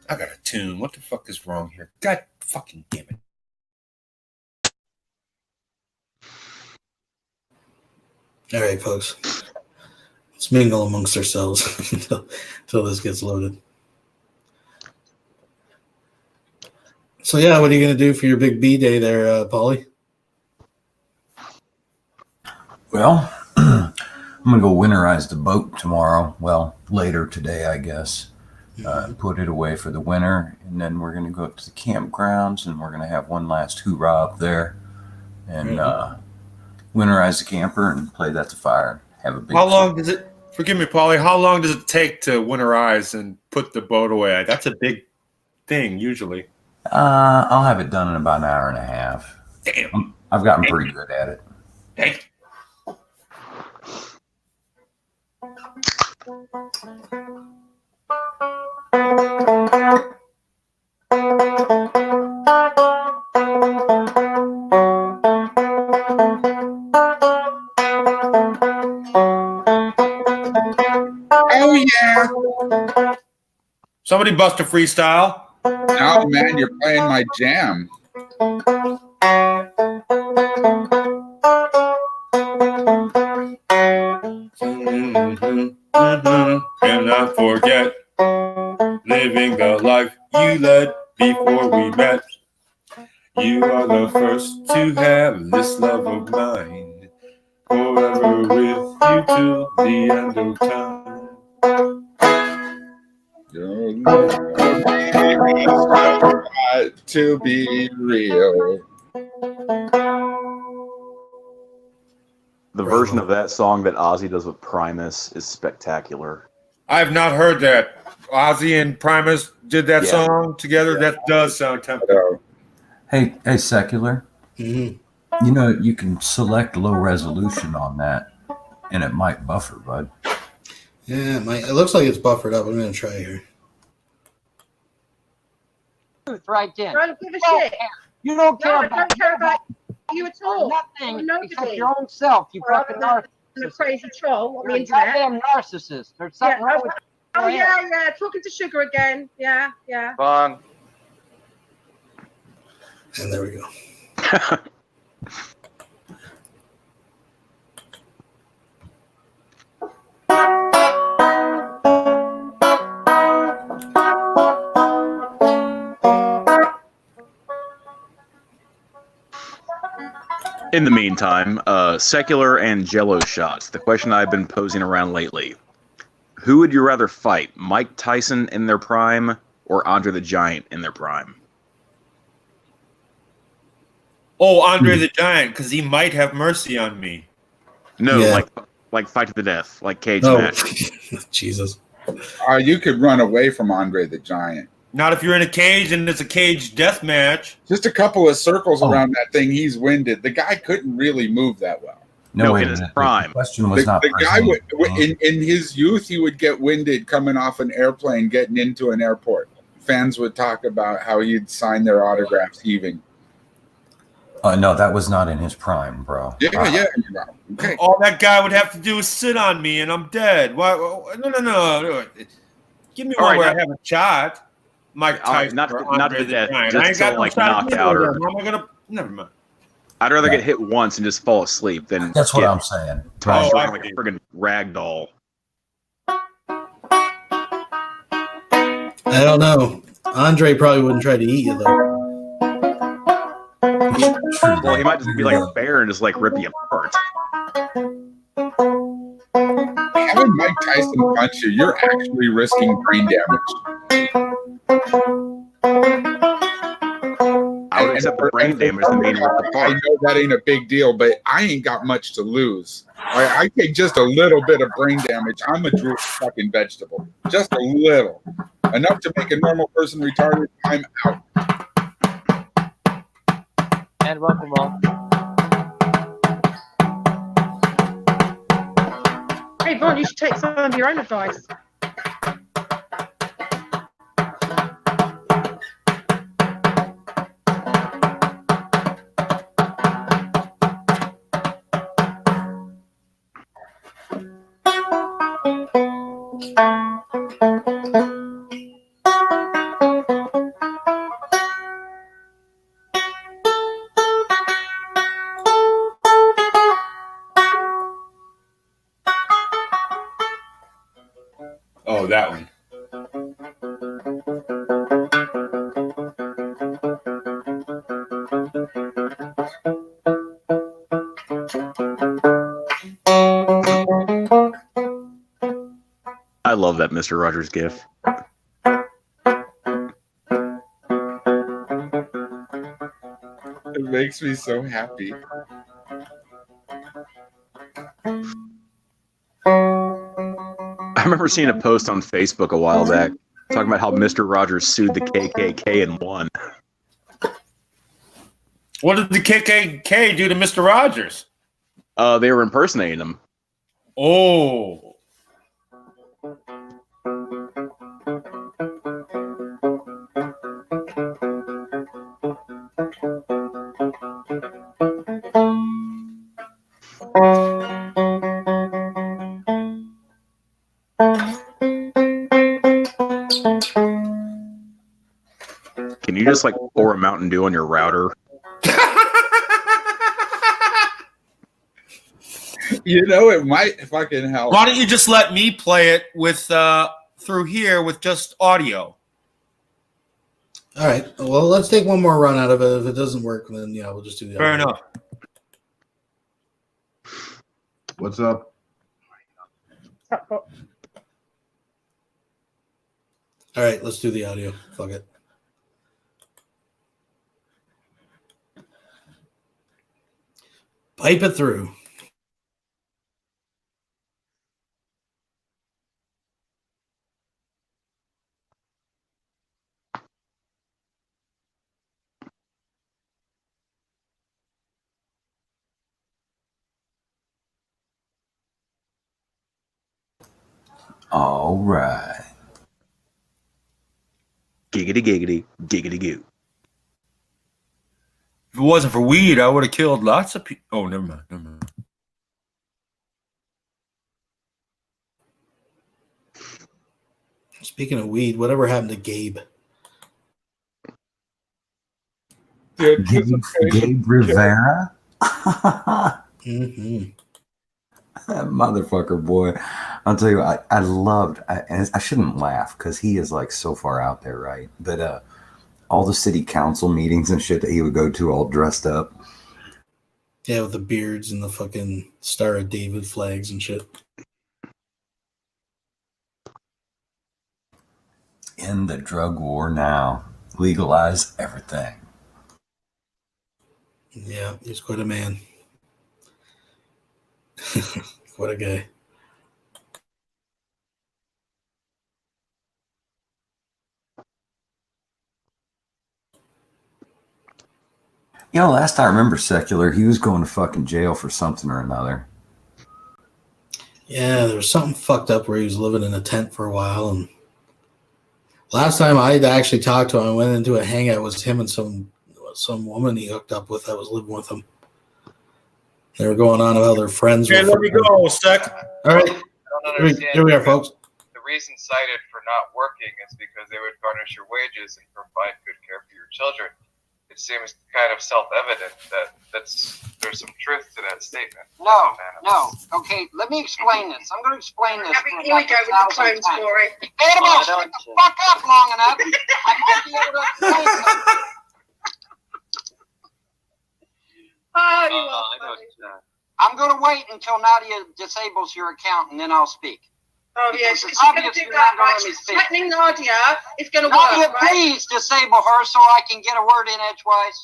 I got a tune. What the fuck is wrong here? God fucking damn it. All right, folks. Let's mingle amongst ourselves until this gets loaded. So, yeah, what are you going to do for your big B day there, Paulie? Well, I'm gonna go winterize the boat tomorrow. Well, later today, I guess. Put it away for the winter, and then we're gonna go up to the campgrounds, and we're gonna have one last hoorah up there, and winterize the camper and play that to fire. Have a big. How long does it? Forgive me, Paulie. How long does it take to winterize and put the boat away? That's a big thing, usually. I'll have it done in about an hour and a half. Damn. I've gotten pretty good at it. Damn. Oh yeah. Somebody bust a freestyle. No, man, you're playing my jam. And I forget living the life you led before we met. You are the first to have this love of mine, forever with you till the end of time. To be real. The version of that song that Ozzy does with Primus is spectacular. I have not heard that. Ozzy and Primus did that song together. Yeah. That does sound tempting. Hey, Secular. You know, you can select low resolution on that, and it might buffer, bud. Yeah, it looks like it's buffered up. I'm going to try here. Right then. Don't give a shit. You don't care I don't care about you at all. nothing Nobody. except your own self. You fucking I'm a narcissist. crazy troll on the You're a internet. goddamn narcissist. There's something wrong with you. Oh yeah. Talking to Sugar again. Yeah. Fun. And there we go. In the meantime, Secular and Jello shots. The question I've been posing around lately. Who would you rather fight, Mike Tyson in their prime or Andre the Giant in their prime? Oh, Andre the Giant, because he might have mercy on me. No, like fight to the death, like cage match. Jesus. You could run away from Andre the Giant. Not if you're in a cage and it's a cage death match. Just a couple of circles around that thing, he's winded. The guy couldn't really move that well. No, in his prime. The question was not the guy in his youth, he would get winded coming off an airplane, getting into an airport. Fans would talk about how he'd sign their autographs heaving. No, that was not in his prime, bro. Yeah. Okay. All that guy would have to do is sit on me and I'm dead. Why? No. Give me one where I have a shot. Mike Tyson, not to death, I ain't just got so no like shot knocked out or. How am I gonna? Never mind. I'd rather get hit once and just fall asleep than That's what I'm saying. Tossed around like a friggin' rag doll. I don't know. Andre probably wouldn't try to eat you though. Well, he might just be like a bear and just like rip you apart. Having Mike Tyson punch you, you're actually risking brain damage. I would accept the brain damage than being ripped apart. I know that ain't a big deal, but I ain't got much to lose. I take just a little bit of brain damage. I'm a drool fucking vegetable. Just a little. Enough to make a normal person retarded. I'm out. And welcome all. Hey, Vaughn, you should take some of your own advice. love that Mr. Rogers gif. It makes me so happy. I remember seeing a post on Facebook a while back talking about how Mr. Rogers sued the KKK and won. What did the KKK do to Mr. Rogers? They were impersonating him. Oh. Can you just like pour a Mountain Dew on your router? You know, it might fucking help. Why don't you just let me play it with through here with just audio? All right. Well, let's take one more run out of it. If it doesn't work, then yeah, we'll just do the Fair audio. enough. What's up? All right, let's do the audio. Fuck it. Pipe it through. All right. Giggity, giggity, giggity, goo. If it wasn't for weed, I would have killed lots of people. Oh, never mind. Never mind. Speaking of weed, whatever happened to Gabe? Gabe Rivera? Mm-hmm. That motherfucker, boy. I'll tell you, I loved, and I shouldn't laugh because he is like so far out there, right? But all the city council meetings and shit that he would go to all dressed up. Yeah, with the beards and the fucking Star of David flags and shit. In the drug war now. Legalize everything. Yeah, he's quite a man. What a guy. You know, last I remember Secular, he was going to fucking jail for something or another. Yeah, there was something fucked up where he was living in a tent for a while. And last time I actually talked to him, I went into a hangout with him and some woman he hooked up with that was living with him. They were going on about their friends. Okay, let me go, Sec. All right. I don't understand. Here we are, folks. The reason cited for not working is because they would garnish your wages and provide good care for your children. It seems kind of self-evident that there's some truth to that statement. No. Okay, let me explain this. I'm going to explain this. Here we go with the clone story. Animal, shut the fuck up long enough. I'm going to be able to explain something. I'm going to wait until Nadia disables your account and then I'll speak. Oh, Because yes, it's she's going to obvious do you're that. not going Right, to let me she's speak. threatening Nadia. It's going to Nadia, work, right? please disable her so I can get a word in edgewise.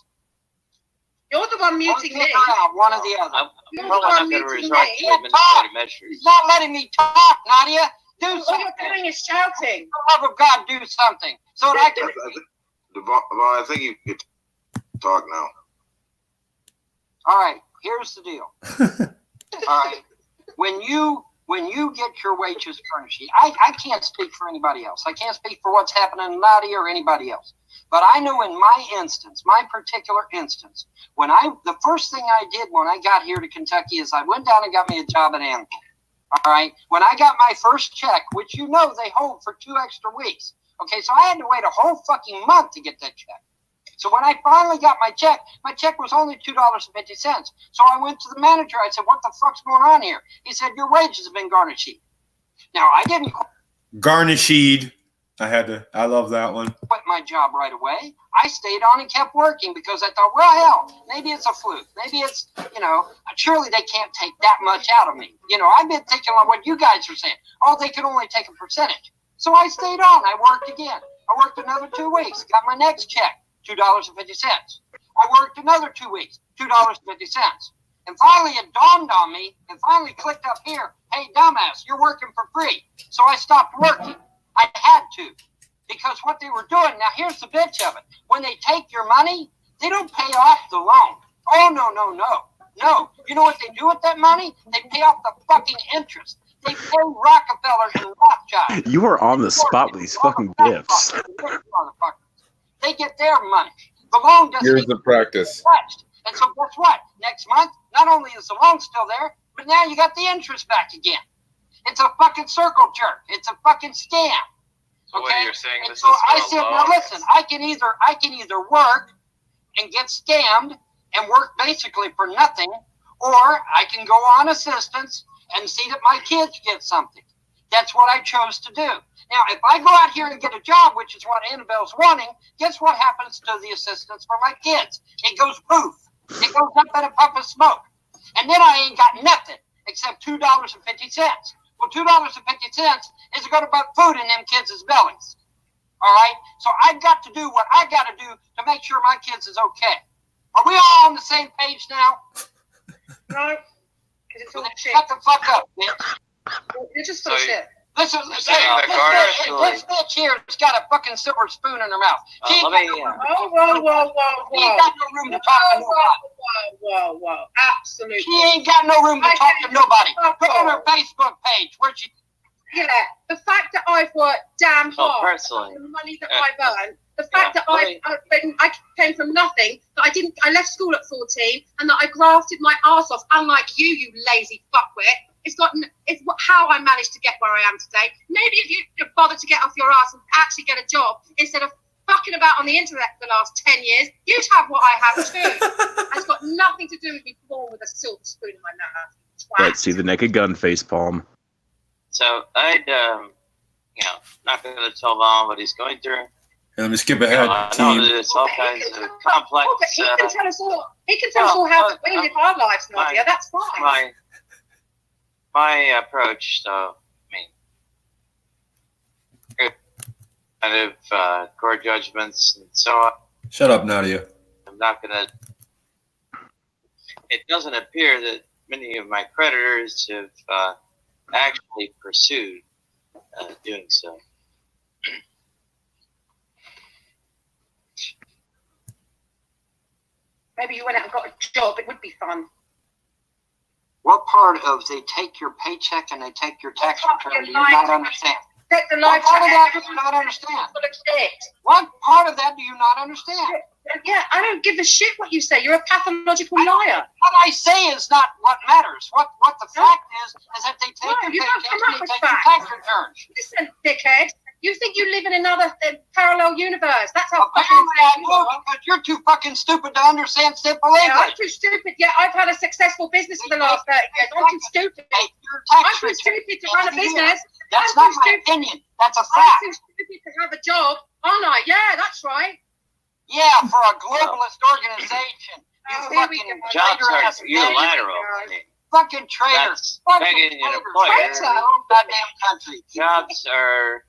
You're the one muting me. One or the other. You're the one muting me. He's not letting me talk, Nadia. Do All something. you're doing is shouting. For the love of God, do something. So that I can... Devon, I think you can talk now. All right, here's the deal. All right, when you get your wages furnished, I can't speak for anybody else. I can't speak for what's happening to Nadia or anybody else. But I know in my instance, my particular instance, the first thing I did when I got here to Kentucky is I went down and got me a job at Amazon. All right, when I got my first check, which you know they hold for 2 extra weeks. Okay, so I had to wait a whole fucking month to get that check. So when I finally got my check was only $2.50. So I went to the manager. I said, "What the fuck's going on here?" He said, "Your wages have been garnished." Now I didn't. Garnished. I love that one. Quit my job right away. I stayed on and kept working because I thought, well, hell, maybe it's a fluke. Maybe it's, surely they can't take that much out of me. I've been thinking on what you guys are saying. Oh, they can only take a percentage. So I stayed on. I worked again. I worked another 2 weeks. Got my next check, $2.50. I worked another 2 weeks, $2.50. And finally it dawned on me and finally clicked up here, hey, dumbass, you're working for free. So I stopped working. I had to. Because what they were doing, now here's the bitch of it. When they take your money, they don't pay off the loan. Oh, no. No. You know what they do with that money? They pay off the fucking interest. They pay Rockefeller and Rothschild. You are on the spot with these fucking gifts. They get their money. The loan doesn't Here's even the practice. touched. And so guess what? Next month, not only is the loan still there, but now you got the interest back again. It's a fucking circle jerk. It's a fucking scam. So Okay? what you're saying, And this so is I for a said, now loan? listen, I can either work and get scammed and work basically for nothing, or I can go on assistance and see that my kids get something. That's what I chose to do. Now, if I go out here and get a job, which is what Annabelle's wanting, guess what happens to the assistance for my kids? It goes poof. It goes up in a puff of smoke. And then I ain't got nothing except $2.50. Well, $2.50 is going to put food in them kids' bellies. All right? So I've got to do what I got to do to make sure my kids is okay. Are we all on the same page now? No, because it's all shit. Shut the fuck up, bitch. You're just full of shit. Listen, this bitch here has got a fucking silver spoon in her mouth. She ain't got no room to talk. She ain't got no room to talk to nobody. Whoa. Absolutely. She ain't got no room to talk to nobody. Look on her Facebook page where she. Yeah, the fact that I've worked damn hard, personally. the money that I've earned, the fact that I came from nothing, that I left school at 14, and that I grafted my arse off, unlike you lazy fuckwit. It's how I managed to get where I am today. Maybe if you'd bothered to get off your ass and actually get a job instead of fucking about on the internet for the last 10 years, you'd have what I have too. It's got nothing to do with me born with a silver spoon in my mouth. Let's see the naked gun face palm. So I'd, not going to tell Vaughn what he's going through. Let me skip ahead. I know that it's all kinds of complex. But he can tell us all. He can tell us all how we live our lives, Nadia. That's fine. My approach, though, kind of court judgments and so on. Shut up, Nadia. I'm not going to. It doesn't appear that many of my creditors have actually pursued doing so. Maybe you went out and got a job. It would be fun. What part of they take your paycheck and they take your tax return do you not understand? Take the What life part of that do you not understand? What part of that do you not understand? Yeah, I don't give a shit what you say. You're a pathological liar. What I say is not what matters. What the fact is that they take your you don't paycheck come and up they with take your facts. tax returns. Listen, dickhead. You think you live in another parallel universe. That's how Apparently I know, because you're too fucking stupid to understand simple English. Yeah, I'm too stupid. Yeah, I've had a successful business for the last 30 years. I'm too stupid. I'm too stupid to run a business. That's not my opinion. That's a fact. I'm too stupid to have a job, aren't I? Yeah, that's right. Yeah, for a globalist organization. You fucking Jobs are unilateral. fucking traitor. Fucking begging you to traitor. play. Traitor. Our own goddamn country. Jobs are,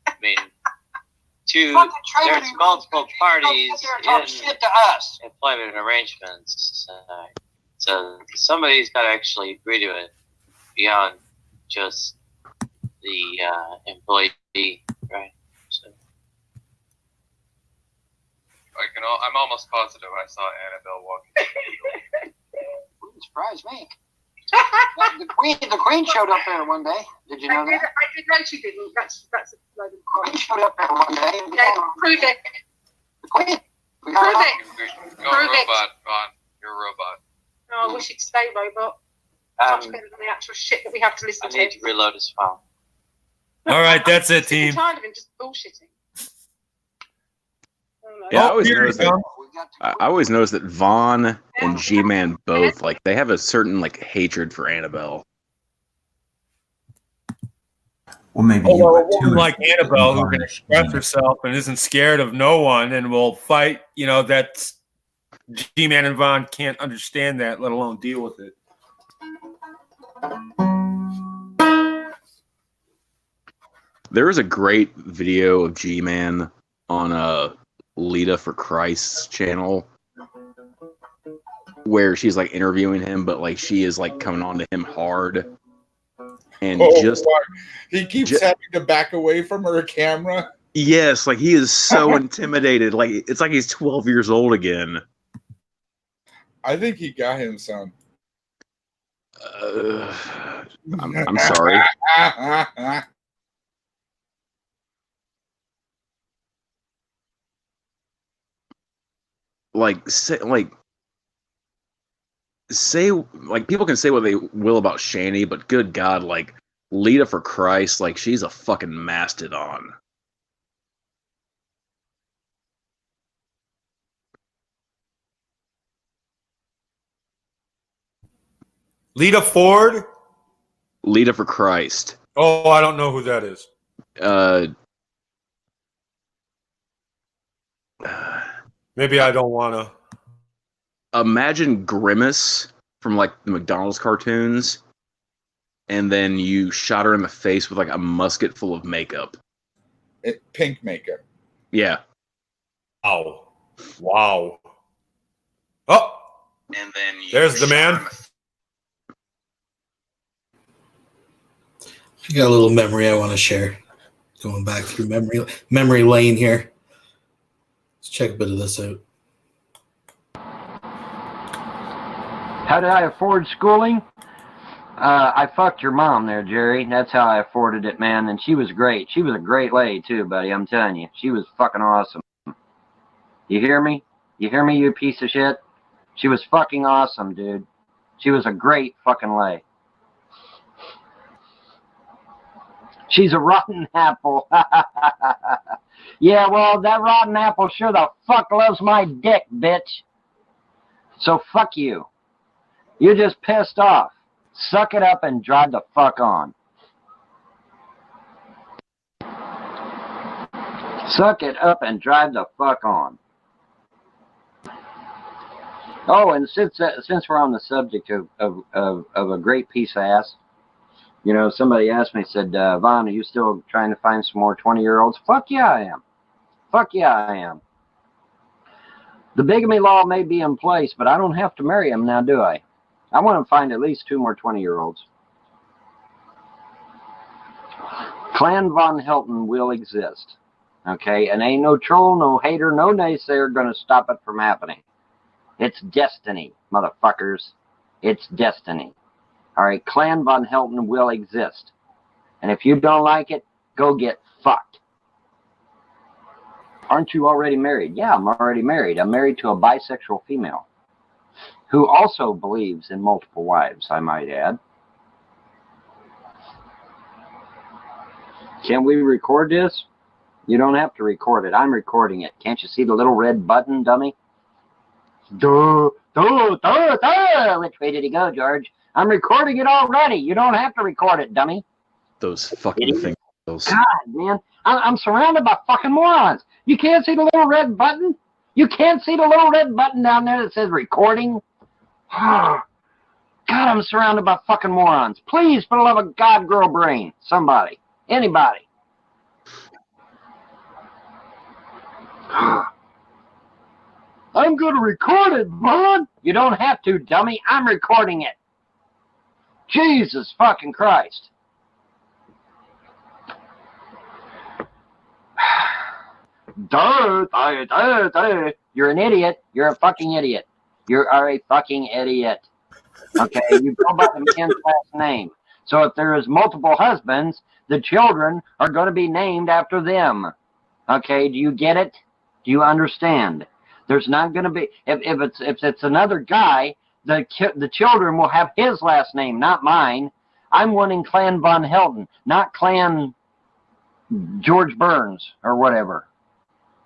Fucking traitor. there's multiple parties Talk shit to us. in employment arrangements. So somebody's got to actually agree to it beyond just the employee, right? So. I'm almost positive I saw Annabelle walking. Wouldn't surprise me. The Queen showed up there one day. Did you know that? I did know she didn't. That's a load of Queen showed up there one day. Yeah, prove it. The Queen. Prove it. You're a robot, Vaughn. You're a robot. Oh, I wish it'd stay robot. Much better than the actual shit that we have to listen I need to reload his file. All right, that's it, team. I'm tired of him just bullshitting. Yeah, I always notice that Vaughn and G-Man both they have a certain hatred for Annabelle. Well, maybe Oh, you well, a would too. woman if like you Annabelle who can varnish express Gina. herself and isn't scared of no one and will fight, you know, that's G-Man and Vaughn can't understand that, let alone deal with it. There is a great video of G-Man on Lita for Christ's channel where she's like interviewing him, but like she is like coming on to him hard. And fuck. He keeps having to back away from her camera. Yes, like he is so intimidated. Like it's like he's 12 years old again. I think he got him some. I'm sorry. Say like people can say what they will about Shani, but good God, like Lita for Christ, like she's a fucking mastodon. Lita Ford? Lita for Christ. Oh, I don't know who that is. Maybe I don't want to. Imagine Grimace from like the McDonald's cartoons, and then you shot her in the face with like a musket full of makeup. Pink makeup. Yeah. Wow. Wow. Oh. And then there's the man. I got a little memory I want to share. Going back through memory lane here. Let's check a bit of this out. How did I afford schooling? I fucked your mom there, Jerry. That's how I afforded it, man. And she was great. She was a great lady, too, buddy. I'm telling you. She was fucking awesome. You hear me? You hear me, you piece of shit? She was fucking awesome, dude. She was a great fucking lady. She's a rotten apple. Yeah, well, that rotten apple sure the fuck loves my dick, bitch. So fuck you. You're just pissed off. Suck it up and drive the fuck on. Suck it up and drive the fuck on. Oh, and since we're on the subject of a great piece of ass, you know, somebody asked me, said, Vaughn, are you still trying to find some more 20-year-olds? Fuck yeah, I am. Fuck yeah, I am. The bigamy law may be in place, but I don't have to marry them now, do I? I want to find at least 2 more 20-year-olds. Clan Von Helton will exist. Okay? And ain't no troll, no hater, no naysayer going to stop it from happening. It's destiny, motherfuckers. It's destiny. All right? Clan Von Helton will exist. And if you don't like it, go get fucked. Aren't you already married? Yeah, I'm already married. I'm married to a bisexual female who also believes in multiple wives, I might add. Can we record this? You don't have to record it. I'm recording it. Can't you see the little red button, dummy? Duh. Which way did he go, George? I'm recording it already. You don't have to record it, dummy. Those fucking things. God, man. I'm surrounded by fucking morons. You can't see the little red button? You can't see the little red button down there that says recording? God, I'm surrounded by fucking morons. Please, for the love of God, girl brain. Somebody. Anybody. I'm going to record it, Vaughn. You don't have to, dummy. I'm recording it. Jesus fucking Christ. Duh. You're an idiot. You're a fucking idiot. You are a fucking idiot. Okay, you go by the man's last name. So if there is multiple husbands, the children are going to be named after them. Okay, do you get it? Do you understand? There's not going to be, if it's another guy, the children will have his last name, not mine. I'm wanting Clan Von Helton, not Clan George Burns or whatever.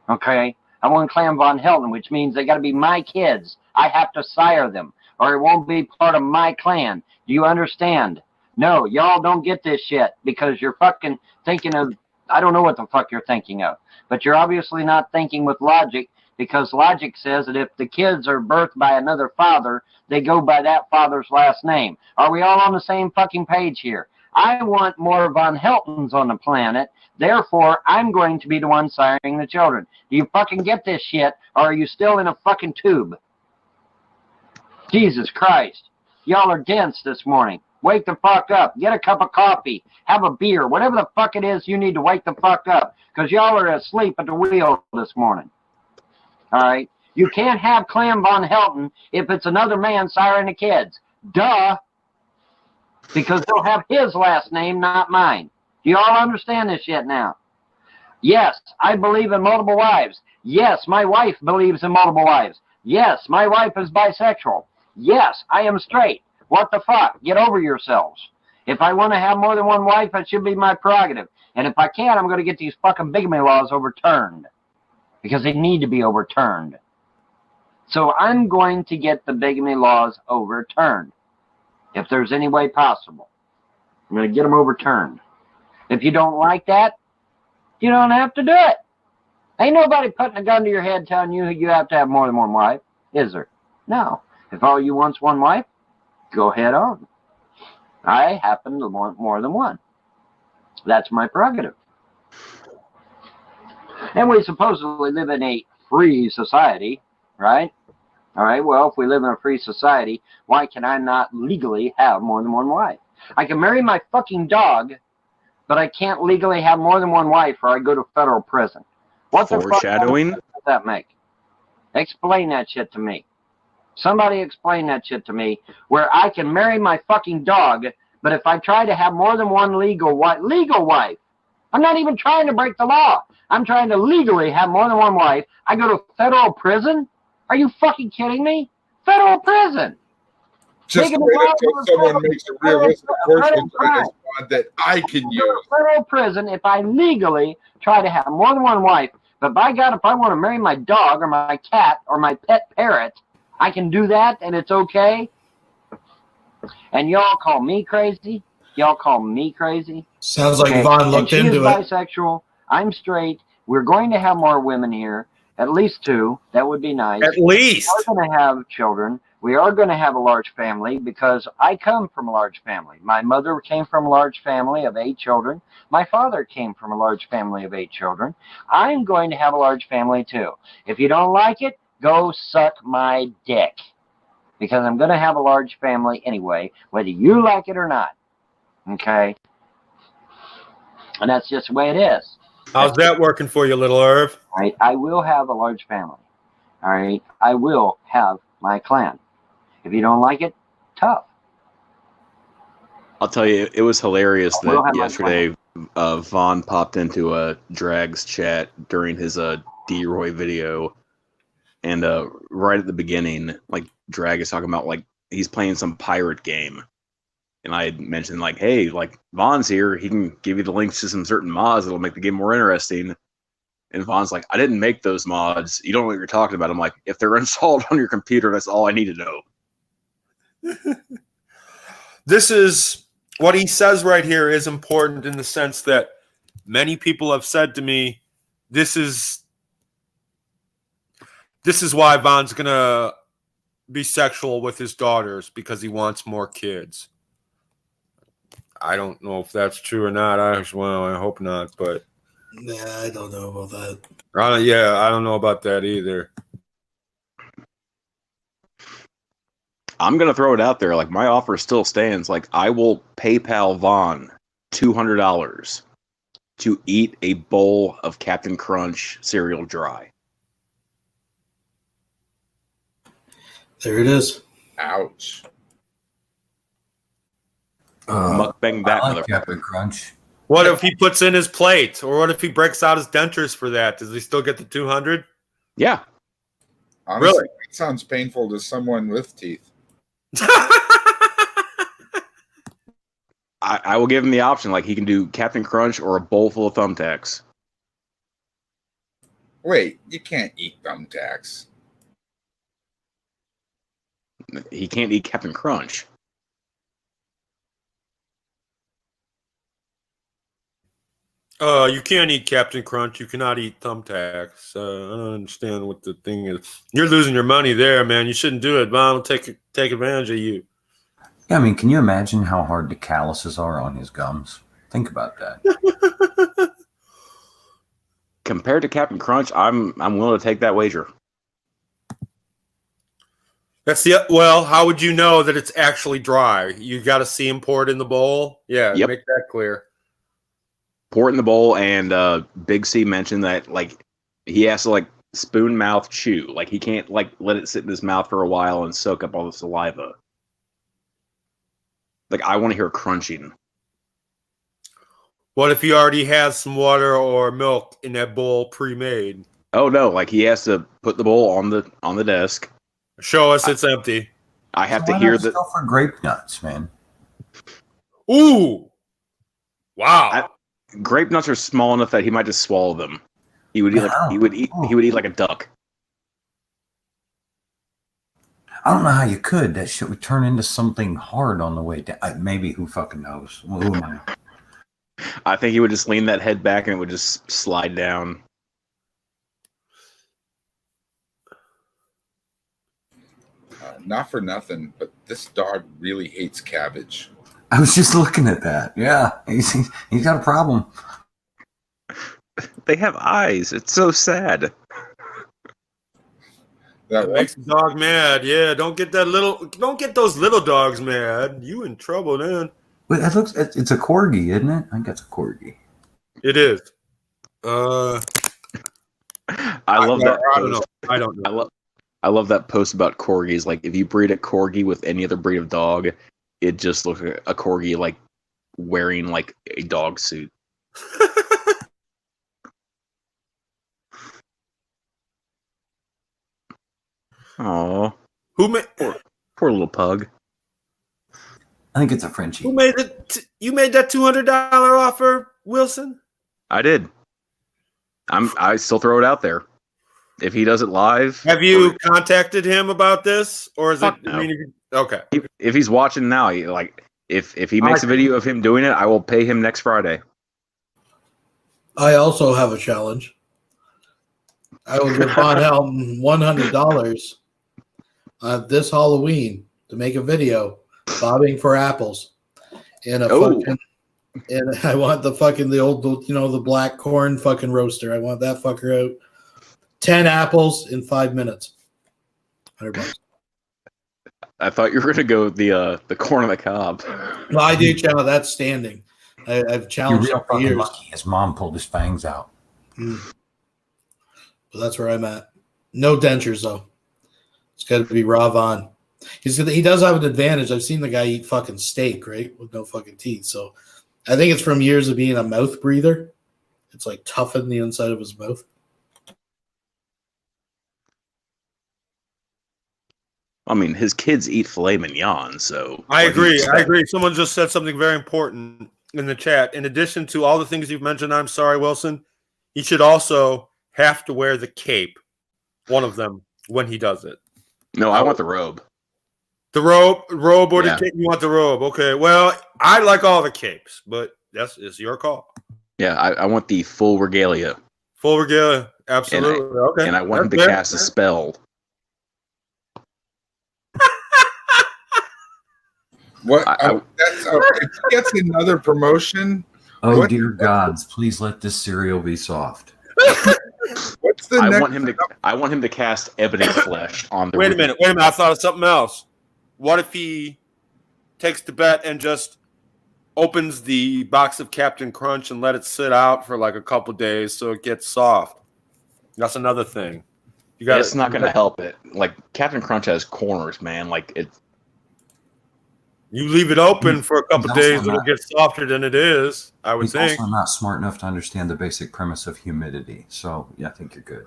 Okay, I want Clan Von Helton, which means they got to be my kids. I have to sire them, or it won't be part of my clan. Do you understand? No, y'all don't get this shit because you're fucking thinking of, I don't know what the fuck you're thinking of, but you're obviously not thinking with logic, because logic says that if the kids are birthed by another father, they go by that father's last name. Are we all on the same fucking page here? I want more Von Heltons on the planet, therefore I'm going to be the one siring the children. Do you fucking get this shit, or are you still in a fucking tube? Jesus Christ. Y'all are dense this morning. Wake the fuck up. Get a cup of coffee. Have a beer. Whatever the fuck it is, you need to wake the fuck up, because y'all are asleep at the wheel this morning. All right? You can't have Clem Von Helton if it's another man siring the kids. Duh. Because they'll have his last name, not mine. Do you all understand this shit now? Yes, I believe in multiple wives. Yes, my wife believes in multiple wives. Yes, my wife is bisexual. Yes, I am straight. What the fuck? Get over yourselves. If I want to have more than one wife, that should be my prerogative. And if I can't, I'm going to get these fucking bigamy laws overturned. Because they need to be overturned. So I'm going to get the bigamy laws overturned. If there's any way possible. I'm going to get them overturned. If you don't like that, you don't have to do it. Ain't nobody putting a gun to your head telling you you have to have more than one wife, is there? No. If all you want's one wife, go head on. I happen to want more than one. That's my prerogative. And we supposedly live in a free society, right? All right, well, if we live in a free society, why can I not legally have more than one wife? I can marry my fucking dog, but I can't legally have more than one wife or I go to federal prison. What the fuck does that make? Explain that shit to me. Somebody explain that shit to me, where I can marry my fucking dog, but if I try to have more than one legal wife, I'm not even trying to break the law. I'm trying to legally have more than one wife. I go to federal prison? Are you fucking kidding me? Federal prison. Just wait until someone makes a realistic portion that I can use. Federal prison if I legally try to have more than one wife. But by God, if I want to marry my dog or my cat or my pet parrot, I can do that and it's okay. And y'all call me crazy? Y'all call me crazy? Sounds like Vaughn looked into it. She is bisexual. I'm straight. We're going to have more women here. At least 2. That would be nice. At least. We're going to have children. We are going to have a large family because I come from a large family. My mother came from a large family of 8 children. My father came from a large family of 8 children. I'm going to have a large family too. If you don't like it, go suck my dick. Because I'm going to have a large family anyway, whether you like it or not. Okay? And that's just the way it is. How's that working for you, little Irv? Right? I will have a large family. All right? I will have my clan. If you don't like it, tough. I'll tell you, it was hilarious that yesterday Vaughn popped into a Drags chat during his D-Roy video. And right at the beginning, like, Drag is talking about, like, he's playing some pirate game. And I had mentioned, like, hey, like, Vaughn's here. He can give you the links to some certain mods that'll make the game more interesting. And Vaughn's like, I didn't make those mods. You don't know what you're talking about. I'm like, if they're installed on your computer, that's all I need to know. This is what he says right here is important in the sense that many people have said to me, this is why Vaughn's going to be sexual with his daughters, because he wants more kids. I don't know if that's true or not. I hope not, but yeah, I don't know about that. I don't know about that either. I'm gonna throw it out there. Like, my offer still stands. Like, I will PayPal Vaughn $200 to eat a bowl of Captain Crunch cereal dry. There it is. Ouch. Mukbang that I like Captain Crunch. What if he puts in his plate, or what if he breaks out his dentures for that? Does he still get the 200? Yeah. Honestly, really? It sounds painful to someone with teeth. I will give him the option. Like, he can do Captain Crunch or a bowl full of thumbtacks. Wait, you can't eat thumbtacks. He can't eat Captain Crunch. You can't eat Captain Crunch. You cannot eat thumbtacks. I don't understand what the thing is. You're losing your money there, man. You shouldn't do it. Mom will take advantage of you. Yeah, I mean, can you imagine how hard the calluses are on his gums? Think about that. Compared to Captain Crunch, I'm willing to take that wager. Well, how would you know that it's actually dry? You got to see him pour it in the bowl. Yeah, Yep. Make that clear. Pour it in the bowl, and Big C mentioned that like he has to like spoon mouth chew. Like he can't like let it sit in his mouth for a while and soak up all the saliva. Like I want to hear crunching. What if he already has some water or milk in that bowl pre-made? Oh no! Like he has to put the bowl on the desk. Show us it's empty. I have to hear that. For grape nuts, man. Ooh! Wow! Grape nuts are small enough that he might just swallow them. He would eat like he would eat like a duck. I don't know how you could. That shit would turn into something hard on the way down. Maybe, who fucking knows? Who am I? I think he would just lean that head back and it would just slide down. Not for nothing, but this dog really hates cabbage. I was just looking at that. Yeah, he's got a problem. They have eyes. It's so sad. That makes the dog mad. Yeah, don't get those little dogs mad. You in trouble then. Wait, it's a corgi, isn't it? I think it's a corgi. It is. I love that. I don't know. I don't know. I love that post about corgis. Like, if you breed a corgi with any other breed of dog, it just looks like a corgi like wearing like a dog suit. Oh, poor little pug. I think it's a Frenchie. Who made it? You made that $200 offer, Wilson? I did. I still throw it out there. If he does it live, have you contacted him about this, or is it? No. I mean, okay. If he's watching now, if he makes a video of him doing it, I will pay him next Friday. I also have a challenge. I will give Von Helton $100 this Halloween to make a video bobbing for apples in a fucking. And I want the old, the black corn fucking roaster. I want that fucker out. 10 apples in 5 minutes. $100. I thought you were gonna go the corn on the cob. No, I do challenge. That's standing. I've challenged him for years. Lucky. His mom pulled his fangs out. But that's where I'm at. No dentures though. It's got to be raw Von. He does have an advantage. I've seen the guy eat fucking steak, right, with no fucking teeth. So I think it's from years of being a mouth breather. It's like toughened the inside of his mouth. I mean, his kids eat filet mignon, so I agree. Someone just said something very important in the chat. In addition to all the things you've mentioned, I'm sorry, Wilson, he should also have to wear the cape, one of them, when he does it. No, I want the robe. The robe or the cape? You want the robe? Okay. Well, I like all the capes, but it's your call. Yeah, I want the full regalia. Full regalia, absolutely. Okay. And I want him to cast a spell. What? If he gets another promotion. Oh dear gods! Please let this cereal be soft. What's the next? I want him to cast Ebony Flesh on the. Wait a minute! I thought of something else. What if he takes the bet and just opens the box of Captain Crunch and let it sit out for like a couple days so it gets soft? That's another thing. It's not going to help it. Like Captain Crunch has corners, man. Like it's. You leave it open for a couple days, it'll get softer than it is, I would think. He's also not smart enough to understand the basic premise of humidity. So, yeah, I think you're good.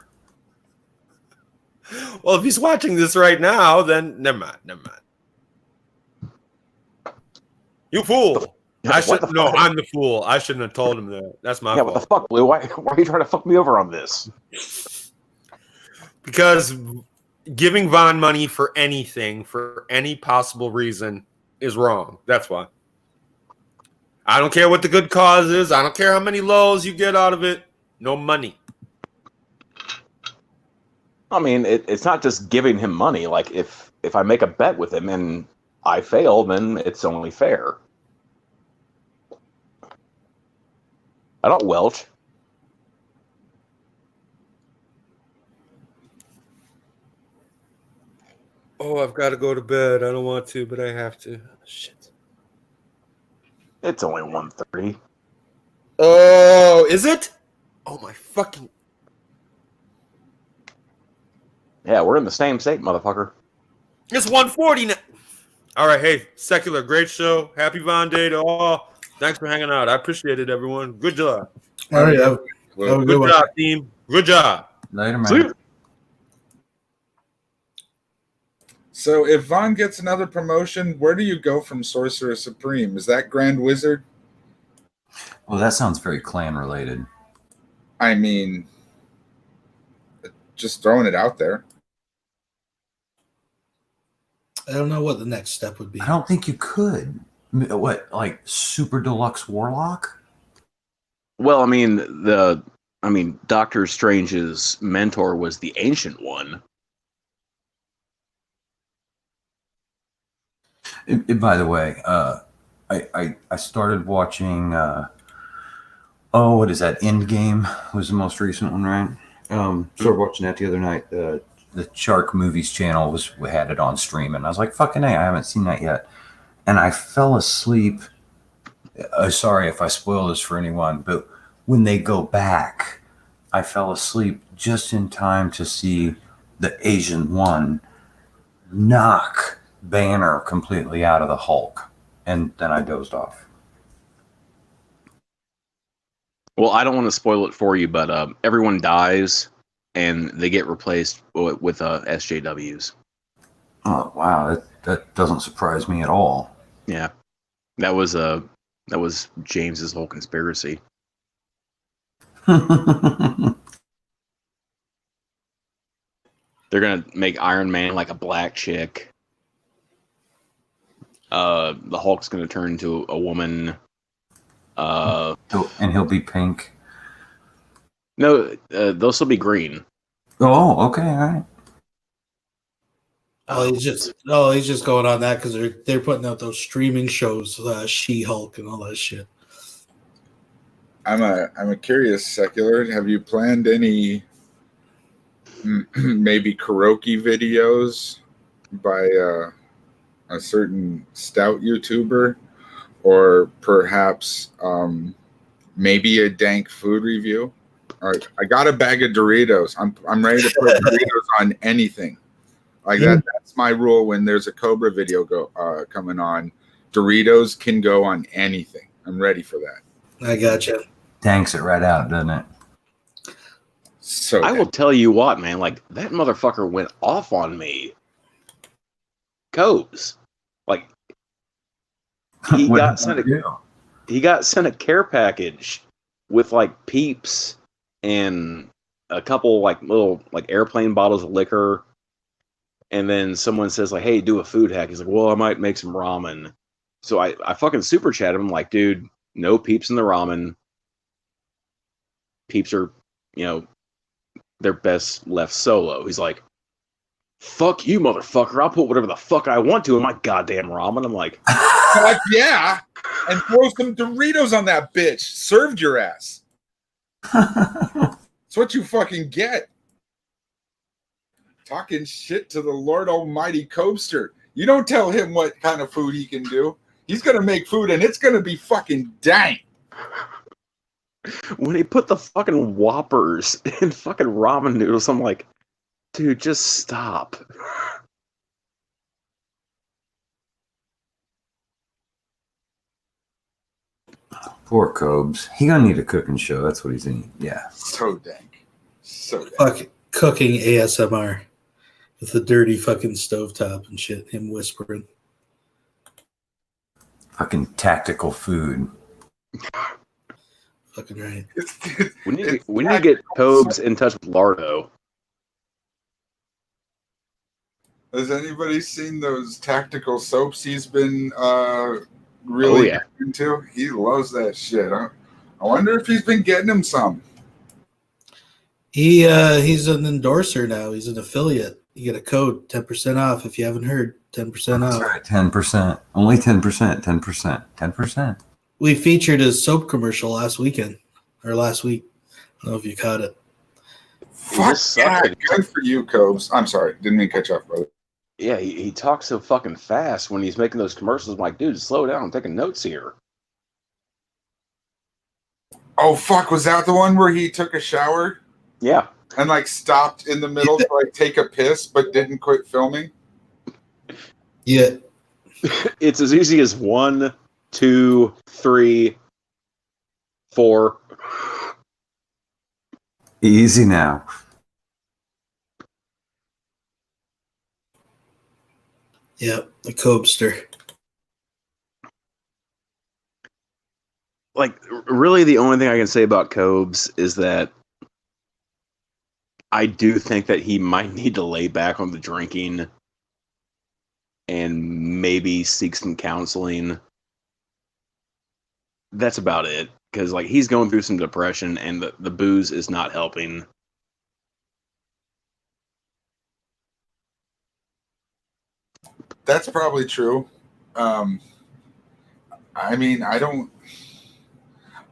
Well, if he's watching this right now, then never mind. You fool. I'm the fool. I shouldn't have told him that. That's my fault. What the fuck, Blue? Why are you trying to fuck me over on this? Because giving Von money for anything, for any possible reason, is wrong. That's why. I don't care what the good cause is. I don't care how many Lulz you get out of it. No money. I mean, it's not just giving him money. Like, if I make a bet with him and I fail, then it's only fair. I don't welch. Oh, I've got to go to bed. I don't want to, but I have to. Shit. It's only 1:30. Oh, is it? Oh, my fucking... Yeah, we're in the same state, motherfucker. It's 1:40 now. All right, hey, Secular, great show. Happy Von Day to all. Thanks for hanging out. I appreciate it, everyone. Good job. All right, have a Good good one. job, team. Good job. Later, man. See you. So if Vaughn gets another promotion, where do you go from Sorcerer Supreme? Is that Grand Wizard? Well, that sounds very clan related. I mean, just throwing it out there. I don't know what the next step would be. I don't think you could. What, like Super Deluxe Warlock? Well, I mean, Doctor Strange's mentor was the Ancient One. By the way, I started watching. What is that? Endgame was the most recent one, right? Started watching that the other night. The Shark Movies channel had it on stream, and I was like, "Fucking A, I haven't seen that yet." And I fell asleep. Sorry if I spoil this for anyone, but when they go back, I fell asleep just in time to see the Asian One knock Banner completely out of the Hulk, and then I dozed off. Well, I don't want to spoil it for you, but everyone dies, and they get replaced with SJWs. Oh wow, that doesn't surprise me at all. Yeah, that was James's whole conspiracy. They're gonna make Iron Man like a black chick. The Hulk's gonna turn into a woman. And he'll be pink. No, they'll still be green. Oh, okay, all right. He's just going on that because they're putting out those streaming shows, She-Hulk and all that shit. I'm a curious Secular. Have you planned any maybe karaoke videos by a certain stout YouTuber, or perhaps maybe a dank food review? All right, I got a bag of Doritos. I'm ready to put Doritos on anything. Like that. That's my rule when there's a Cobra video coming on. Doritos can go on anything. I'm ready for that. I gotcha. Tanks it right out, doesn't it? So I will tell you what, man. Like, that motherfucker went off on me. Cobes, like, he got sent a care package with like Peeps and a couple like little like airplane bottles of liquor. And then someone says like, "Hey, do a food hack." He's like, "Well, I might make some ramen." So I fucking super chat him. I'm like, "Dude, no Peeps in the ramen. Peeps are, they're best left solo." He's like, "Fuck you, motherfucker. I'll put whatever the fuck I want to in my goddamn ramen." I'm like, "Fuck yeah. And throw some Doritos on that bitch. Served your ass." That's what you fucking get. Talking shit to the Lord Almighty Cobster. You don't tell him what kind of food he can do. He's going to make food, and it's going to be fucking dank. When he put the fucking Whoppers in fucking ramen noodles, I'm like, dude, just stop. Poor Cobes. He gonna need a cooking show. That's what he's in. Yeah. So dank. So dank. Fuck cooking ASMR with the dirty fucking stovetop and shit. Him whispering. Fucking tactical food. Fucking right. We need to get Cobes in touch with Lardo. Has anybody seen those tactical soaps he's been really yeah. into. He loves that shit. I wonder if he's been getting him some. He's an endorser now. He's an affiliate. You get a code 10% off if you haven't heard. 10% off. That's right, 10%. Only 10%. 10%. 10%. We featured his soap commercial last week. I don't know if you caught it. Fuck yeah, good for you, Cobes. I'm sorry, didn't mean to catch up, brother. Yeah, he talks so fucking fast when he's making those commercials. I'm like, dude, slow down. I'm taking notes here. Oh fuck, was that the one where he took a shower? Yeah. And like stopped in the middle to like take a piss but didn't quit filming? Yeah. It's as easy as 1, 2, 3, 4. Easy now. Yep, the Cobster. Like, really the only thing I can say about Cobes is that I do think that he might need to lay back on the drinking and maybe seek some counseling. That's about it. Because, like, he's going through some depression and the booze is not helping. That's probably true. I mean, I don't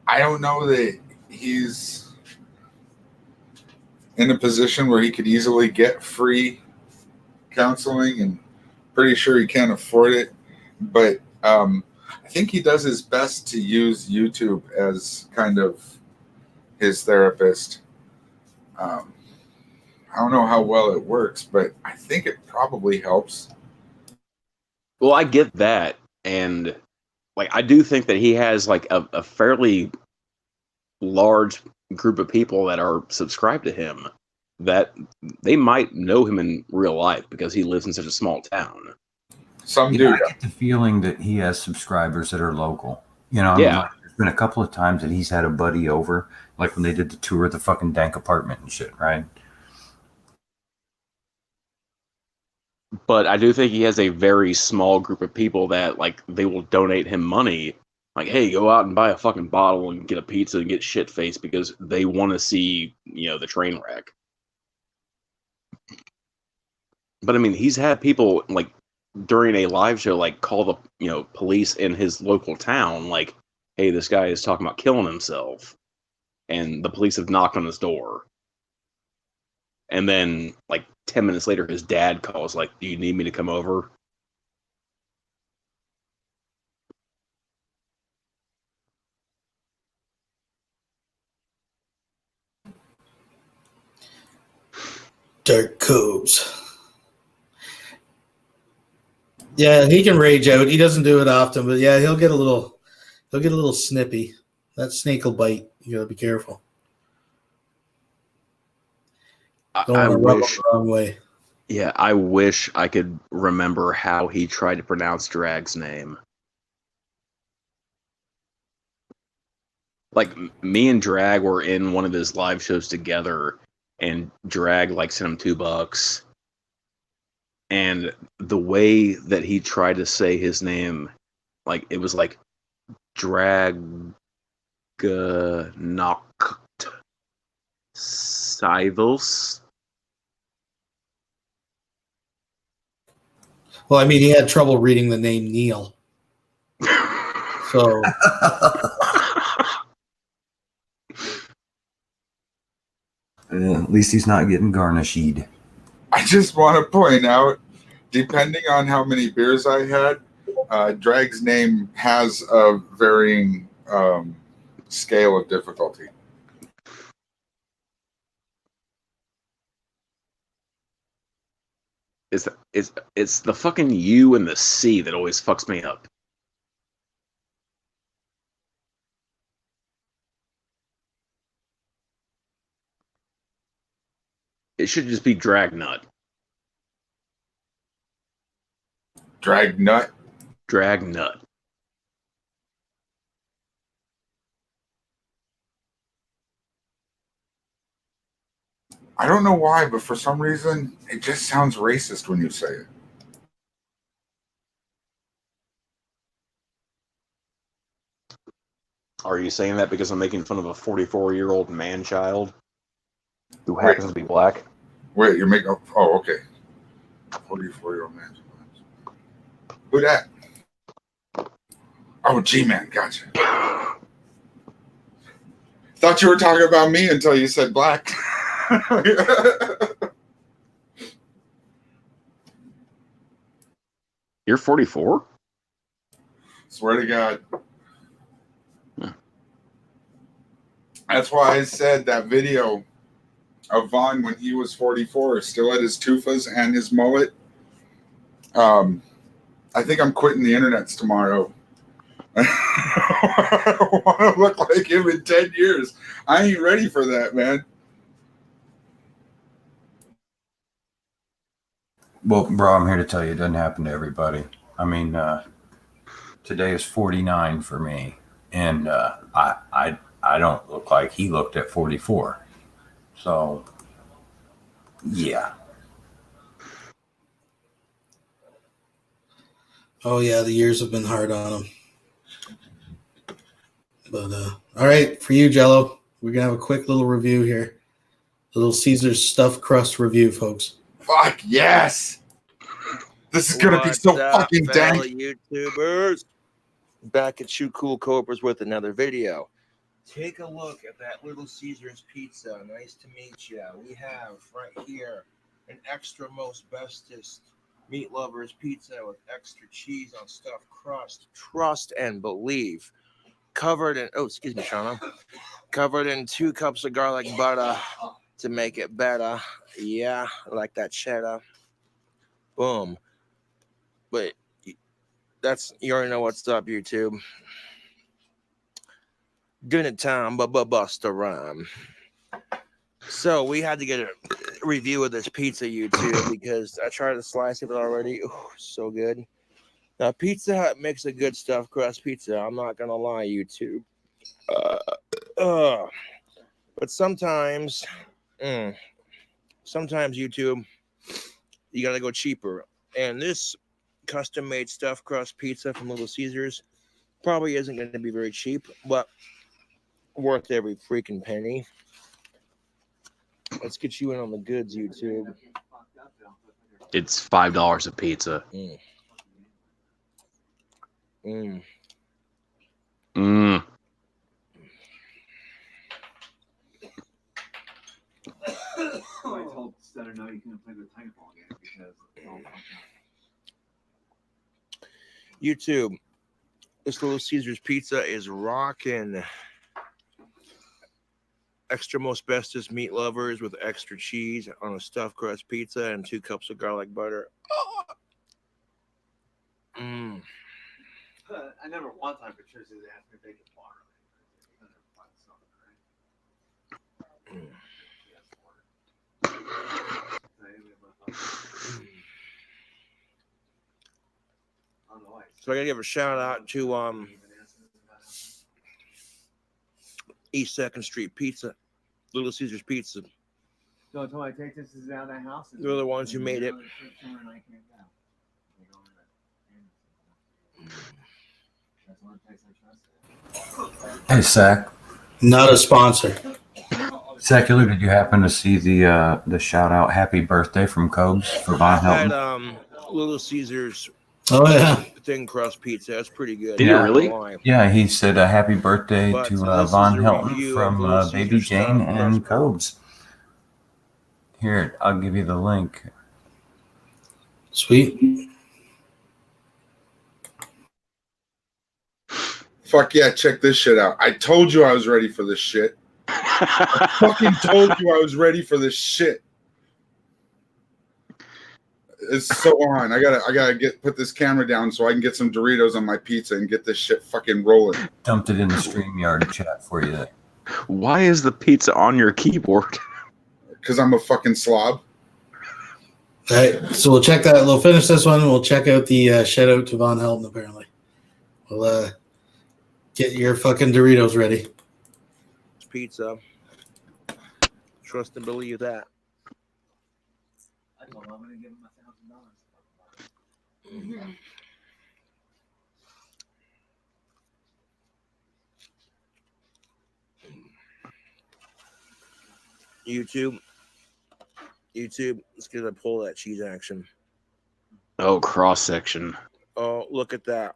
know that he's in a position where he could easily get free counseling, and pretty sure he can't afford it. But I think he does his best to use YouTube as kind of his therapist. I don't know how well it works, but I think it probably helps. Well, I get that. And, like, I do think that he has, like, a fairly large group of people that are subscribed to him that they might know him in real life because he lives in such a small town. Some do. I get the feeling that he has subscribers that are local. You know, I mean, like, there's been a couple of times that he's had a buddy over, like when they did the tour of the fucking dank apartment and shit, right? But I do think he has a very small group of people that, like, they will donate him money. Like, hey, go out and buy a fucking bottle and get a pizza and get shit-faced because they want to see, you know, the train wreck. But, I mean, he's had people, like, during a live show, like, call the, you know, police in his local town, like, hey, this guy is talking about killing himself. And the police have knocked on his door. And then, like, 10 minutes later, his dad calls, like, do you need me to come over? Dark Cobes. Yeah, he can rage out. He doesn't do it often, but yeah, he'll get a little snippy. That snake will bite. You gotta be careful. Don't I want to rub him wish the wrong way. Yeah, I wish I could remember how he tried to pronounce Drag's name. Like, me and Drag were in one of his live shows together, and Drag, like, sent him $2. And the way that he tried to say his name, like, it was like, Drag... Noct... Sivels? Well, I mean, he had trouble reading the name Neil. So... At least he's not getting garnished. I just want to point out, depending on how many beers I had, Drag's name has a varying scale of difficulty. It's the fucking U and the C that always fucks me up. It should just be Dragnut. Dragnut? Dragnut. I don't know why, but for some reason, it just sounds racist when you say it. Are you saying that because I'm making fun of a 44-year-old man-child who happens to be black? Wait, you're making... Oh, okay. 44-year-old man. Who that? Oh, G-Man. Gotcha. Thought you were talking about me until you said black. You're 44? Swear to God. That's why I said that video of Vaughn when he was 44, still had his tufas and his mullet. I think I'm quitting the internets tomorrow. I want to look like him in 10 years. I ain't ready for that, man. Well, bro, I'm here to tell you it doesn't happen to everybody. I mean, today is 49 for me, and I don't look like he looked at 44. So, yeah. Oh yeah, the years have been hard on him. But all right, for you, Jello, we're gonna have a quick little review here. Little Caesar's stuffed crust review, folks. Fuck yes! This is gonna be so fucking fellow dank. YouTubers? Back at You Cool Cobras with another video. Take a look at that Little Caesar's pizza. Nice to meet you. We have right here an extra most bestest meat lovers pizza with extra cheese on stuffed crust. Trust and believe. Covered in, oh, excuse me, Shauna. Covered in 2 cups of garlic butter to make it better. Yeah, like that cheddar. Boom. But that's, you already know what's up, YouTube. Dinner time, bust a rhyme. So we had to get a review of this pizza, YouTube, because I tried to slice it already. Oh, so good. Now, Pizza Hut makes a good stuffed crust pizza. I'm not gonna lie, YouTube. But sometimes YouTube, you gotta go cheaper. And this custom-made stuffed crust pizza from Little Caesars probably isn't going to be very cheap, but worth every freaking penny. Let's get you in on the goods, YouTube. It's $5 a pizza. Mm. Mm. I told Stutter no, you couldn't play the Titanfall game because it's all YouTube, this Little Caesars pizza is rocking. Extra most bestest meat lovers with extra cheese on a stuffed crust pizza and 2 cups of garlic butter. I never one time Patricia asked me to make it water. So I gotta give a shout out to East 2nd Street Pizza, Little Caesars Pizza. So until I take this out of the house, They're the ones who made it. Hey, Sack. Not a sponsor. Secular, did you happen to see the shout out happy birthday from Cobes for Von Had Helton? Little Caesars. Oh yeah, thin crust pizza. That's pretty good. Did he really? Yeah, he said a happy birthday to Von Helton from Baby Jane and Cobes. Here, I'll give you the link. Sweet. Fuck yeah, check this shit out. I told you I was ready for this shit. I fucking told you I was ready for this shit. It's so on. I gotta put this camera down so I can get some Doritos on my pizza and get this shit fucking rolling. Dumped it in the StreamYard chat for you. Why is the pizza on your keyboard? Because I'm a fucking slob. All right, so we'll check that. We'll finish this one. We'll check out the shout out to Von Helton. Apparently, we'll get your fucking Doritos ready. Pizza. Trust and believe that. I told him I'm going to give him $1,000. YouTube. Let's get a pull of that cheese action. Oh, cross section. Oh, look at that.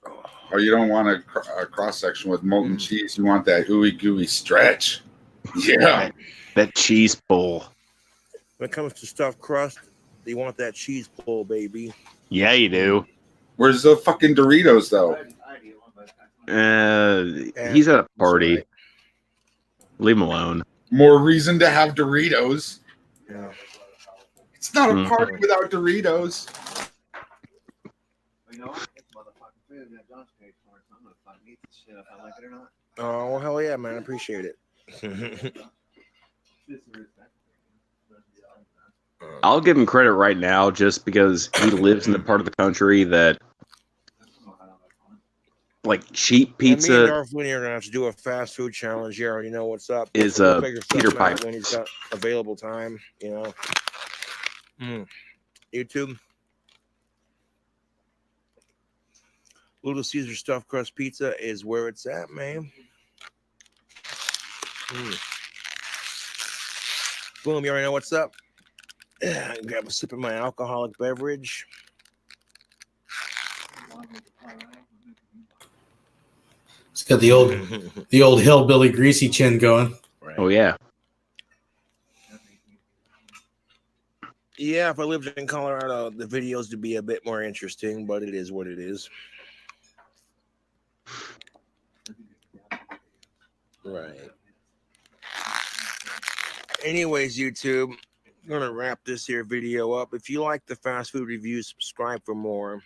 Oh, you don't want a cross section with molten cheese. You want that ooey gooey stretch. Yeah. That cheese pull. When it comes to stuffed crust, you want that cheese pull, baby. Yeah, you do. Where's the fucking Doritos, though? He's at a party. Leave him alone. More reason to have Doritos. Yeah. It's not a party without Doritos. You know what? It's motherfucking food that John's paid for it. So I'm gonna fucking eat this shit if I like it or not. Oh, well, hell yeah, man. I appreciate it. I'll give him credit right now just because he lives in the part of the country that, like, cheap Me and pizza Darth Winnie are gonna have to do a fast food challenge. You already know what's up. is We'll figure Peter something out Piper. when he's got available time. You know. YouTube. Little Caesar stuffed crust pizza is where it's at, man. Boom, you already know what's up. Grab a sip of my alcoholic beverage. It's got the old hillbilly greasy chin going. Right. Oh yeah. Yeah, if I lived in Colorado, the videos would be a bit more interesting, but it is what it is. Right. Anyways, YouTube, I'm going to wrap this here video up. If you like the fast food reviews, subscribe for more.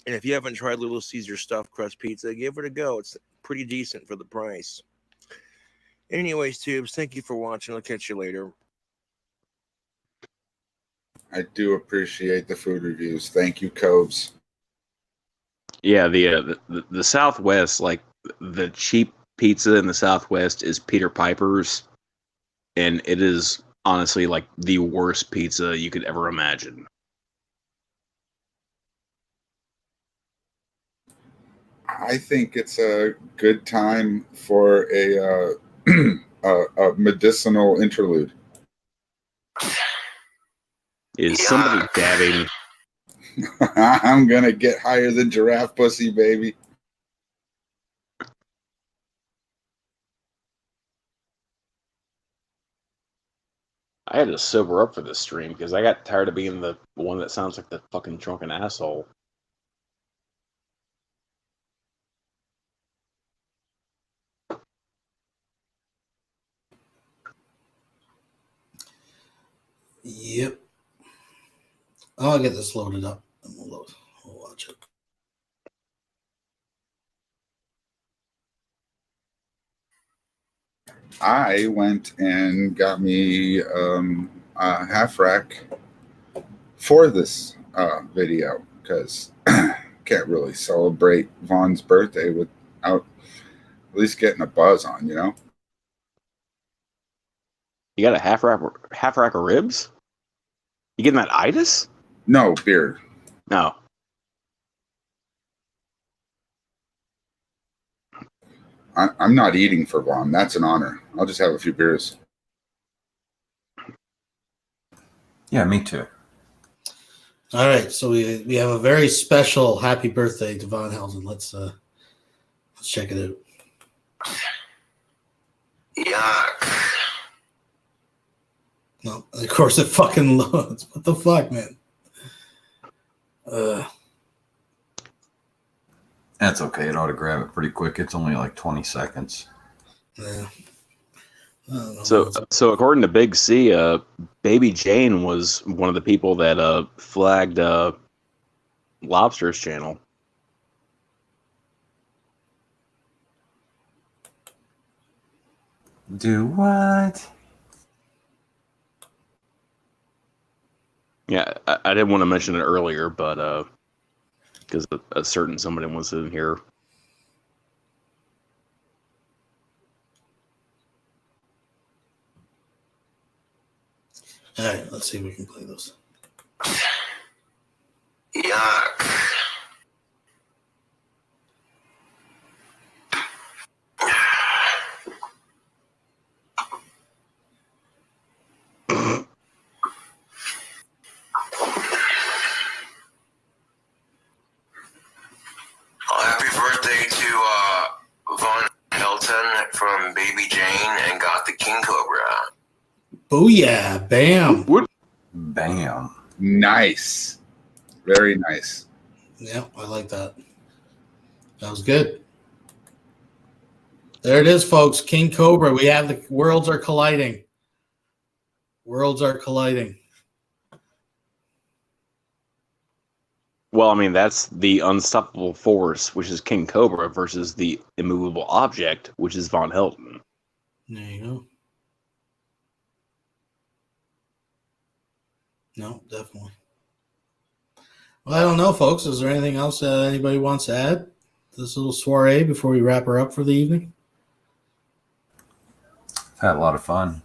And if you haven't tried Little Caesar stuffed crust pizza, give it a go. It's pretty decent for the price. Anyways, tubes, thank you for watching. I'll catch you later. I do appreciate the food reviews. Thank you, Cobes. Yeah, the Southwest, like the cheap pizza in the Southwest is Peter Piper's, and it is honestly like the worst pizza you could ever imagine. I think it's a good time for a medicinal interlude. Is somebody dabbing? I'm gonna get higher than giraffe pussy, baby. I had to sober up for this stream because I got tired of being the one that sounds like the fucking drunken asshole. Yep. I'll get this loaded up and we'll watch it. I went and got me a half rack for this video because can't really celebrate Vaughn's birthday without at least getting a buzz on, you know? You got a half rack of ribs? You getting that itis? No, beer. No. I'm not eating for Vaughn. That's an honor. I'll just have a few beers. Yeah, me too. All right, so we have a very special happy birthday to Von Helden. Let's check it out. Yuck. No, of course it fucking loads. What the fuck, man? That's okay. It ought to grab it pretty quick. It's only like 20 seconds. Yeah. So according to Big C, Baby Jane was one of the people that flagged Lobster's channel. Do what? Yeah, I didn't want to mention it earlier, but because a certain somebody was in here. All right, let's see if we can play those. Yuck. Booyah. Bam. Bam. Nice. Very nice. Yeah, I like that. That was good. There it is, folks. King Cobra. We have the worlds are colliding. Worlds are colliding. Well, I mean, that's the unstoppable force, which is King Cobra, versus the immovable object, which is Von Helton. There you go. No, definitely. Well, I don't know, folks. Is there anything else anybody wants to add to this little soiree before we wrap her up for the evening? Had a lot of fun.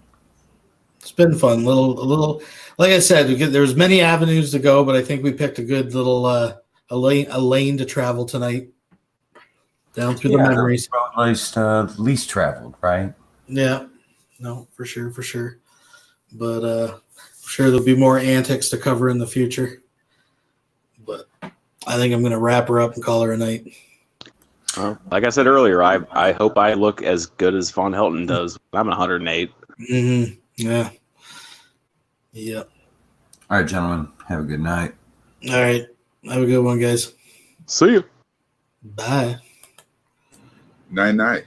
It's been fun. A little. Like I said, there's many avenues to go, but I think we picked a good little a lane to travel tonight. Down through the memories. Least traveled, right? Yeah. No, for sure. But I'm sure there'll be more antics to cover in the future. But I think I'm going to wrap her up and call her a night. Like I said earlier, I hope I look as good as Von Helton does. I'm 108. Mm-hmm. Yeah. Yep. All right, gentlemen. Have a good night. All right. Have a good one, guys. See you. Bye. Night.